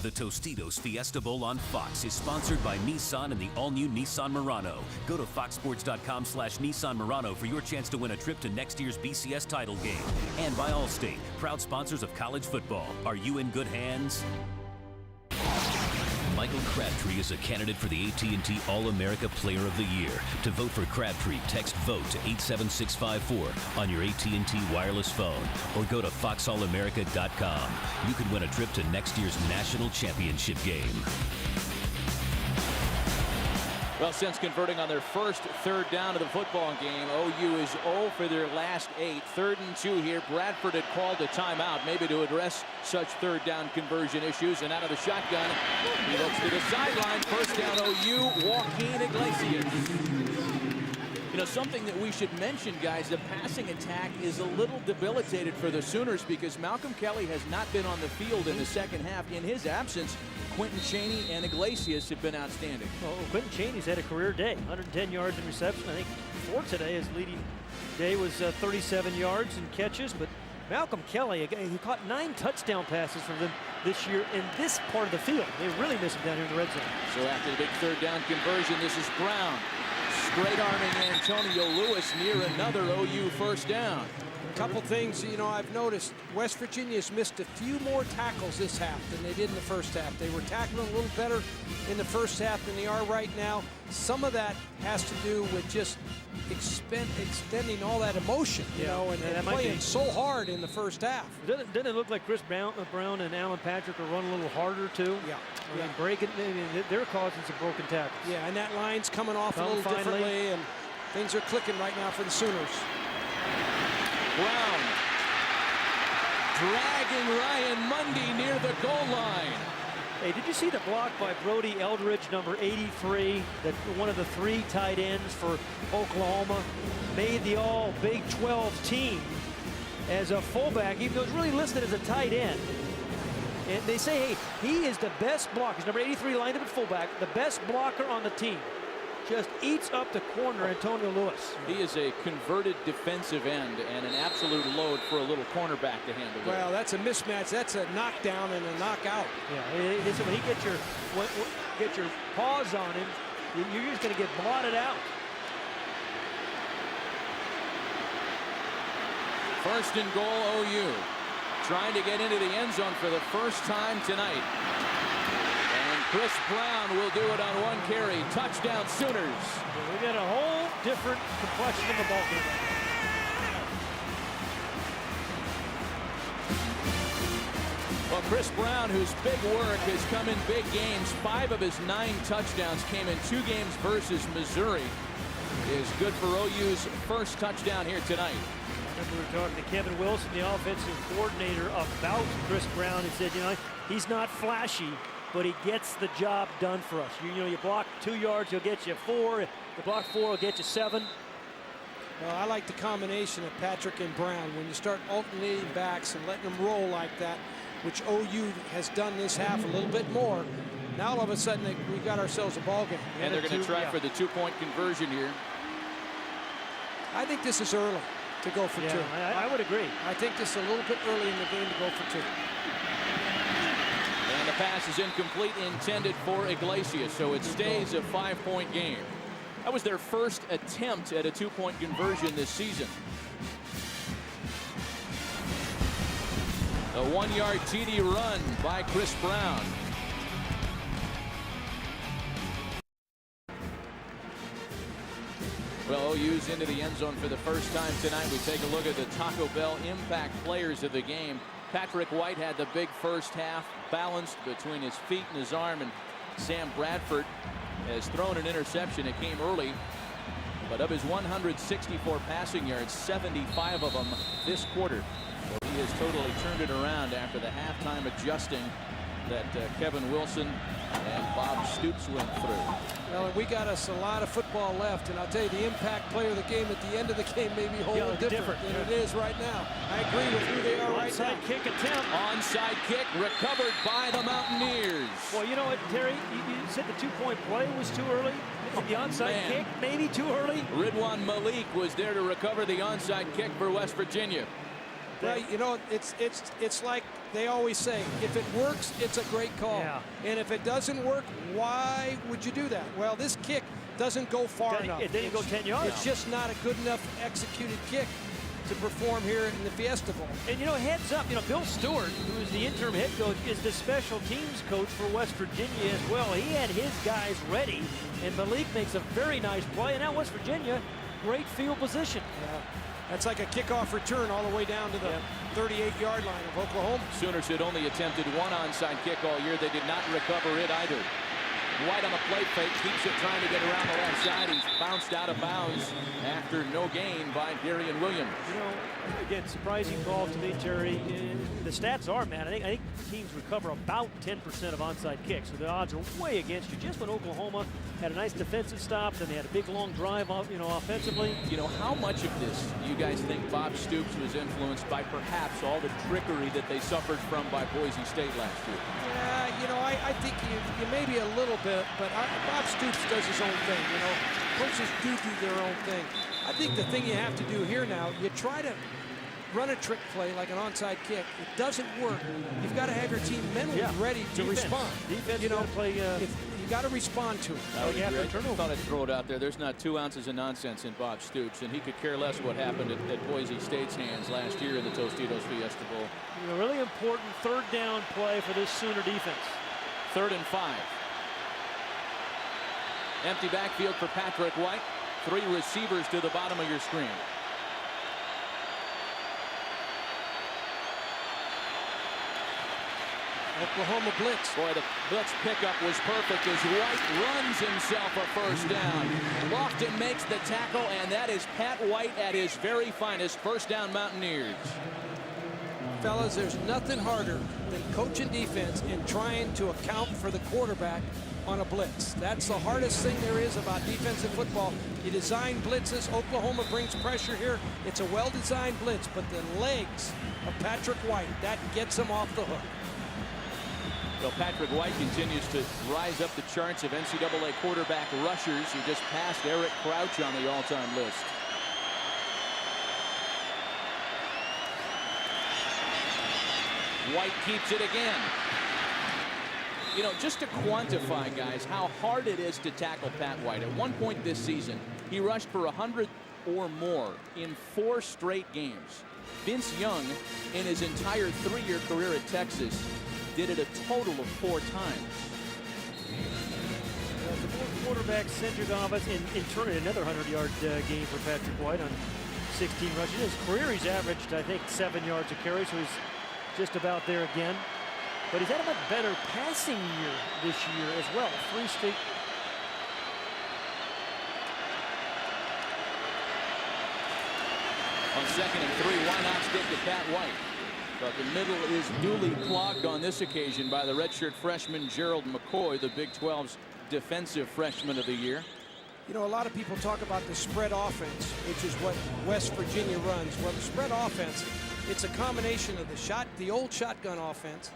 The Tostitos Fiesta Bowl on Fox is sponsored by Nissan and the all-new Nissan Murano. Go to foxsports.com/Nissan Murano for your chance to win a trip to next year's BCS title game. And by Allstate, proud sponsors of college football. Are you in good hands? Michael Crabtree is a candidate for the AT&T All-America Player of the Year. To vote for Crabtree, text VOTE to 87654 on your AT&T wireless phone or go to foxallamerica.com. You could win a trip to next year's national championship game. Well, since converting on their first third down of the football game, OU is 0 for their last 8. 3rd and 2 here. Bradford had called a timeout, maybe to address such third down conversion issues. And out of the shotgun, he looks to the sideline. First down, OU, Joaquin Iglesias. You know, something that we should mention, guys, the passing attack is a little debilitated for the Sooners because Malcolm Kelly has not been on the field in the second half. In his absence, Quentin Chaney and Iglesias have been outstanding. Well, Quentin Chaney's had a career day, 110 yards in reception. I think for today, his leading day was 37 yards and catches. But Malcolm Kelly, he caught 9 touchdown passes from them this year in this part of the field. They really miss him down here in the red zone. So after the big third down conversion, this is Brown. Straight arming Antonio Lewis near another OU first down. A couple things, you know, I've noticed West Virginia's missed a few more tackles this half than they did in the first half. They were tackling a little better in the first half than they are right now. Some of that has to do with just extending all that emotion, you know, and playing so hard in the first half. Doesn't it look like Chris Brown and Alan Patrick are running a little harder too? Yeah. I mean, breaking, they're causing some broken tackles. Yeah, and that line's coming off a little differently, and things are clicking right now for the Sooners. Brown dragging Ryan Mundy near the goal line. Hey, did you see the block by Brody Eldridge, number 83, that one of the 3 tight ends for Oklahoma, made the all Big 12 team as a fullback, even though he's really listed as a tight end. And they say, hey, he is the best blocker. He's number 83, lined up at fullback, the best blocker on the team. Just eats up the corner, Antonio Lewis. He is a converted defensive end and an absolute load for a little cornerback to handle. Well, that's a mismatch. That's a knockdown and a knockout. Yeah, when he get your paws on him, you're just going to get blotted out. First and goal, OU. Trying to get into the end zone for the first time tonight. Chris Brown will do it on 1 carry. Touchdown, Sooners. We got a whole different complexion of the ball game. Well, Chris Brown, whose big work has come in big games, 5 of his 9 touchdowns came in 2 games versus Missouri, is good for OU's first touchdown here tonight. I remember we were talking to Kevin Wilson, the offensive coordinator, about Chris Brown. He said, you know, he's not flashy, but he gets the job done for us. You know, you block 2 yards, he'll get you 4. You block 4, he'll get you 7. Well, I like the combination of Patrick and Brown. When you start alternating backs and letting them roll like that, which OU has done this half a little bit more, now all of a sudden we got ourselves a ball game. And they're going to try for the 2-point conversion here. I think this is early to go for 2. I would agree. I think this is a little bit early in the game to go for 2. And the pass is incomplete, intended for Iglesias, so it stays a 5-point game. That was their first attempt at a 2-point conversion this season. A 1-yard TD run by Chris Brown. Well, OU's into the end zone for the first time tonight. We take a look at the Taco Bell impact players of the game. Patrick White had the big first half, balanced between his feet and his arm, and Sam Bradford has thrown an interception. It came early, but of his 164 passing yards, 75 of them this quarter. So he has totally turned it around after the halftime adjusting that Kevin Wilson and Bob Stoops went through. Well, we got us a lot of football left, and I'll tell you, the impact player of the game at the end of the game may be a whole lot different than it is right now. I agree with who they are right now. Onside kick attempt. Onside kick recovered by the Mountaineers. Well, you know what, Terry? You said the 2-point play was too early. The onside kick maybe too early. Ridwan Malik was there to recover the onside kick for West Virginia. Well, you know, it's like they always say, if it works, it's a great call. Yeah. And if it doesn't work, why would you do that? Well, this kick doesn't go far enough. It didn't go 10 yards. It's just not a good enough executed kick to perform here in the Fiesta Bowl. And, you know, heads up, you know, Bill Stewart, who is the interim head coach, is the special teams coach for West Virginia as well. He had his guys ready, and Malik makes a very nice play. And now West Virginia, great field position. Yeah. That's like a kickoff return all the way down to the 38-yard line of Oklahoma. Sooners had only attempted one onside kick all year. They did not recover it either. White on the play fake, keeps it trying to get around the left side. He's bounced out of bounds after no gain by Darian Williams. You know, again, surprising call to me, Terry. The stats are, man, I think teams recover about 10% of onside kicks, so the odds are way against you. Just when Oklahoma had a nice defensive stop, then they had a big long drive, you know, offensively. You know, how much of this do you guys think Bob Stoops was influenced by perhaps all the trickery that they suffered from by Boise State last year? Yeah, you know, I think you maybe a little bit, but Bob Stoops does his own thing, you know. Coaches do their own thing. I think the thing you have to do here now, you try to run a trick play like an onside kick. It doesn't work. You've got to have your team mentally ready to respond. Defense, you know, play, you got to respond to it. I thought I'd throw it out there. There's not 2 ounces of nonsense in Bob Stoops, and he could care less what happened at Boise State's hands last year in the Tostitos Fiesta Bowl. You know, really important third down play for this Sooner defense. 3rd and 5. Empty backfield for Patrick White. 3 receivers to the bottom of your screen. Oklahoma blitz. Boy, the blitz pickup was perfect as White runs himself a first down. Lofton makes the tackle, and that is Pat White at his very finest. First down, Mountaineers. Fellas, there's nothing harder than coaching defense and trying to account for the quarterback on a blitz. That's the hardest thing there is about defensive football. You design blitzes. Oklahoma brings pressure here. It's a well-designed blitz, but the legs of Patrick White, that gets him off the hook. So Patrick White continues to rise up the charts of NCAA quarterback rushers. He just passed Eric Crouch on the all-time list. White keeps it again. You know, just to quantify, guys, how hard it is to tackle Pat White. At one point this season, he rushed for 100 or more in 4 straight games. Vince Young, in his entire 3-year career at Texas, did it a total of 4 times. The 4 quarterback-centric offense in turning another 100-yard game for Patrick White on 16 rushes. His career, he's averaged, I think, 7 yards a carry, so he's just about there again. But he's had a much better passing year this year as well. 3 straight. On 2nd and 3, why not stick to Pat White? But the middle is duly clogged on this occasion by the redshirt freshman Gerald McCoy, the Big 12's defensive freshman of the year. You know, a lot of people talk about the spread offense, which is what West Virginia runs. Well, the spread offense, it's a combination of the old shotgun offense,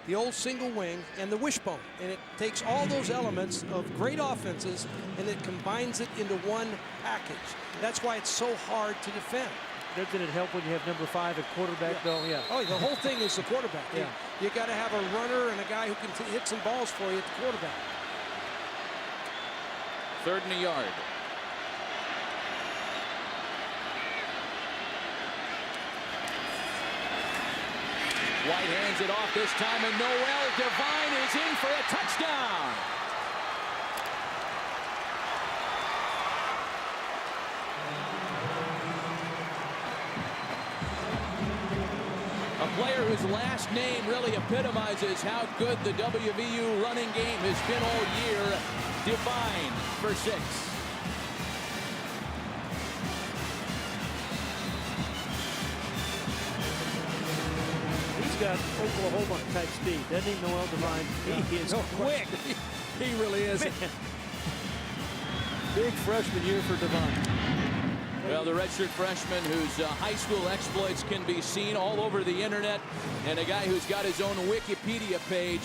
the old single wing, and the wishbone. And it takes all those elements of great offenses and it combines it into one package. That's why it's so hard to defend. Doesn't it help when you have number 5 at quarterback, though? Yeah. Oh, the whole thing is the quarterback. Yeah. You got to have a runner and a guy who can hit some balls for you at the quarterback. 3rd and a yard. White hands it off this time, and Noel Devine is in for a touchdown. A player whose last name really epitomizes how good the WVU running game has been all year. Devine for 6. He's got Oklahoma type speed, doesn't he, Noel Devine? He is quick. He really is. Man. Big freshman year for Devine. Well, the redshirt freshman whose high school exploits can be seen all over the internet, and a guy who's got his own Wikipedia page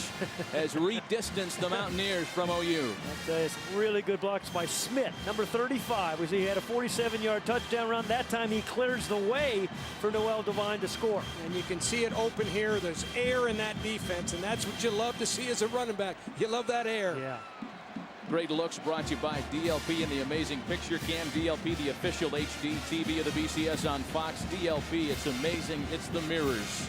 has redistanced the Mountaineers from OU. I'll tell you, some really good blocks by Smith, number 35. He had a 47-yard touchdown run. That time he clears the way for Noel Devine to score. And you can see it open here. There's air in that defense, and that's what you love to see as a running back. You love that air. Yeah. Great Looks brought to you by DLP and the amazing picture cam. DLP, the official HD TV of the BCS on Fox. DLP, it's amazing. It's the mirrors.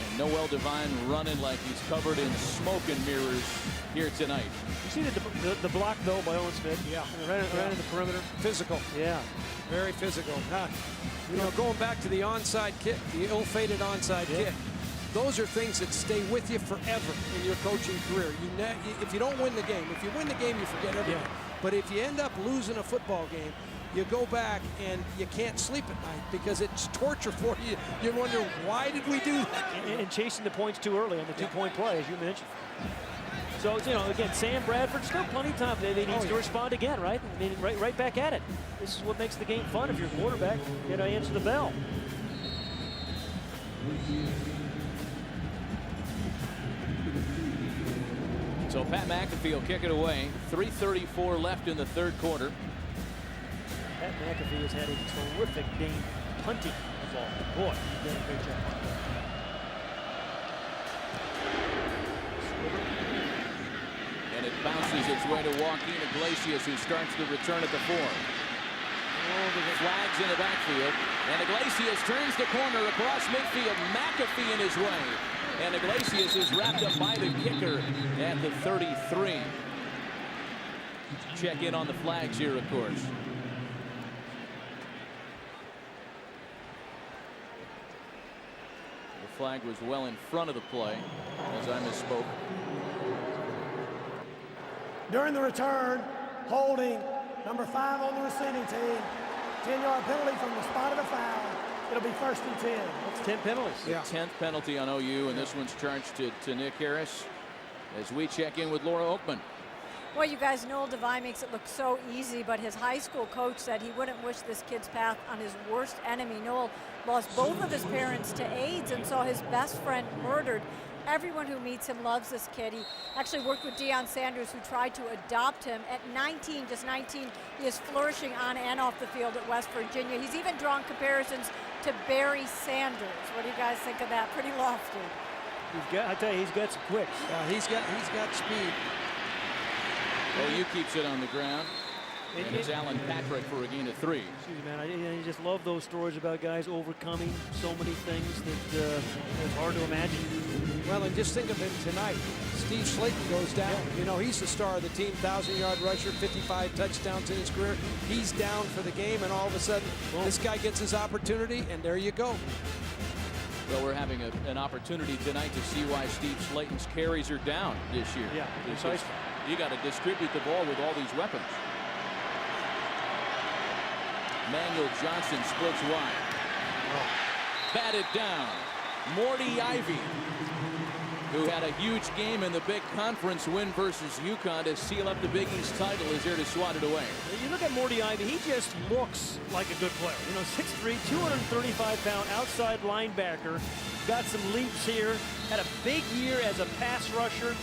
And Noel Devine running like he's covered in smoke and mirrors here tonight. You see the block, though, by Owen Smith? Yeah. Right in the perimeter. Physical. Yeah. Very physical. You know, going back to the onside kick, the ill-fated onside kick. Those are things that stay with you forever in your coaching career. If you don't win the game, if you win the game, you forget everything. Yeah. But if you end up losing a football game, you go back and you can't sleep at night because it's torture for you. You wonder, why did we do that? And chasing the points too early on the two-point play, as you mentioned. So, you know, again, Sam Bradford, still plenty of time. They need to respond again, right? I mean, right back at it. This is what makes the game fun if you're a quarterback. You know, answer the bell. So Pat McAfee will kick it away. 3:34 left in the third quarter. Pat McAfee has had a terrific game punting the ball. Boy, he's done a great job. And it bounces its way to Joaquin Iglesias, who starts the return at the 4. Flags in the backfield. And Iglesias turns the corner across midfield. McAfee in his way. And Iglesias is wrapped up by the kicker at the 33. Check in on the flags here, of course. The flag was well in front of the play, as I misspoke. During the return, holding number 5 on the receiving team. 10-yard penalty from the spot of the foul. It'll be 1st and 10. That's 10 penalties. The 10th penalty on OU, and this one's charged to Nick Harris as we check in with Laura Oakman. Well, you guys, Noel Devine makes it look so easy, but his high school coach said he wouldn't wish this kid's path on his worst enemy. Noel lost both of his parents to AIDS and saw his best friend murdered. Everyone who meets him loves this kid. He actually worked with Deion Sanders, who tried to adopt him. At 19, just 19, he is flourishing on and off the field at West Virginia. He's even drawn comparisons to Barry Sanders. What do you guys think of that? Pretty lofty. I tell you, he's got some quicks. He's got speed. OU keeps it on the ground. And it's Alan Patrick for a gain of 3. Excuse me, man. I just love those stories about guys overcoming so many things that it's hard to imagine. Well, and just think of it tonight. Steve Slayton goes down. You know, he's the star of the team, 1,000-yard rusher, 55 touchdowns in his career. He's down for the game, and all of a sudden, this guy gets his opportunity, and there you go. Well, we're having an opportunity tonight to see why Steve Slayton's carries are down this year. Yeah, precisely. You got to distribute the ball with all these weapons. Manuel Johnson splits wide. Batted down. Morty Ivy, who had a huge game in the big conference win versus UConn to seal up the Big East title, is here to swat it away. You look at Morty Ivy, he just looks like a good player. You know, 6'3", 235-pound outside linebacker. Got some leaps here. Had a big year as a pass rusher.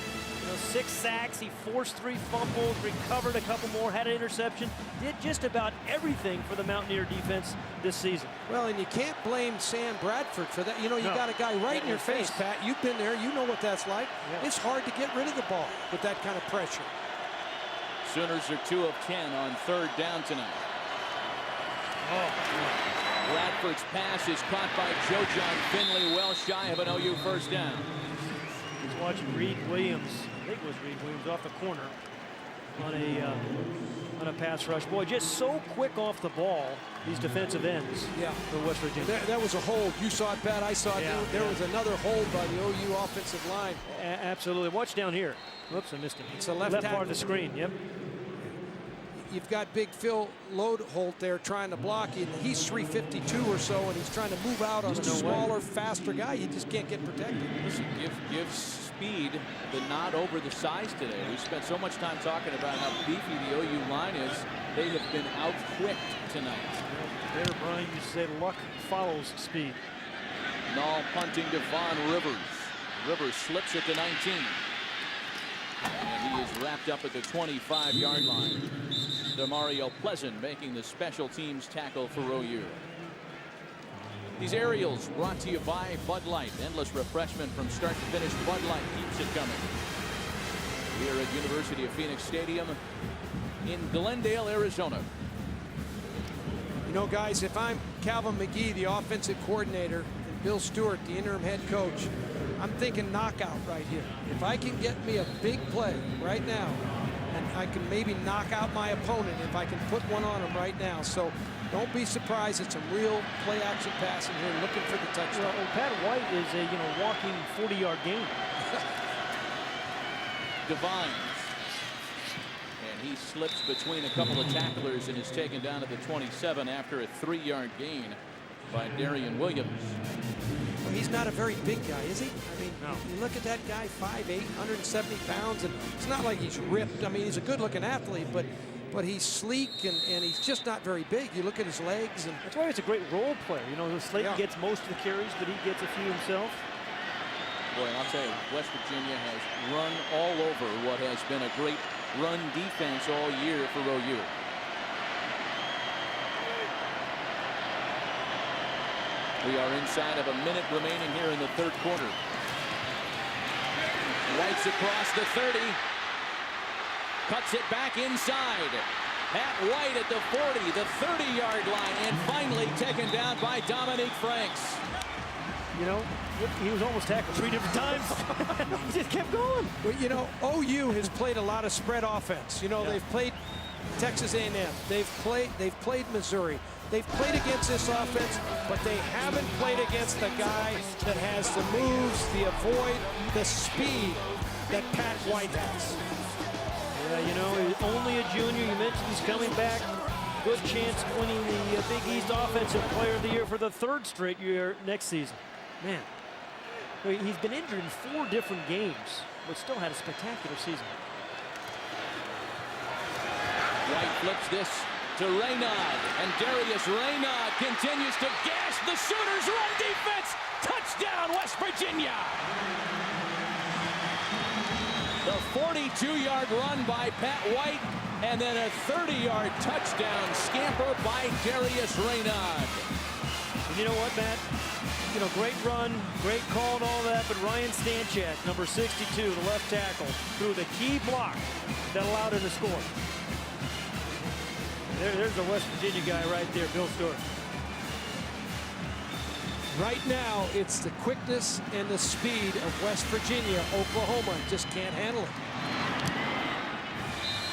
6 sacks, he forced 3 fumbles, recovered a couple more, had an interception, did just about everything for the Mountaineer defense this season. Well, and you can't blame Sam Bradford for that. You know, you got a guy right in your face, Pat. You've been there. You know what that's like. Yeah. It's hard to get rid of the ball with that kind of pressure. Sooners are 2 of 10 on 3rd down tonight. Bradford's pass is caught by Joe John Finley, well shy of an OU first down. He's watching Reed Williams. I think it was Reed Williams off the corner on a pass rush. Boy, just so quick off the ball, these defensive ends for West Virginia. That was a hold. You saw it, Pat. I saw it. There was another hold by the OU offensive line. Absolutely. Watch down here. Whoops, I missed him. It's the left part of the screen. Yep. You've got Big Phil Lodeholt there trying to block. He's 352 or so, and he's trying to move out on a smaller, faster guy. You just can't get protected. Listen, give speed the nod over the size today. We spent so much time talking about how beefy the OU line is. They have been out-quicked tonight. There, Brian used to say luck follows speed. Nall punting to Von Rivers. Rivers slips it to 19. And he is wrapped up at the 25-yard line. Demario Pleasant making the special teams tackle for OU. These aerials brought to you by Bud Light. Endless refreshment from start to finish. Bud Light keeps it coming. Here at University of Phoenix Stadium in Glendale, Arizona. You know, guys, if I'm Calvin McGee, the offensive coordinator, and Bill Stewart, the interim head coach, I'm thinking knockout right here. If I can get me a big play right now, and I can maybe knock out my opponent if I can put one on him right now. So don't be surprised. It's some real play action passing here, looking for the touchdown. Well, Pat White is a walking 40-yard gain. Divines. And he slips between a couple of tacklers and is taken down at the 27 after a 3-yard gain by Darian Williams. Well, he's not a very big guy, is he? I mean, you look at that guy, 5'8", 170 pounds, and it's not like he's ripped. I mean, he's a good-looking athlete, but he's sleek and he's just not very big. You look at his legs, and that's why he's a great role player. You know, Slayton gets most of the carries, but he gets a few himself. Boy, I'll tell you, West Virginia has run all over what has been a great run defense all year for OU. We are inside of a minute remaining here in the third quarter. White's across the 30. Cuts it back inside. Pat White at the 40, the 30-yard line, and finally taken down by Dominique Franks. You know, he was almost tackled 3 different times. He just kept going. Well, you know, OU has played a lot of spread offense. You know, they've played Texas A&M. They've played Missouri. They've played against this offense, but they haven't played against the guy that has the moves, the avoid, the speed that Pat White has. Yeah, you know, he's only a junior. You mentioned he's coming back. Good chance of winning the Big East Offensive Player of the Year for the 3rd straight year next season. Man, he's been injured in 4 different games, but still had a spectacular season. White flips this to Raynaud, and Darius Raynaud continues to gash the Sooners' run defense. Touchdown, West Virginia! The 42-yard run by Pat White, and then a 30-yard touchdown scamper by Darius Raynaud. And you know what, Matt? You know, great run, great call and all that, but Ryan Stanchak, number 62, the left tackle, threw the key block that allowed him to score. There's the West Virginia guy right there, Bill Stewart. Right now, it's the quickness and the speed of West Virginia. Oklahoma just can't handle it.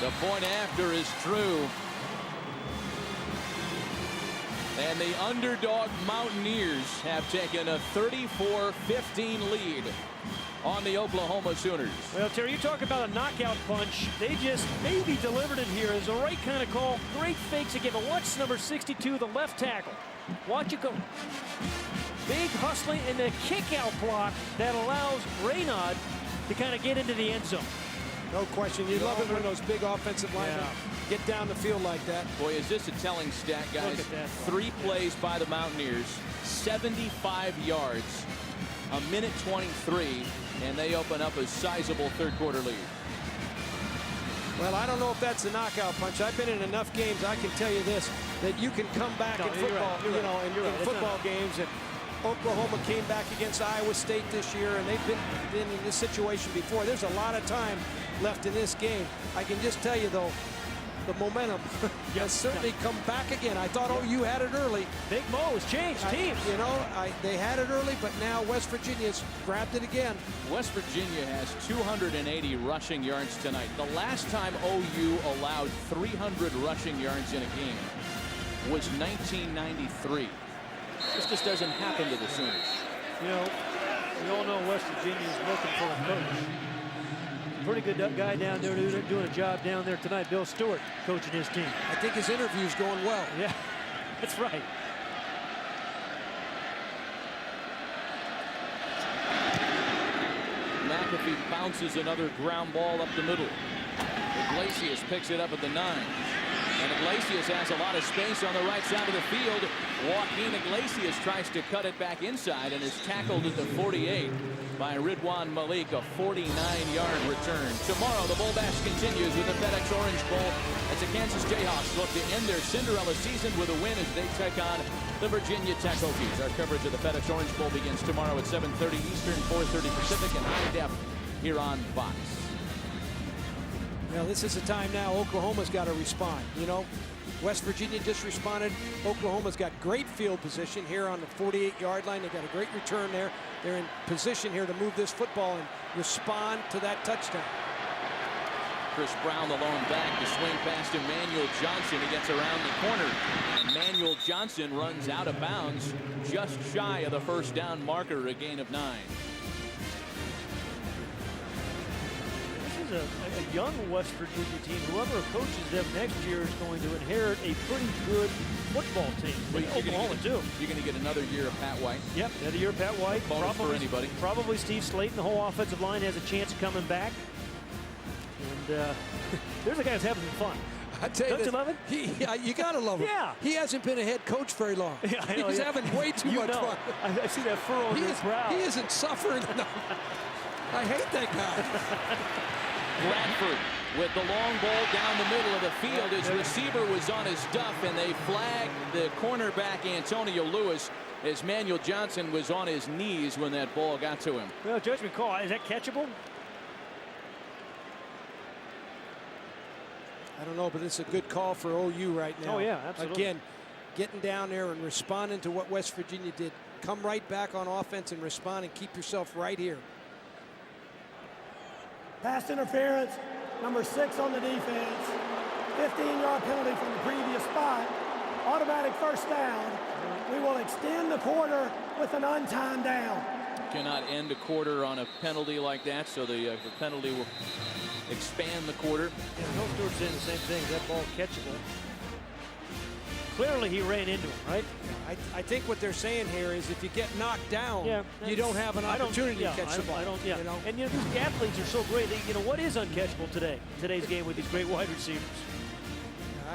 The point after is true. And the underdog Mountaineers have taken a 34-15 lead on the Oklahoma Sooners. Well, Terry, you talk about a knockout punch. They just maybe delivered it here as the right kind of call. Great fakes again, but watch number 62, the left tackle. Watch it go. Big hustling and the kick-out block that allows Raynaud to kind of get into the end zone. No question. You love it when those big offensive linemen get down the field like that. Boy, is this a telling stat, guys. Look at that. 3 plays by the Mountaineers, 75 yards, a minute 23, and they open up a sizable third-quarter lead. Well, I don't know if that's a knockout punch. I've been in enough games, I can tell you this, that you can come back in football, in football games. And Oklahoma came back against Iowa State this year, and they've been in this situation before. There's a lot of time left in this game. I can just tell you, though, the momentum has certainly come back again. I thought OU had it early. Big Mo has changed teams. You know, they had it early, but now West Virginia's grabbed it again. West Virginia has 280 rushing yards tonight. The last time OU allowed 300 rushing yards in a game was 1993. This just doesn't happen to the Sooners. You know, we all know West Virginia is looking for a coach. Pretty good guy down there doing a job down there tonight. Bill Stewart coaching his team. I think his interview's going well. Yeah, that's right. McAfee bounces another ground ball up the middle. Iglesias picks it up at the 9. And Iglesias has a lot of space on the right side of the field. Joaquin Iglesias tries to cut it back inside and is tackled at the 48 by Ridwan Malik, a 49-yard return. Tomorrow, the Bowl Bash continues with the FedEx Orange Bowl as the Kansas Jayhawks look to end their Cinderella season with a win as they take on the Virginia Tech Hokies. Our coverage of the FedEx Orange Bowl begins tomorrow at 7:30 Eastern, 4:30 Pacific, and high def here on Fox. Well, this is the time now Oklahoma's got to respond. You know, West Virginia just responded. Oklahoma's got great field position here on the 48-yard line. They got a great return there. They're in position here to move this football and respond to that touchdown. Chris Brown, the lone back, to swing past Emmanuel Johnson. He gets around the corner. Emmanuel Johnson runs out of bounds just shy of the first down marker, a gain of 9. A young West Virginia team. Whoever coaches them next year is going to inherit a pretty good football team. Well, Oklahoma too. You're going to get another year of Pat White. Yep, another year of Pat White. Bonus for anybody. Probably Steve Slayton. The whole offensive line has a chance of coming back. And there's a guy who's having some fun. I tell you, Don't you love it? You gotta love him. Yeah. He hasn't been a head coach very long. Yeah, I know, He's having way too much fun. I see that furrow on his brow. He isn't suffering enough. I hate that guy. Bradford with the long ball down the middle of the field. His receiver was on his duff, and they flagged the cornerback Antonio Lewis as Manuel Johnson was on his knees when that ball got to him. Well, judgment call. Is that catchable? I don't know, but it's a good call for OU right now. Oh, yeah, absolutely. Again, getting down there and responding to what West Virginia did. Come right back on offense and respond and keep yourself right here. Pass interference, number 6 on the defense. 15-yard penalty from the previous spot. Automatic first down. We will extend the quarter with an untimed down. Cannot end a quarter on a penalty like that, so the penalty will expand the quarter. Yeah, Bill Stewart's saying the same thing. That ball catchable. Clearly he ran into him, right? I think what they're saying here is if you get knocked down, you don't have an opportunity to catch the ball. You know? And you know, these athletes are so great. They, you know, what is uncatchable today's game with these great wide receivers?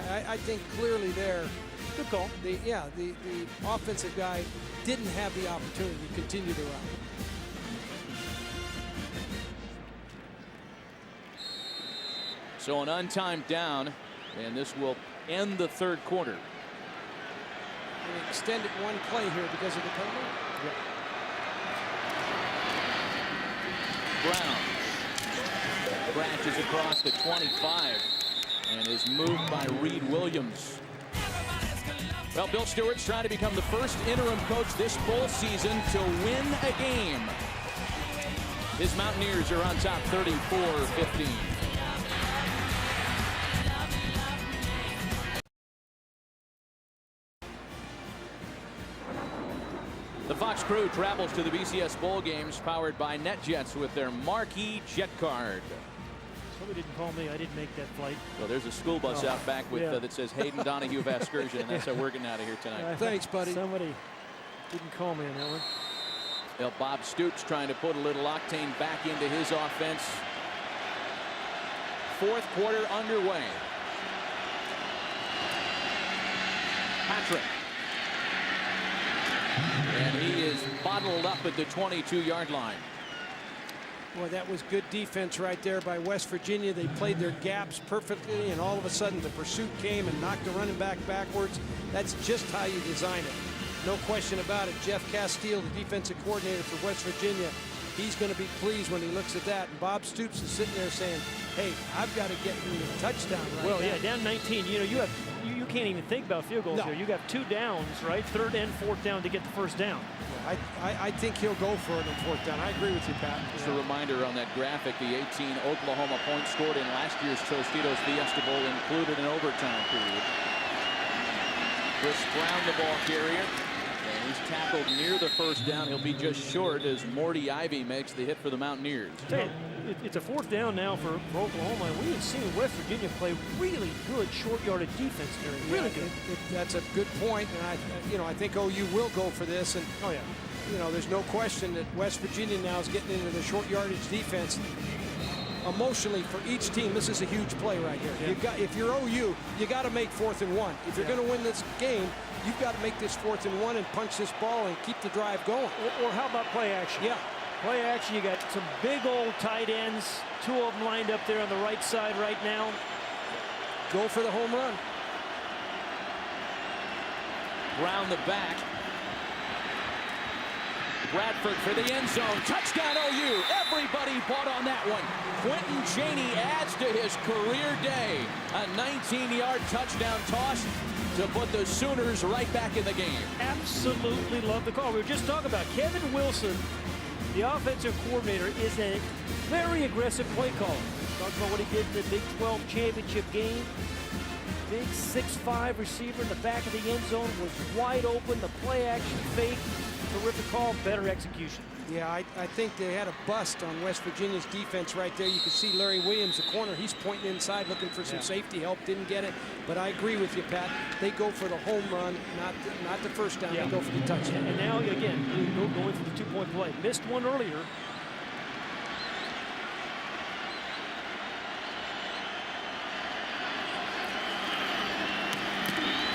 I think clearly there. Good call. The offensive guy didn't have the opportunity to continue the run. So an untimed down, and this will end the third quarter. An extended one play here because of the penalty. Brown branches across the 25 and is moved by Reed Williams. Well, Bill Stewart's trying to become the first interim coach this bowl season to win a game. His Mountaineers are on top 34-15. The Fox crew travels to the BCS Bowl games powered by NetJets with their marquee jet card. Somebody didn't call me. I didn't make that flight. Well, there's a school bus out back with that says Hayden Donahue Excursion, and that's how we're getting out of here tonight. Thanks, buddy. Somebody didn't call me on that one. Well, Bob Stoops trying to put a little octane back into his offense. Fourth quarter underway. Patrick. And he is bottled up at the 22-yard line. Boy, that was good defense right there by West Virginia. They played their gaps perfectly, and all of a sudden the pursuit came and knocked the running back backwards. That's just how you design it. No question about it. Jeff Castile, the defensive coordinator for West Virginia, he's going to be pleased when he looks at that. And Bob Stoops is sitting there saying, hey, I've got to get me a touchdown right now. Well, yeah, down 19. You know, you can't even think about field goals here. You got 2 downs, right? 3rd and 4th down to get the first down. I think he'll go for it on 4th down. I agree with you, Pat. Just a reminder on that graphic, the 18 Oklahoma points scored in last year's Tostitos Fiesta Bowl included an overtime period. Chris Brown, the ball carrier. And he's tackled near the first down. He'll be just short as Morty Ivy makes the hit for the Mountaineers. It's a 4th down now for Oklahoma, and we have seen West Virginia play really good short-yarded defense here. Really good. That's a good point, and I think OU will go for this. And there's no question that West Virginia now is getting into the short yardage defense. emotionally for each team, this is a huge play right here. Yeah. If you're OU, you got to make 4th and 1. If you're going to win this game, you've got to make this 4th and 1 and punch this ball and keep the drive going. Or how about play action? Yeah. Play action, you got some big old tight ends. 2 of them lined up there on the right side right now. Go for the home run. Round the back. Bradford for the end zone. Touchdown OU. Everybody bought on that one. Quentin Chaney adds to his career day. A 19-yard touchdown toss to put the Sooners right back in the game. Absolutely love the call. We were just talking about Kevin Wilson, the offensive coordinator, is a very aggressive play caller. Talks about what he did in the Big 12 championship game. Big 6'5" receiver in the back of the end zone was wide open. The play action fake. Terrific call, better execution. Yeah, I think they had a bust on West Virginia's defense right there. You can see Larry Williams, the corner. He's pointing inside, looking for some safety help. Didn't get it. But I agree with you, Pat. They go for the home run, not the first down. They go for the touchdown. And now, again, going for the 2-point play. Missed one earlier.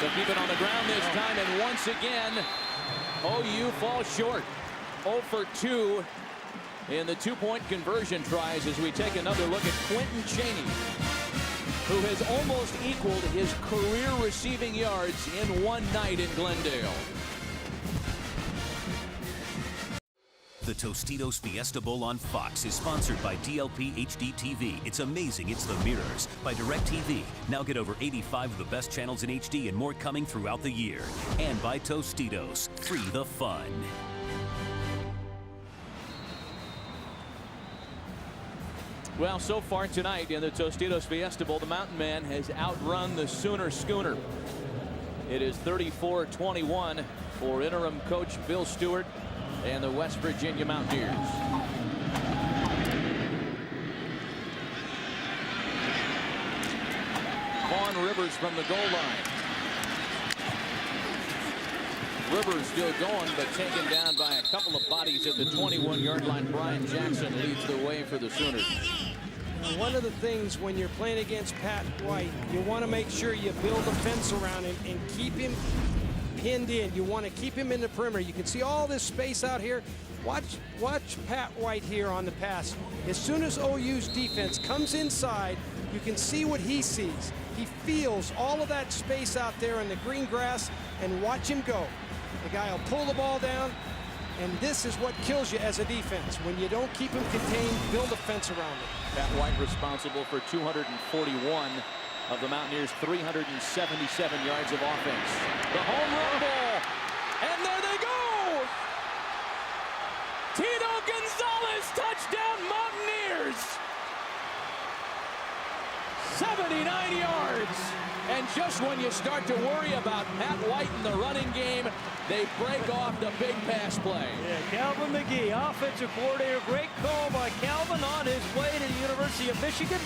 To keep it on the ground this time, and once again, OU falls short. 0 for 2 in the 2-point conversion tries as we take another look at Quentin Chaney, who has almost equaled his career receiving yards in one night in Glendale. The Tostitos Fiesta Bowl on Fox is sponsored by DLP HD TV. It's amazing, it's the mirrors. By DirecTV. Now get over 85 of the best channels in HD and more coming throughout the year. And by Tostitos. Free the fun. Well, so far tonight in the Tostitos Fiesta Bowl, the Mountain Man has outrun the Sooner Schooner. It is 34-21 for interim coach Bill Stewart and the West Virginia Mountaineers. Vaughn Rivers from the goal line. Rivers still going, but taken down by a couple of bodies at the 21-yard line. Brian Jackson leads the way for the Sooners. One of the things when you're playing against Pat White, you want to make sure you build a fence around him and keep him pinned in. You want to keep him in the perimeter. You can see all this space out here. Watch Pat White here on the pass. As soon as OU's defense comes inside, you can see what he sees. He feels all of that space out there in the green grass, and watch him go. The guy will pull the ball down, and this is what kills you as a defense. When you don't keep him contained, build a fence around him. Pat White responsible for 241 of the Mountaineers' 377 yards of offense. The home run ball, and there they go! Tito Gonzalez, touchdown Mountaineers! 79 yards, and just when you start to worry about Pat White in the running game, they break off the big pass play. Yeah, Calvin McGee, offensive coordinator. Great call by Calvin on his way to the University of Michigan.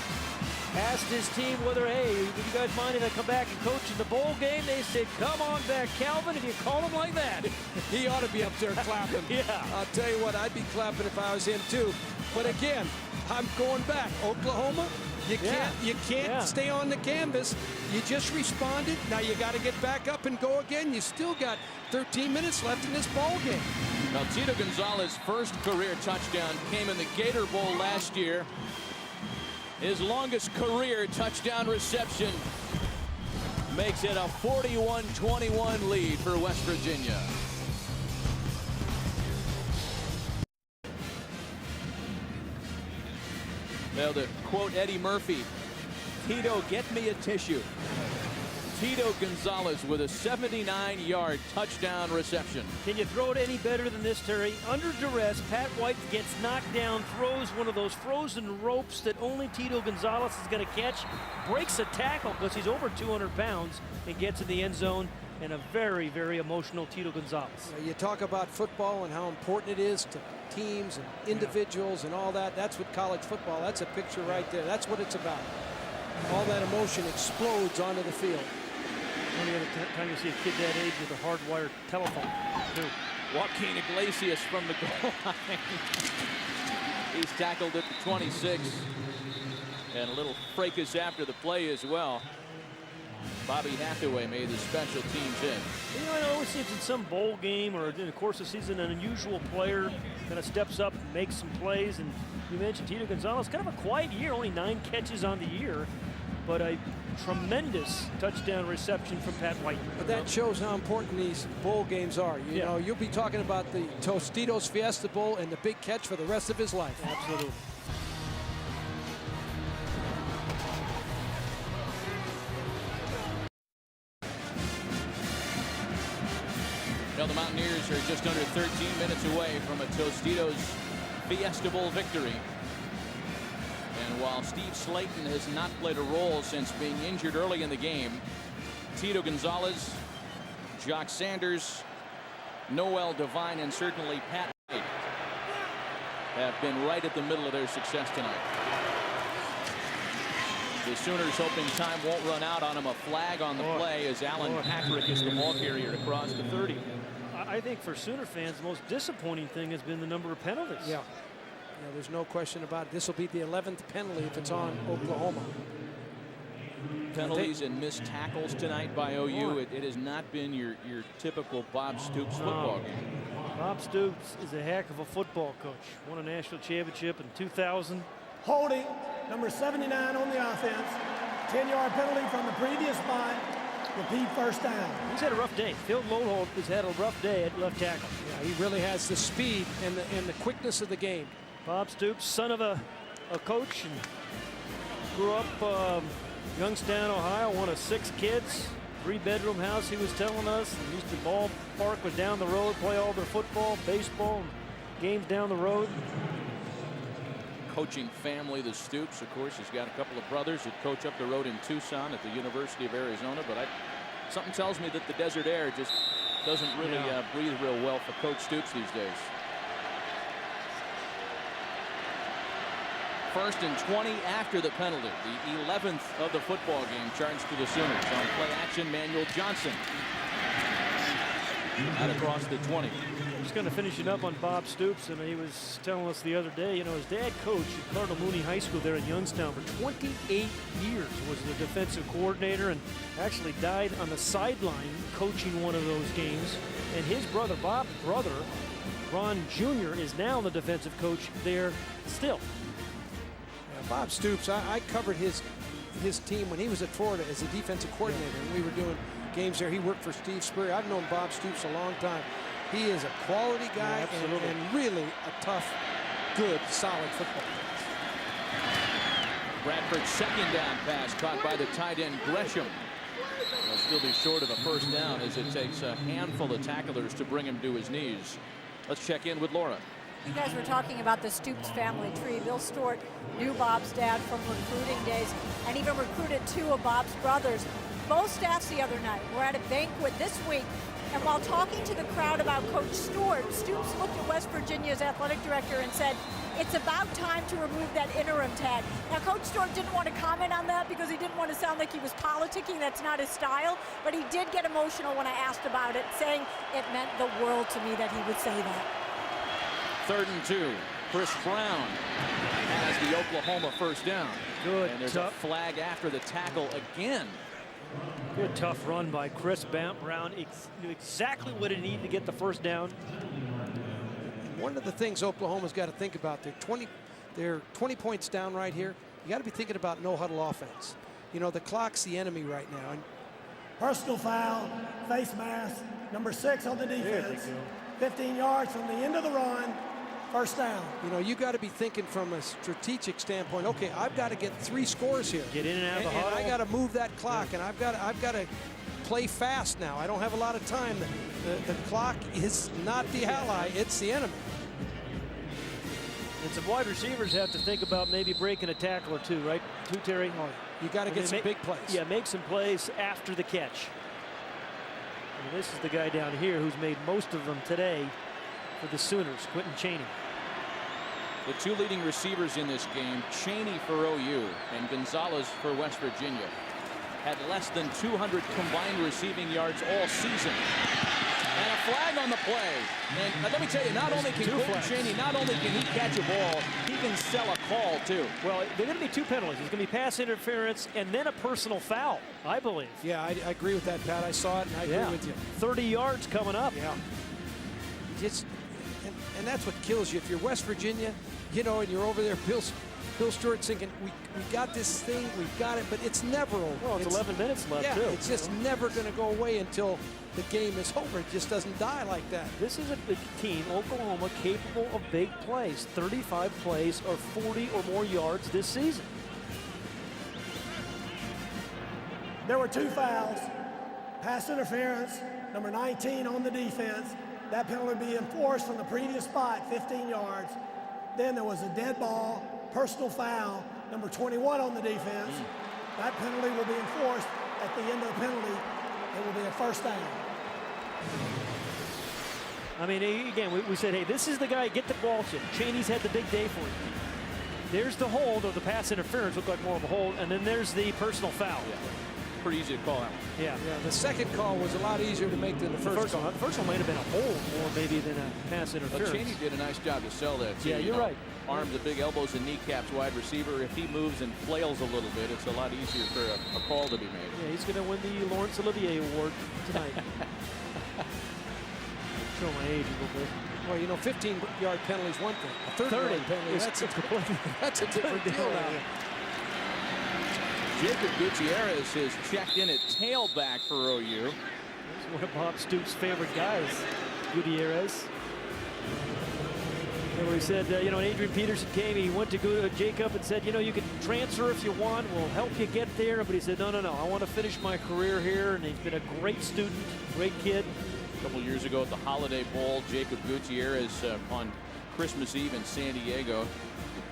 Asked his team whether, hey, would you guys mind if I come back and coach in the bowl game? They said, come on back, Calvin, if you call him like that. He ought to be up there clapping. Yeah. I'll tell you what, I'd be clapping if I was him too. But again, I'm going back. Oklahoma, you can't stay on the canvas. You just responded. Now you got to get back up and go again. You still got 13 minutes left in this ball game. Now, Tito Gonzalez's first career touchdown came in the Gator Bowl last year. His longest career touchdown reception makes it a 41-21 lead for West Virginia. Now, to quote Eddie Murphy, Tito, get me a tissue. Tito Gonzalez with a 79-yard touchdown reception. Can you throw it any better than this, Terry? Under duress, Pat White gets knocked down, throws one of those frozen ropes that only Tito Gonzalez is going to catch, breaks a tackle because he's over 200 pounds, and gets in the end zone, and a very, very emotional Tito Gonzalez. You talk about football and how important it is to teams and individuals and all that. That's what college football, that's a picture right there. That's what it's about. All that emotion explodes onto the field. Only other time you see a kid that age with a hardwired telephone, too. Joaquin Iglesias from the goal line. He's tackled at the 26. And a little fracas after the play as well. Bobby Hathaway made the special teams in. You know, it always seems in some bowl game or in the course of the season, an unusual player kind of steps up and makes some plays. And you mentioned Tito Gonzalez, kind of a quiet year, only 9 catches on the year, but a tremendous touchdown reception from Pat White. But that shows how important these bowl games are. You know, you'll be talking about the Tostitos Fiesta Bowl and the big catch for the rest of his life. Absolutely. Now the Mountaineers are just under 13 minutes away from a Tostitos Fiesta Bowl victory. And while Steve Slayton has not played a role since being injured early in the game, Tito Gonzalez, Jock Sanders, Noel Devine, and certainly Pat White have been right at the middle of their success tonight. The Sooners hoping time won't run out on him. A flag on the play as Alan Patrick is the ball carrier across the 30. I think for Sooner fans, the most disappointing thing has been the number of penalties. Yeah, there's no question about it. This will be the 11th penalty if it's on Oklahoma. Penalties and missed tackles tonight by OU. It has not been your typical Bob Stoops football game. Bob Stoops is a heck of a football coach. Won a national championship in 2000. Holding, number 79 on the offense. 10-yard penalty from the previous spot. Repeat first down. He's had a rough day. Phil Lodeholt has had a rough day at left tackle. Yeah, he really has the speed and the quickness of the game. Bob Stoops, son of a coach, and grew up Youngstown, Ohio, one of 6 kids. 3-bedroom house, he was telling us. And used to ballpark was down the road, play all their football, baseball, and games down the road. Coaching family, the Stoops, of course, he's got a couple of brothers that coach up the road in Tucson at the University of Arizona. But something tells me that the desert air just doesn't really breathe real well for Coach Stoops these days. 1st and 20 after the penalty. The 11th of the football game charged to the Sooners on play action. Manuel Johnson out across the 20. Just going to finish it up on Bob Stoops, and he was telling us the other day, you know, his dad coached at Cardinal Mooney High School there in Youngstown for 28 years, was the defensive coordinator, and actually died on the sideline coaching one of those games. And his brother, Bob's brother, Ron Jr., is now the defensive coach there still. Yeah, Bob Stoops, I covered his team when he was at Florida as a defensive coordinator, and we were doing games there. He worked for Steve Spurrier. I've known Bob Stoops a long time. He is a quality guy and really a tough, good, solid football player. Bradford's second down pass caught by the tight end Gresham. He'll still be short of a first down as it takes a handful of tacklers to bring him to his knees. Let's check in with Laura. You guys were talking about the Stoops family tree. Bill Stewart knew Bob's dad from recruiting days and even recruited 2 of Bob's brothers. Both staffs the other night were at a banquet this week, and while talking to the crowd about Coach Stewart, Stoops looked at West Virginia's athletic director and said, "It's about time to remove that interim tag." Now, Coach Stewart didn't want to comment on that because he didn't want to sound like he was politicking. That's not his style, but he did get emotional when I asked about it, saying it meant the world to me that he would say that. 3rd and 2. Chris Brown has the Oklahoma first down. Good. And there's a flag after the tackle again. Good tough run by Chris Brown. Knew exactly what he needed to get the first down. One of the things Oklahoma's got to think about, they're 20 points down right here. You got to be thinking about no huddle offense. You know, the clock's the enemy right now. And Personal foul, face mask, number 6 on the defense. 15 yards from the end of the run, first down. You know, you got to be thinking from a strategic standpoint. Okay, I've got to get 3 scores here. Get in and out of the huddle. And I got to move that clock, and I've got to play fast now. I don't have a lot of time. The clock is not the ally; it's the enemy. And some wide receivers have to think about maybe breaking a tackle or 2, right? Terry? You got to get some big plays. Yeah, make some plays after the catch. And this is the guy down here who's made most of them today for the Sooners, Quentin Chaney. The 2 leading receivers in this game, Chaney for OU and Gonzalez for West Virginia, had less than 200 combined receiving yards all season. And a flag on the play. And let me tell you, not only can Colton Cheney, not only can he catch a ball, he can sell a call too. Well, there are going to be 2 penalties. There's going to be pass interference and then a personal foul, I believe. Yeah, I agree with that, Pat. I saw it, and I agree with you. 30 yards coming up. Yeah. And that's what kills you. If you're West Virginia, you know, and you're over there, Bill Stewart's thinking, we got this thing, we've got it, but it's never over. Well, it's 11 minutes left, too. It's just never going to go away until the game is over. It just doesn't die like that. This is a big team, Oklahoma, capable of big plays. 35 plays or 40 or more yards this season. There were 2 fouls. Pass interference, number 19 on the defense. That penalty be enforced from the previous spot, 15 yards. Then there was a dead ball, personal foul, number 21 on the defense. That penalty will be enforced at the end of the penalty. It will be a first down. I mean, again, we said, hey, this is the guy, get the ball to. Cheney's had the big day for him. There's the hold, or the pass interference, looked like more of a hold, and then there's the personal foul. Yeah. Pretty easy to call out. Yeah, the second call was a lot easier to make than the first call. The first one might have been a hold more maybe than a pass interference. But Cheney did a nice job to sell that too. Yeah, you're right. Arms, the big elbows and kneecaps, wide receiver. If he moves and flails a little bit, it's a lot easier for a call to be made. Yeah, he's going to win the Laurence Olivier Award tonight. Show my age a little bit. Well, you know, 15-yard penalty is one thing. A 30-yard penalty, that's a different deal now. Jacob Gutierrez has checked in at tailback for OU. He's one of Bob Stoops' favorite guys, Gutierrez. And we said, you know, Adrian Peterson came, he went to Jacob and said, you know, you can transfer if you want, we'll help you get there. But he said, no, I want to finish my career here. And he's been a great student, great kid. A couple years ago at the Holiday Bowl, Jacob Gutierrez on Christmas Eve in San Diego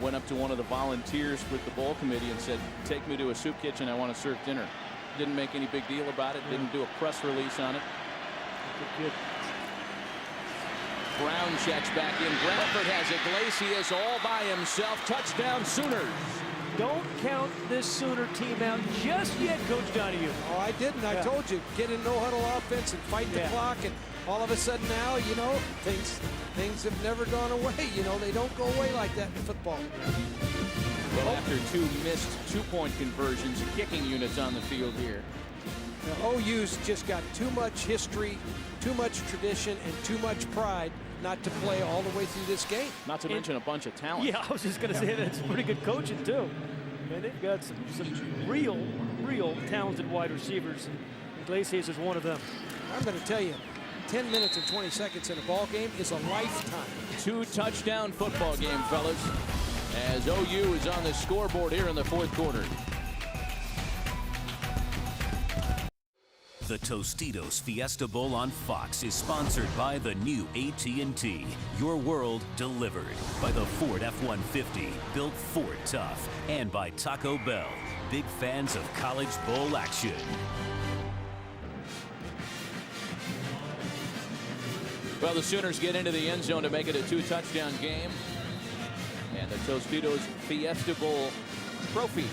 went up to one of the volunteers with the bowl committee and said, take me to a soup kitchen, I want to serve dinner. Didn't make any big deal about it, didn't do a press release on it. Good. Brown checks back in. Bradford has Iglesias all by himself. Touchdown Sooners. Don't count this Sooner team out just yet, Coach Donahue. Oh, I didn't. I told you, get in no-huddle offense and fight the clock, and all of a sudden now, you know, things have never gone away. You know, they don't go away like that in football. Well, after 2 missed 2-point conversions, kicking units on the field here. Now, OU's just got too much history, too much tradition, and too much pride not to play all the way through this game. Not to mention a bunch of talent. Yeah, I was just going to say that's pretty good coaching, too. And they've got some real talented wide receivers. Iglesias is one of them. I'm going to tell you, 10 minutes and 20 seconds in a ball game is a lifetime. 2-touchdown football game, fellas, as OU is on the scoreboard here in the 4th quarter. The Tostitos Fiesta Bowl on Fox is sponsored by the new AT&T. Your world delivered. By the Ford F-150, built Ford tough. And by Taco Bell, big fans of College Bowl action. Well, the Sooners get into the end zone to make it a 2-touchdown game. And the Tostitos Fiesta Bowl trophy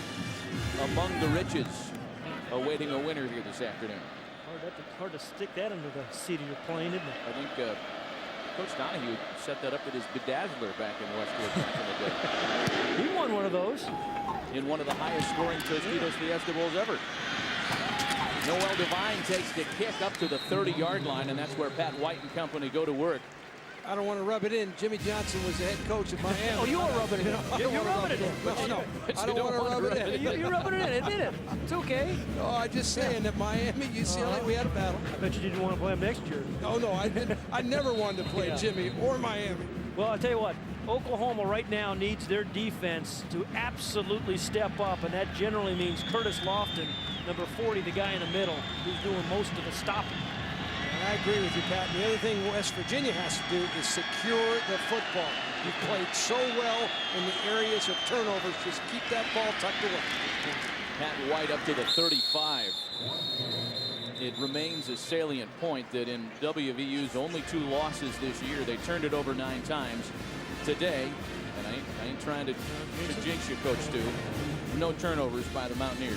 among the riches, awaiting a winner here this afternoon. Hard to stick that under the seat of your plane, isn't it? I think Coach Donahue set that up with his bedazzler back in Westwood back in the day. He won one of those. In one of the highest scoring Tostitos Fiesta Bowls ever. Noel Devine takes the kick up to the 30-yard line, and that's where Pat White and company go to work. I don't want to rub it in. Jimmy Johnson was the head coach at Miami. Oh, you are rubbing it in. You're rubbing it in. No, I don't want to rub it in. You're rubbing it in. Admit it. It's okay. No, I'm just saying that Miami, UCLA, we had a battle. I bet you didn't want to play him next year. Oh, no, I didn't. I never wanted to play Jimmy or Miami. Well, I'll tell you what. Oklahoma right now needs their defense to absolutely step up, and that generally means Curtis Lofton, number 40, the guy in the middle, who's doing most of the stopping. I agree with you, Pat. And the other thing West Virginia has to do is secure the football. You played so well in the areas of turnovers. Just keep that ball tucked away. Pat White up to the 35. It remains a salient point that in WVU's only 2 losses this year, they turned it over 9 times. Today, and I ain't trying to jinx you, Coach Stu, no turnovers by the Mountaineers.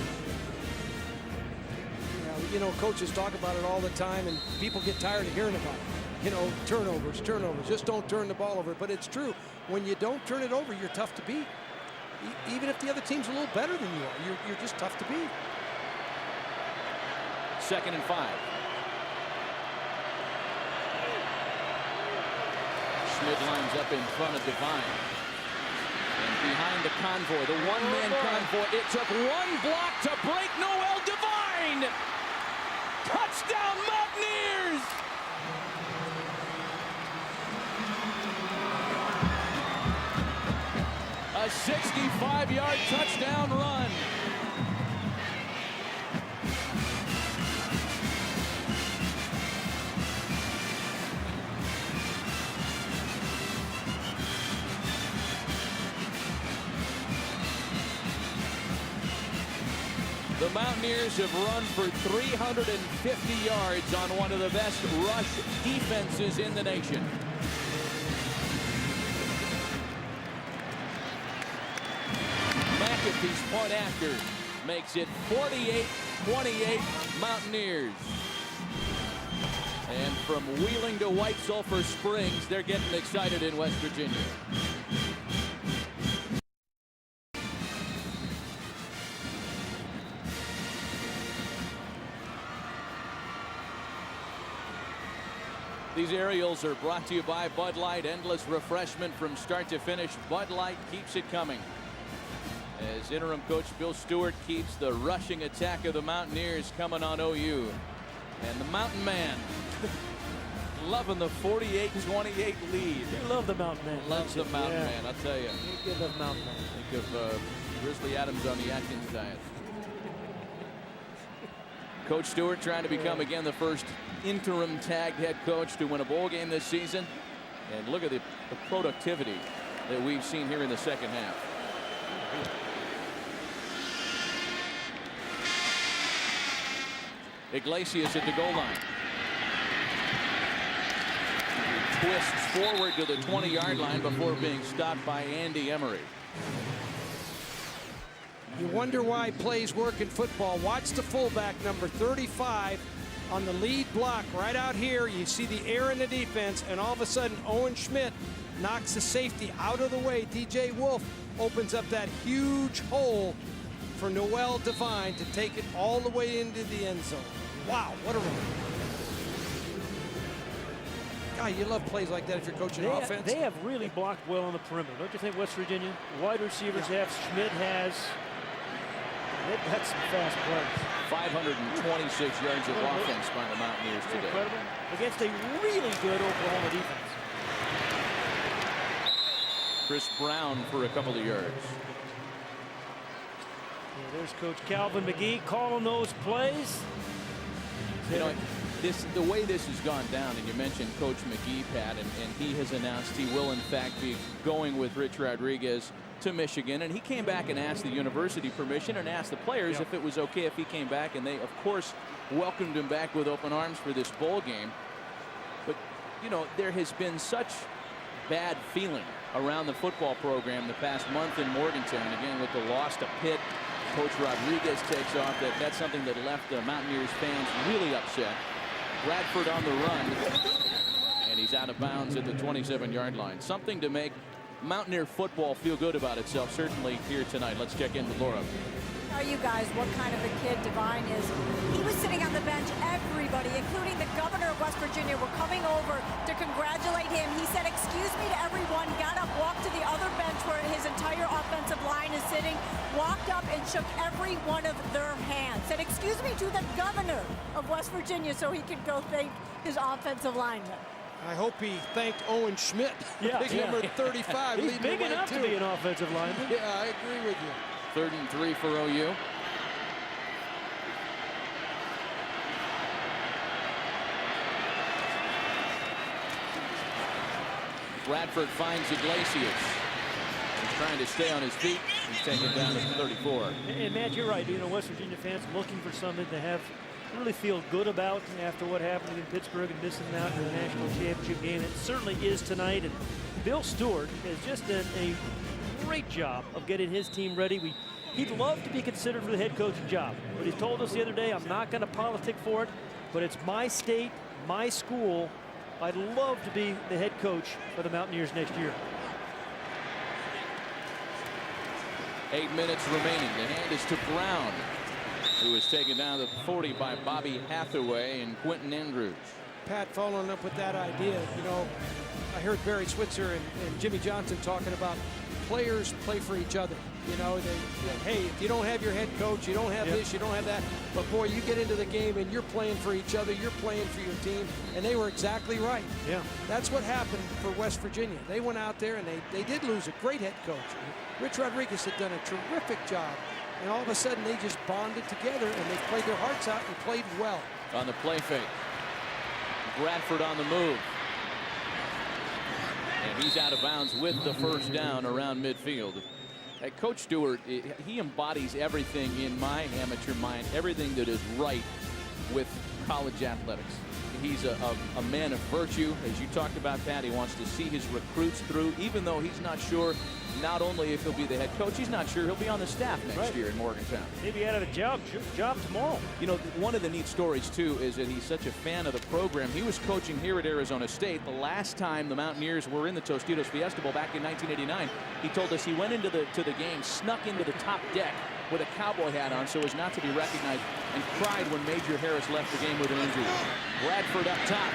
You know, coaches talk about it all the time, and people get tired of hearing about it. you know, turnovers. Just don't turn the ball over. But it's true. When you don't turn it over, you're tough to beat. Even if the other team's a little better than you are, you're just tough to beat. 2nd and 5. Schmidt lines up in front of Devine. And behind the convoy, the one-man convoy. It took one block to break Noel Devine. Touchdown Mountaineers! A 65-yard touchdown run. The Mountaineers have run for 350 yards on one of the best rush defenses in the nation. McAfee's point after makes it 48-28 Mountaineers. And from Wheeling to White Sulphur Springs, they're getting excited in West Virginia. These aerials are brought to you by Bud Light. Endless refreshment from start to finish. Bud Light keeps it coming. As interim coach Bill Stewart keeps the rushing attack of the Mountaineers coming on OU. And the Mountain Man loving the 48-28 lead. You love the Mountain Man. Loves the Mountain Man, I'll tell you. You love Mountain Man. Think of Grizzly Adams on the Atkins diet. Coach Stewart trying to become again the first interim tagged head coach to win a bowl game this season. And look at the productivity that we've seen here in the second half. Iglesias at the goal line. Twists forward to the 20-yard line before being stopped by Andy Emery. You wonder why plays work in football. Watch the fullback, number 35, on the lead block right out here. You see the air in the defense, and all of a sudden Owen Schmidt knocks the safety out of the way. DJ Wolf opens up that huge hole for Noel Devine to take it all the way into the end zone. Wow, what a run. God, you love plays like that if you're coaching offense. They have really blocked well on the perimeter. Don't you think, West Virginia? Wide receivers have. Schmidt has. They've got some fast players. 526 yards of offense by the Mountaineers today. Incredible. Against a really good Oklahoma defense. Chris Brown for a couple of yards. Yeah, there's Coach Calvin McGee calling those plays. You know, the way this has gone down, and you mentioned Coach McGee, Pat, and he has announced he will in fact be going with Rich Rodriguez to Michigan, and he came back and asked the university permission and asked the players if it was okay if he came back, and they of course welcomed him back with open arms for this bowl game. But you know, there has been such bad feeling around the football program the past month in Morgantown, and again with the loss to Pitt, Coach Rodriguez takes off. That's something that left the Mountaineers fans really upset. Bradford on the run, and he's out of bounds at the 27-yard line. Something to make Mountaineer football feel good about itself, certainly here tonight. Let's check in with Laura. Tell you guys what kind of a kid Devine is. He was sitting on the bench. Everybody, including the governor of West Virginia, were coming over to congratulate him. He said, "Excuse me" to everyone, got up, walked to the other bench where his entire offensive line is sitting, walked up and shook every one of their hands. Said, "Excuse me" to the governor of West Virginia so he could go thank his offensive lineman. I hope he thanked Owen Schmidt, big number 35. He's big enough to be an offensive lineman. Yeah, I agree with you. 3rd and 3 for OU. Bradford finds Iglesias. He's trying to stay on his feet. He's taken down to 34. And Matt, you're right. You know, West Virginia fans looking for something to really feel good about after what happened in Pittsburgh and missing out in the national championship game. It certainly is tonight. And Bill Stewart has just done a great job of getting his team ready. He'd love to be considered for the head coaching job, but he told us the other day, "I'm not going to politic for it, but it's my state, my school, I'd love to be the head coach for the Mountaineers next year. 8 minutes remaining. The hand is to Brown, who was taken down to the 40 by Bobby Hathaway and Quentin Andrews. Pat, following up with that idea, you know, I heard Barry Switzer and Jimmy Johnson talking about players play for each other. You know, hey, if you don't have your head coach, you don't have this, you don't have that. But boy, you get into the game and you're playing for each other, you're playing for your team, and they were exactly right. Yeah. That's what happened for West Virginia. They went out there and they did lose a great head coach. Rich Rodriguez had done a terrific job, and all of a sudden they just bonded together and they played their hearts out and played well. On the play fake, Bradford on the move. And he's out of bounds with the first down around midfield. Coach Stewart, he embodies everything in my amateur mind, everything that is right with college athletics. He's a man of virtue. As you talked about, Pat, he wants to see his recruits through, even though he's not sure not only if he'll be the head coach, he's not sure he'll be on the staff next year in Morgantown. Maybe out of a job tomorrow. You know, one of the neat stories, too, is that he's such a fan of the program. He was coaching here at Arizona State the last time the Mountaineers were in the Tostitos Fiesta Bowl back in 1989. He told us he went into the game, snuck into the top deck with a cowboy hat on so as not to be recognized, and cried when Major Harris left the game with an injury. Bradford up top,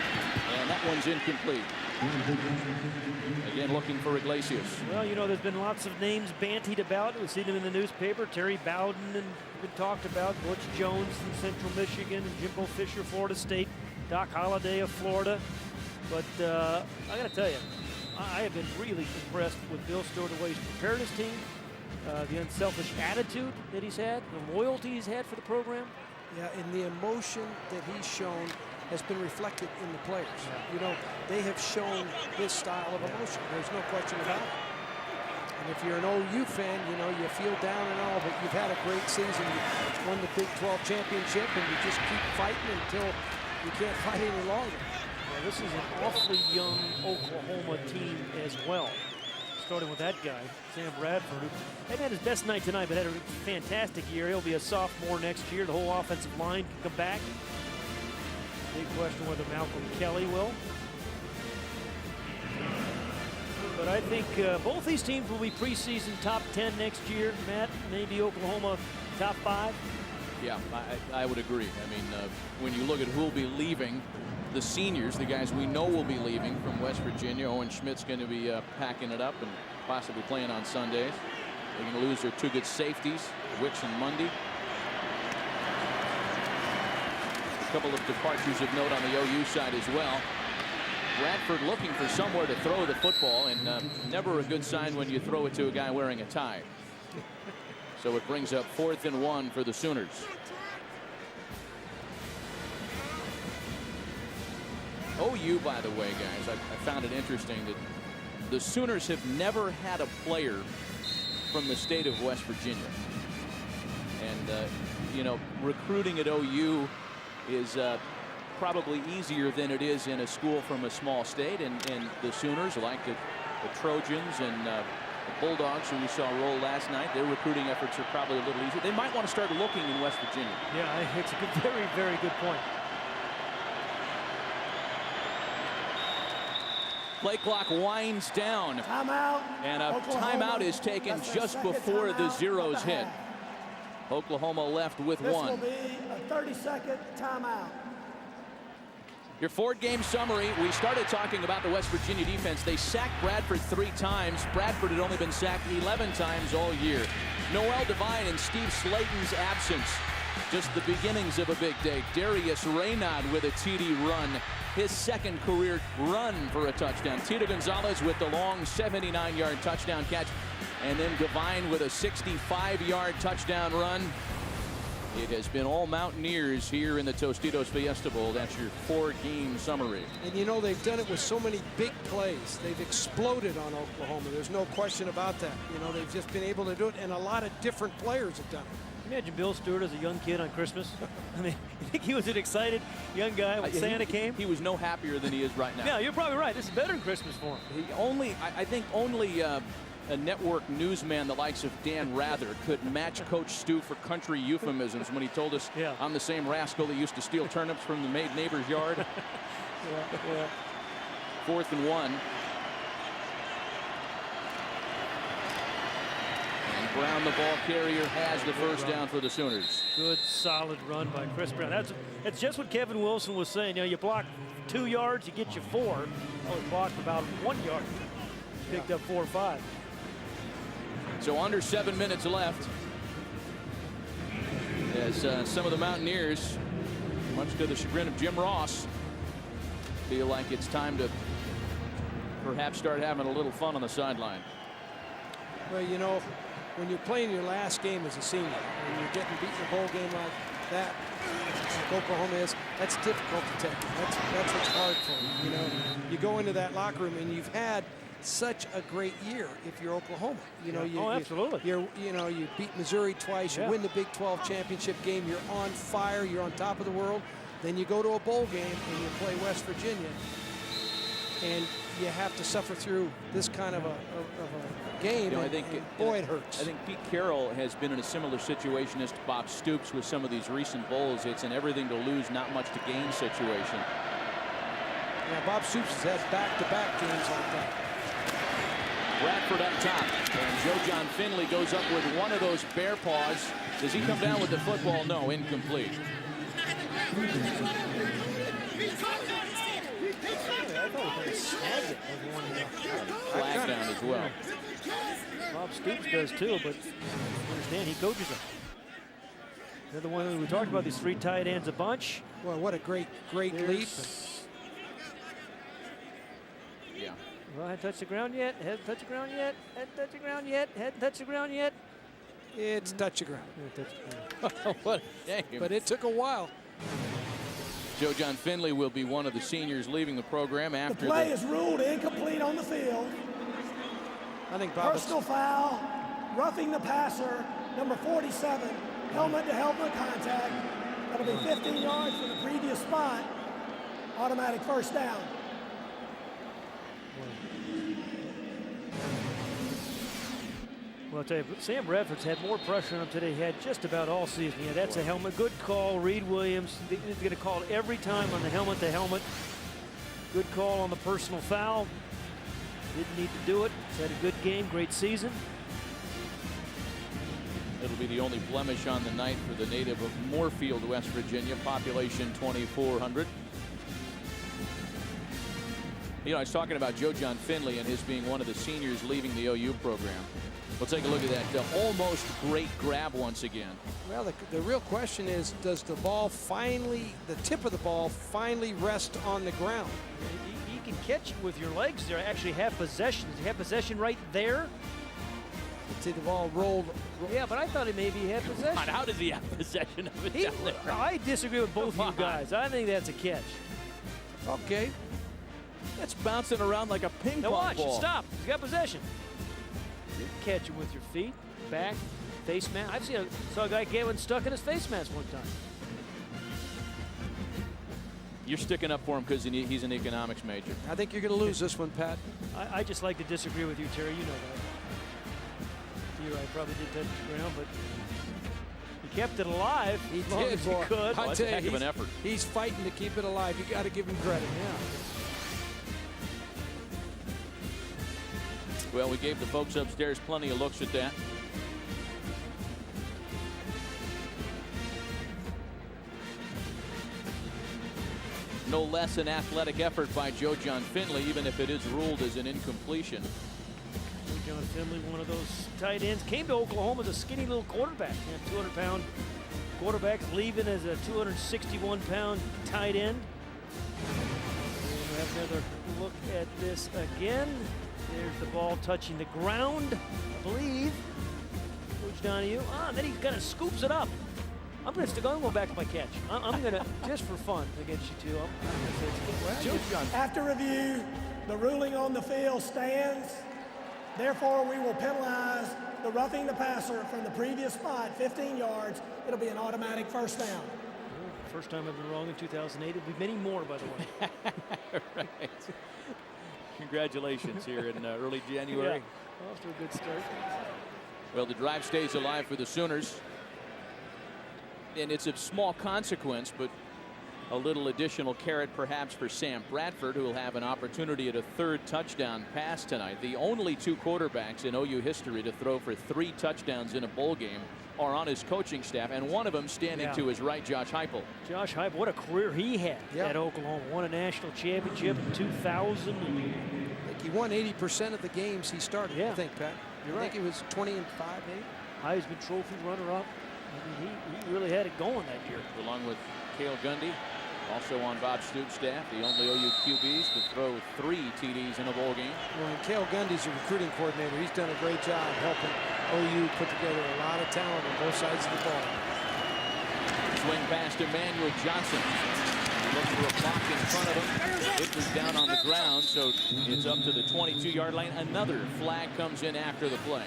and that one's incomplete. Again, looking for Iglesias. Well, you know, there's been lots of names bantied about. We've seen them in the newspaper. Terry Bowden and been talked about. Butch Jones from Central Michigan, and Jimbo Fisher, Florida State. Doc Holliday of Florida. But I got to tell you, I have been really impressed with Bill Stewart, the way he's prepared his team, the unselfish attitude that he's had, the loyalty he's had for the program. Yeah, and the emotion that he's shown has been reflected in the players. You know, they have shown his style of emotion. There's no question about it. And if you're an OU fan, you know, you feel down and all, but you've had a great season. You won the Big 12 championship, and you just keep fighting until you can't fight any longer. Well, this is an awfully young Oklahoma team as well. Starting with that guy, Sam Bradford, who hadn't had his best night tonight, but had a fantastic year. He'll be a sophomore next year. The whole offensive line can come back. Big question whether Malcolm Kelly will. But I think both these teams will be preseason top 10 next year. Matt, maybe Oklahoma top 5. Yeah, I would agree. I mean, when you look at who will be leaving, the seniors, the guys we know will be leaving from West Virginia. Owen Schmidt's going to be packing it up and possibly playing on Sundays. They're going to lose their two good safeties, Wicks and Mundy. A couple of departures of note on the OU side as well. Bradford looking for somewhere to throw the football, and never a good sign when you throw it to a guy wearing a tie. So it brings up 4th and 1 for the Sooners. OU, by the way, guys, I found it interesting that the Sooners have never had a player from the state of West Virginia. And, you know, recruiting at OU is probably easier than it is in a school from a small state. And the Sooners, like the Trojans and the Bulldogs, who we saw roll last night, their recruiting efforts are probably a little easier. They might want to start looking in West Virginia. Yeah, it's a good, very, very good point. Play clock winds down. Timeout. And a timeout is taken just before the zeros hit. Oklahoma left with one. This will be a 30-second timeout. Your four-game summary. We started talking about the West Virginia defense. They sacked Bradford 3 times. Bradford had only been sacked 11 times all year. Noel Devine and Steve Slayton's absence. Just the beginnings of a big day. Darius Raynaud with a TD run. His second career run for a touchdown. Tito Gonzalez with the long 79-yard touchdown catch. And then Devine with a 65-yard touchdown run. It has been all Mountaineers here in the Tostitos Fiesta Bowl. That's your 4-game summary. And you know, they've done it with so many big plays. They've exploded on Oklahoma. There's no question about that. You know, they've just been able to do it, and a lot of different players have done it. Imagine Bill Stewart as a young kid on Christmas. I mean, I think he was an excited young guy when Santa came. He was no happier than he is right now. Yeah, you're probably right. This is better than Christmas for him. I think only a network newsman the likes of Dan Rather could match Coach Stu for country euphemisms when he told us I'm the same rascal that used to steal turnips from the neighbor's yard. Yeah. 4th and 1. And Brown, the ball carrier, has the first down for the Sooners. Good, solid run by Chris Brown. That's just what Kevin Wilson was saying. You know, you block 2 yards, you get you 4. Well, he blocked about 1 yard. Picked up 4 or 5. So under 7 minutes left. As some of the Mountaineers, much to the chagrin of Jim Ross, feel like it's time to perhaps start having a little fun on the sideline. Well, you know, when you're playing your last game as a senior and you're getting beaten in a bowl game like that, like Oklahoma is, that's difficult to take. That's what's hard for you. You know, you go into that locker room and you've had such a great year if you're Oklahoma. You know, absolutely. You beat Missouri twice, you win the Big 12 championship game, you're on fire, you're on top of the world. Then you go to a bowl game and you play West Virginia, and you have to suffer through this kind of a game. You know, I think boy, it hurts. I think Pete Carroll has been in a similar situation as Bob Stoops with some of these recent bowls. It's an everything to lose, not much to gain situation. Yeah, Bob Stoops has had back-to-back games like that. Bradford up top, and Joe John Finley goes up with one of those bear paws. Does he come down with the football? No, incomplete. Flag down as well. Bob Stoops does too, but understand he coaches them. They're the one that we talked about, these 3 tight ends a bunch. Well, what a great leap. Yeah. Well, hadn't touched the ground yet. Hadn't touched the ground yet. Hadn't touched the ground yet. Hadn't touched the ground yet. It's touch the ground. What a game. But it took a while. Joe John Finley will be one of the seniors leaving the program after The play is ruled incomplete on the field. I think Bob. Personal foul, roughing the passer, number 47, helmet-to-helmet contact. That'll be 15 yards from the previous spot. Automatic first down. Well, I'll tell you, Sam Bradford's had more pressure on him today. He had just about all season. Yeah, that's a helmet. Good call, Reed Williams. He's going to call it every time on the helmet-to-helmet. Good call on the personal foul. Didn't need to do it. He's had a good game, great season. It'll be the only blemish on the night for the native of Moorfield, West Virginia, population 2,400. You know, I was talking about Joe John Finley and his being one of the seniors leaving the OU program. We'll take a look at that almost great grab once again. Well, the real question is, does the ball finally, the tip of the ball finally rest on the ground? You can catch it with your legs there, actually have possession. Does he have possession right there? See the ball rolled. Yeah, but I thought he maybe had possession. God, how does he have possession of it down there? I disagree with both of you guys. I think that's a catch. Okay. That's bouncing around like a ping pong watch, ball. Stop. He's got possession. You catch it with your feet, back, face mask. I've saw a guy get one stuck in his face mask one time. You're sticking up for him because he's an economics major. I think you're going to lose this one, Pat. I just like to disagree with you, Terry. You know that. Here, I probably did touch the ground, but he kept it alive. He as long did, as he boy. could. Well, that's a heck of an effort. He's fighting to keep it alive. You got to give him credit. Yeah. Well, we gave the folks upstairs plenty of looks at that. No less an athletic effort by Joe John Finley, even if it is ruled as an incompletion. Joe John Finley, one of those tight ends, came to Oklahoma as a skinny little quarterback. 200-pound quarterback, leaving as a 261-pound tight end. And we'll have another look at this again. There's the ball touching the ground, I believe. Coach Donahue. Then he kind of scoops it up. I'm going to go back to my catch. I'm going to, just for fun against you two, I'm going to say it's good. After review, the ruling on the field stands. Therefore, we will penalize the roughing the passer from the previous spot, 15 yards. It'll be an automatic first down. First time I've been wrong in 2008. It'll be many more, by the way. Right. Congratulations here in early January. Yeah. Off to a good start. Well, the drive stays alive for the Sooners. And it's of small consequence, but A little additional carrot perhaps for Sam Bradford, who will have an opportunity at a third touchdown pass tonight. The only 2 quarterbacks in OU history to throw for 3 touchdowns in a bowl game are on his coaching staff, and one of them standing to his right, Josh Heupel. Josh Heupel, what a career he had at Oklahoma. Won a national championship in 2000. I think he won 80% of the games he started. I think, Pat. You're I right. think he was 20 and 5, maybe. Heisman Trophy runner-up. I mean, he really had it going that year. Along with Cale Gundy, also on Bob Stoops' staff, the only OU QBs to throw 3 TDs in a bowl game. Well, and Cale Gundy's a recruiting coordinator. He's done a great job helping OU put together a lot of talent on both sides of the ball. Swing past Emmanuel Johnson. He looks for a block in front of him. It was down on the ground, so it's up to the 22-yard line. Another flag comes in after the play.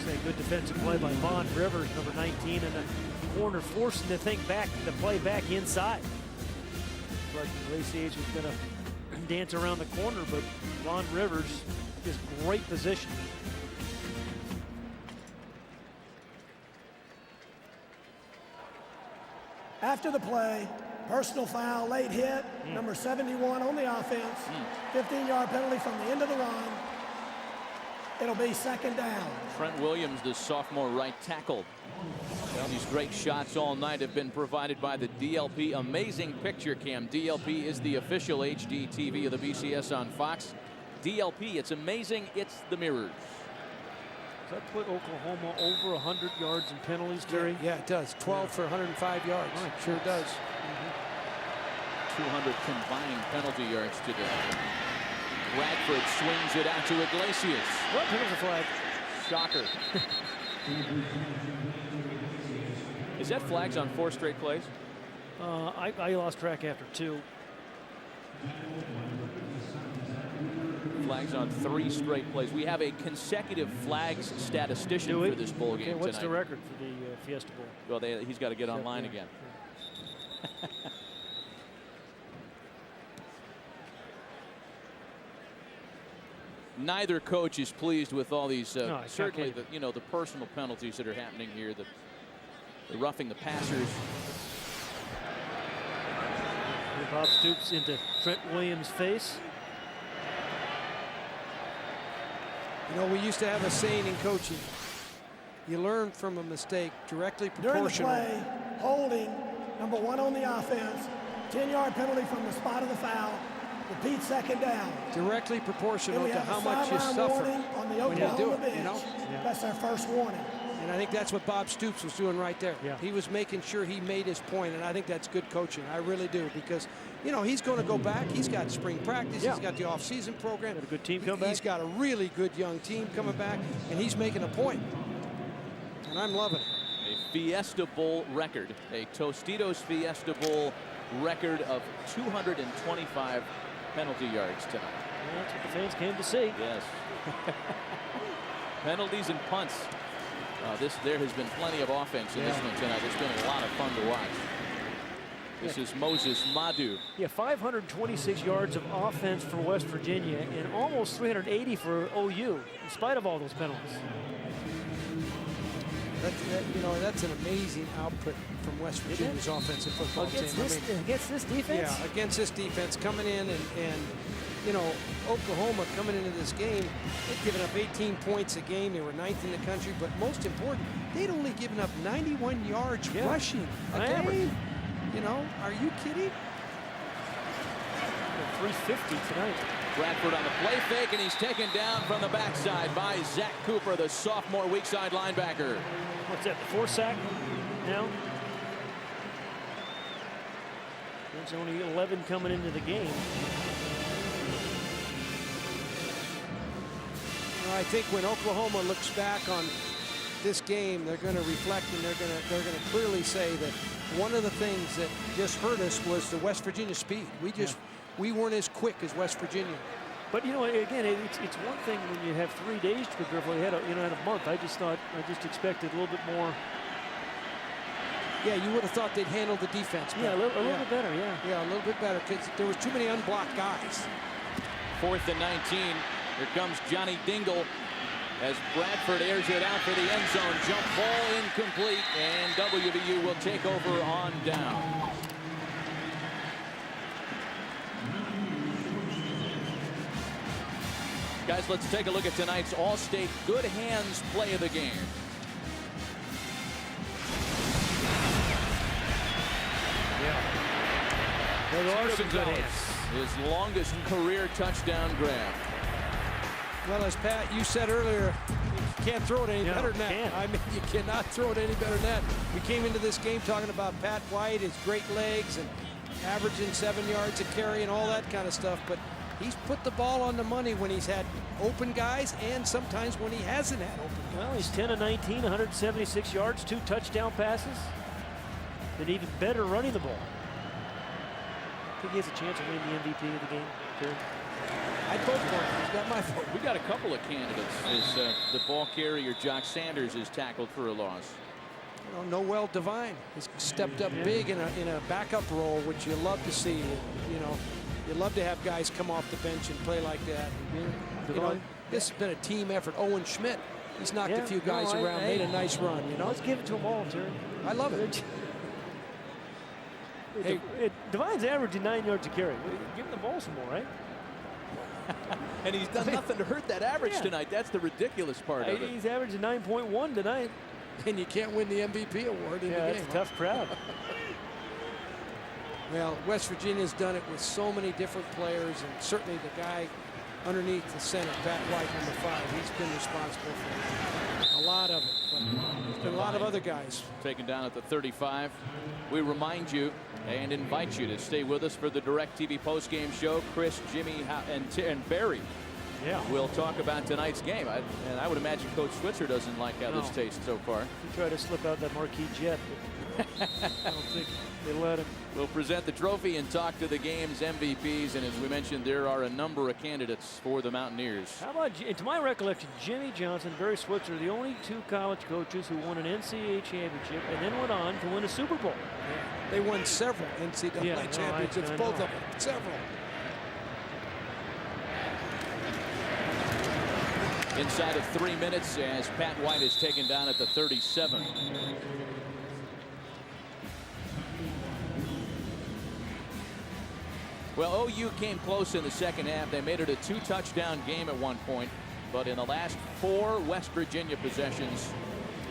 A good defensive play by Von Rivers, number 19, and the corner forcing the play back inside. But Glaciers was going to dance around the corner, but Von Rivers is great position. After the play, personal foul, late hit, number 71 on the offense, 15-yard penalty from the end of the run. It'll be second down. Trent Williams, the sophomore right tackle. Well, these great shots all night have been provided by the DLP Amazing Picture Cam. DLP is the official HD TV of the BCS on Fox. DLP, it's amazing, it's the mirrors. Does that put Oklahoma over 100 yards in penalties, Terry? Yeah, it does. 12 for 105 yards. Right. Sure does. 200 combined penalty yards today. Bradford swings it out to Iglesias. What? Here's a flag. Shocker. Is that flags on 4 straight plays? I lost track after 2. Flags on 3 straight plays. We have a consecutive flags statistician for this bowl game What's tonight. the record for the Fiesta Bowl? Well, he's got to get online again. Neither coach is pleased with all these, certainly the personal penalties that are happening here, the roughing the passers. Bob Stoops into Trent Williams' face. You know, we used to have a saying in coaching. You learn from a mistake directly proportional. During the play, holding, number 1 on the offense, 10-yard penalty from the spot of the foul. Repeat second down. Directly proportional to how much you sideline suffer warning on the when you do Oklahoma it, bench. you know? That's their first warning. And I think that's what Bob Stoops was doing right there. Yeah. He was making sure he made his point, and I think that's good coaching. I really do, because, you know, he's going to go back. He's got spring practice. He's got the off-season program. Got a good team coming back. He's got a really good young team coming back, and he's making a point. And I'm loving it. A Fiesta Bowl record, a Tostitos Fiesta Bowl record of 225 penalty yards tonight. Well, that's what the fans came to see. Yes. Penalties and punts. There has been plenty of offense in this one tonight. It's been a lot of fun to watch. This is Moses Madu. Yeah, 526 yards of offense for West Virginia and almost 380 for OU, in spite of all those penalties. You know, that's an amazing output from West Virginia's offensive football team. Against this defense? Yeah, against this defense coming in and you know, Oklahoma coming into this game, they'd given up 18 points a game. They were 9th in the country, but most important, they'd only given up 91 yards rushing a game. You know, are you kidding? 350 tonight. Bradford on the play fake, and he's taken down from the backside by Zach Cooper, the sophomore weak side linebacker. What's that, the 4th sack now? There's only 11 coming into the game. I think when Oklahoma looks back on this game, they're going to reflect, and they're going to clearly say that one of the things that just hurt us was the West Virginia speed. We weren't as quick as West Virginia. But you know, again, it's one thing when you have 3 days to prepare for. You had a month. I just expected a little bit more. Yeah, you would have thought they'd handle the defense better. Yeah, a little bit better. Yeah, a little bit better, because there was too many unblocked guys. 4th and 19. Here comes Johnny Dingle as Bradford airs it out for the end zone. Jump ball incomplete, and WVU will take over on down. Guys, let's take a look at tonight's All-State Good Hands play of the game. There are some good hands. His longest career touchdown grab. Well, as Pat, you said earlier, you can't throw it any better than that. I mean, you cannot throw it any better than that. We came into this game talking about Pat White, his great legs, and averaging 7 yards a carry and all that kind of stuff. But he's put the ball on the money when he's had open guys and sometimes when he hasn't had open guys. Well, he's 10 of 19, 176 yards, 2 touchdown passes. Been even better running the ball. I think he has a chance of winning the MVP of the game, Terry. I'd vote for him. He's got my vote. We got a couple of candidates as the ball carrier Jock Sanders is tackled for a loss. You know, Noel Devine has stepped up big in a backup role, which you love to see. You know, you love to have guys come off the bench and play like that. You know, this has been a team effort. Owen Schmidt, he's knocked a few guys around, made a nice run. You know, let's give it to them all, Terry. I love it. Hey, Devine's averaging 9 yards a carry. Give him the ball some more, right? And he's done nothing to hurt that average tonight. That's the ridiculous part of it. He's averaging 9.1 tonight. And you can't win the MVP award in the game. That's a tough crowd. Well, West Virginia's done it with so many different players, and certainly the guy underneath the center, Pat White, number 5, he's been responsible for a lot of it. But there's been a lot of other guys. Taken down at the 35. We remind you and invite you to stay with us for the DirecTV postgame show. Chris, Jimmy, and Barry will talk about tonight's game. And I would imagine Coach Switzer doesn't like how this tastes so far. He tried to slip out that marquee jet, but I don't think they let him. We'll present the trophy and talk to the game's MVPs. And as we mentioned, there are a number of candidates for the Mountaineers. How about, to my recollection, Jimmy Johnson, Barry Switzer, the only 2 college coaches who won an NCAA championship and then went on to win a Super Bowl. They won several NCAA championships, both of them, several. Inside of 3 minutes as Pat White is taken down at the 37. Well, OU came close in the second half. They made it a 2-touchdown game at one point, but in the last 4 West Virginia possessions,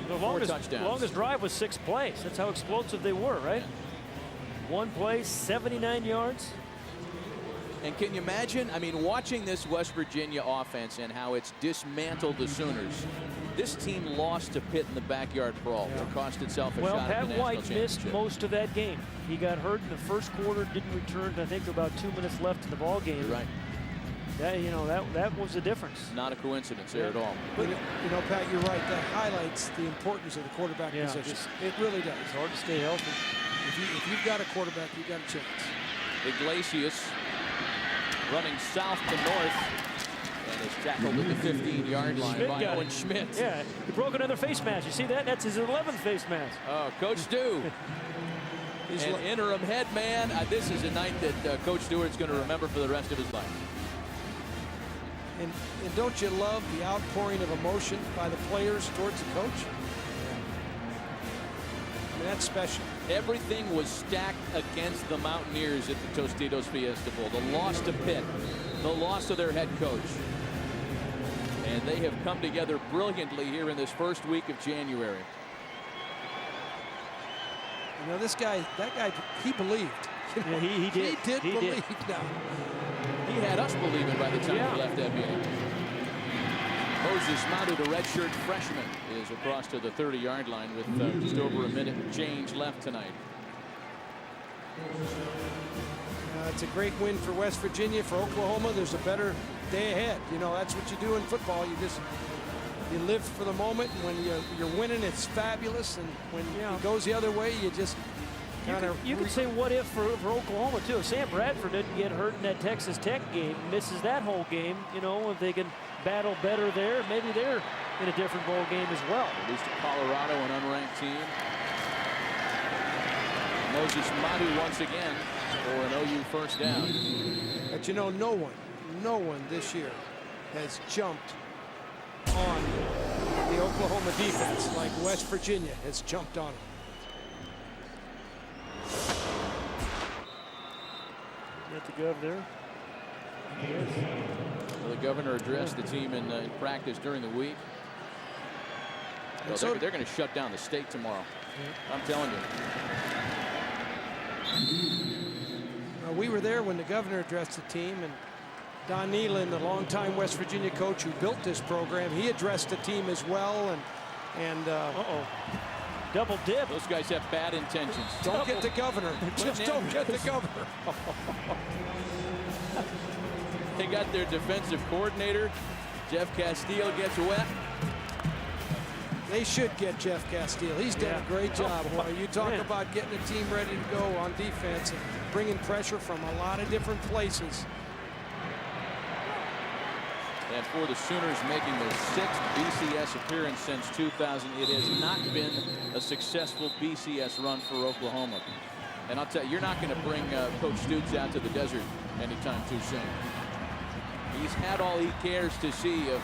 the 4 touchdowns. The longest drive was 6 plays. That's how explosive they were, right? 1 play, 79 yards. And can you imagine, I mean, watching this West Virginia offense and how it's dismantled the Sooners. This team lost to Pitt in the backyard brawl. It cost itself a shot at the Pat national White missed championship. most of that game. He got hurt in the first quarter, didn't return, I think, about 2 minutes left in the ball game. You're right. That, you know, that was the difference. Not a coincidence there at all. But, you know, Pat, you're right. That highlights the importance of the quarterback position. It really does. It's hard to stay healthy. If you've got a quarterback, you've got a chance. Iglesias running south to north and is tackled at the 15-yard line by Owen Schmidt. Yeah, he broke another face mask. You see that? That's his 11th face mask. Oh, Coach Stu. An interim head man. This is a night that Coach Stewart's going to remember for the rest of his life. And don't you love the outpouring of emotion by the players towards the coach? I mean, that's special. Everything was stacked against the Mountaineers at the Tostitos Fiesta Bowl. The loss to Pitt, the loss of their head coach. And they have come together brilliantly here in this first week of January. You know, that guy, he believed. You know, he did. He did believe now. He had us believing by the time he left that meeting. Moses Madu, the redshirt freshman, is across to the 30-yard line with just over a minute change left tonight. It's a great win for West Virginia. For Oklahoma, there's a better day ahead. You know, that's what you do in football. You live for the moment. And when you're winning, it's fabulous. And when it goes the other way, you just kind of... You could say what if for Oklahoma, too. If Sam Bradford didn't get hurt in that Texas Tech game, misses that whole game, you know, if they can battle better there, maybe they're in a different bowl game as well. At least Colorado, an unranked team. Moses Madu once again for an OU first down. But you know, no one this year has jumped on the Oklahoma defense like West Virginia has jumped on it. Got the gov there. Yes. Well, the governor addressed the team in practice during the week. Well, so they're going to shut down the state tomorrow. I'm telling you. we were there when the governor addressed the team, and Don Nealon, the longtime West Virginia coach who built this program, he addressed the team as well. And double dip. Those guys have bad intentions. Don't get the governor. Just don't get the governor. They got their defensive coordinator. Jeff Castile gets wet. They should get Jeff Castile. He's done a great job. Boy, you talk about getting a team ready to go on defense and bringing pressure from a lot of different places. And for the Sooners, making their 6th BCS appearance since 2000, it has not been a successful BCS run for Oklahoma. And I'll tell you, you're not going to bring Coach Stoops out to the desert anytime too soon. He's had all he cares to see of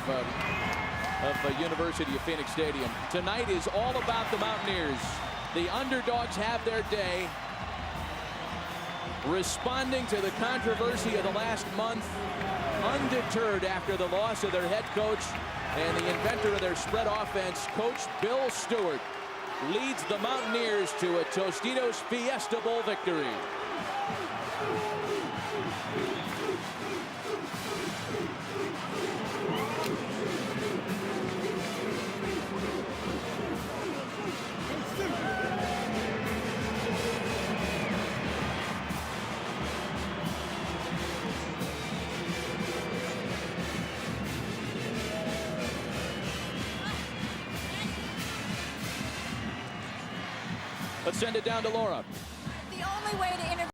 University of Phoenix Stadium. Tonight is all about the Mountaineers. The underdogs have their day. Responding to the controversy of the last month, undeterred after the loss of their head coach and the inventor of their spread offense, Coach Bill Stewart, leads the Mountaineers to a Tostitos Fiesta Bowl victory. Let's send it down to Laura. The only way to interview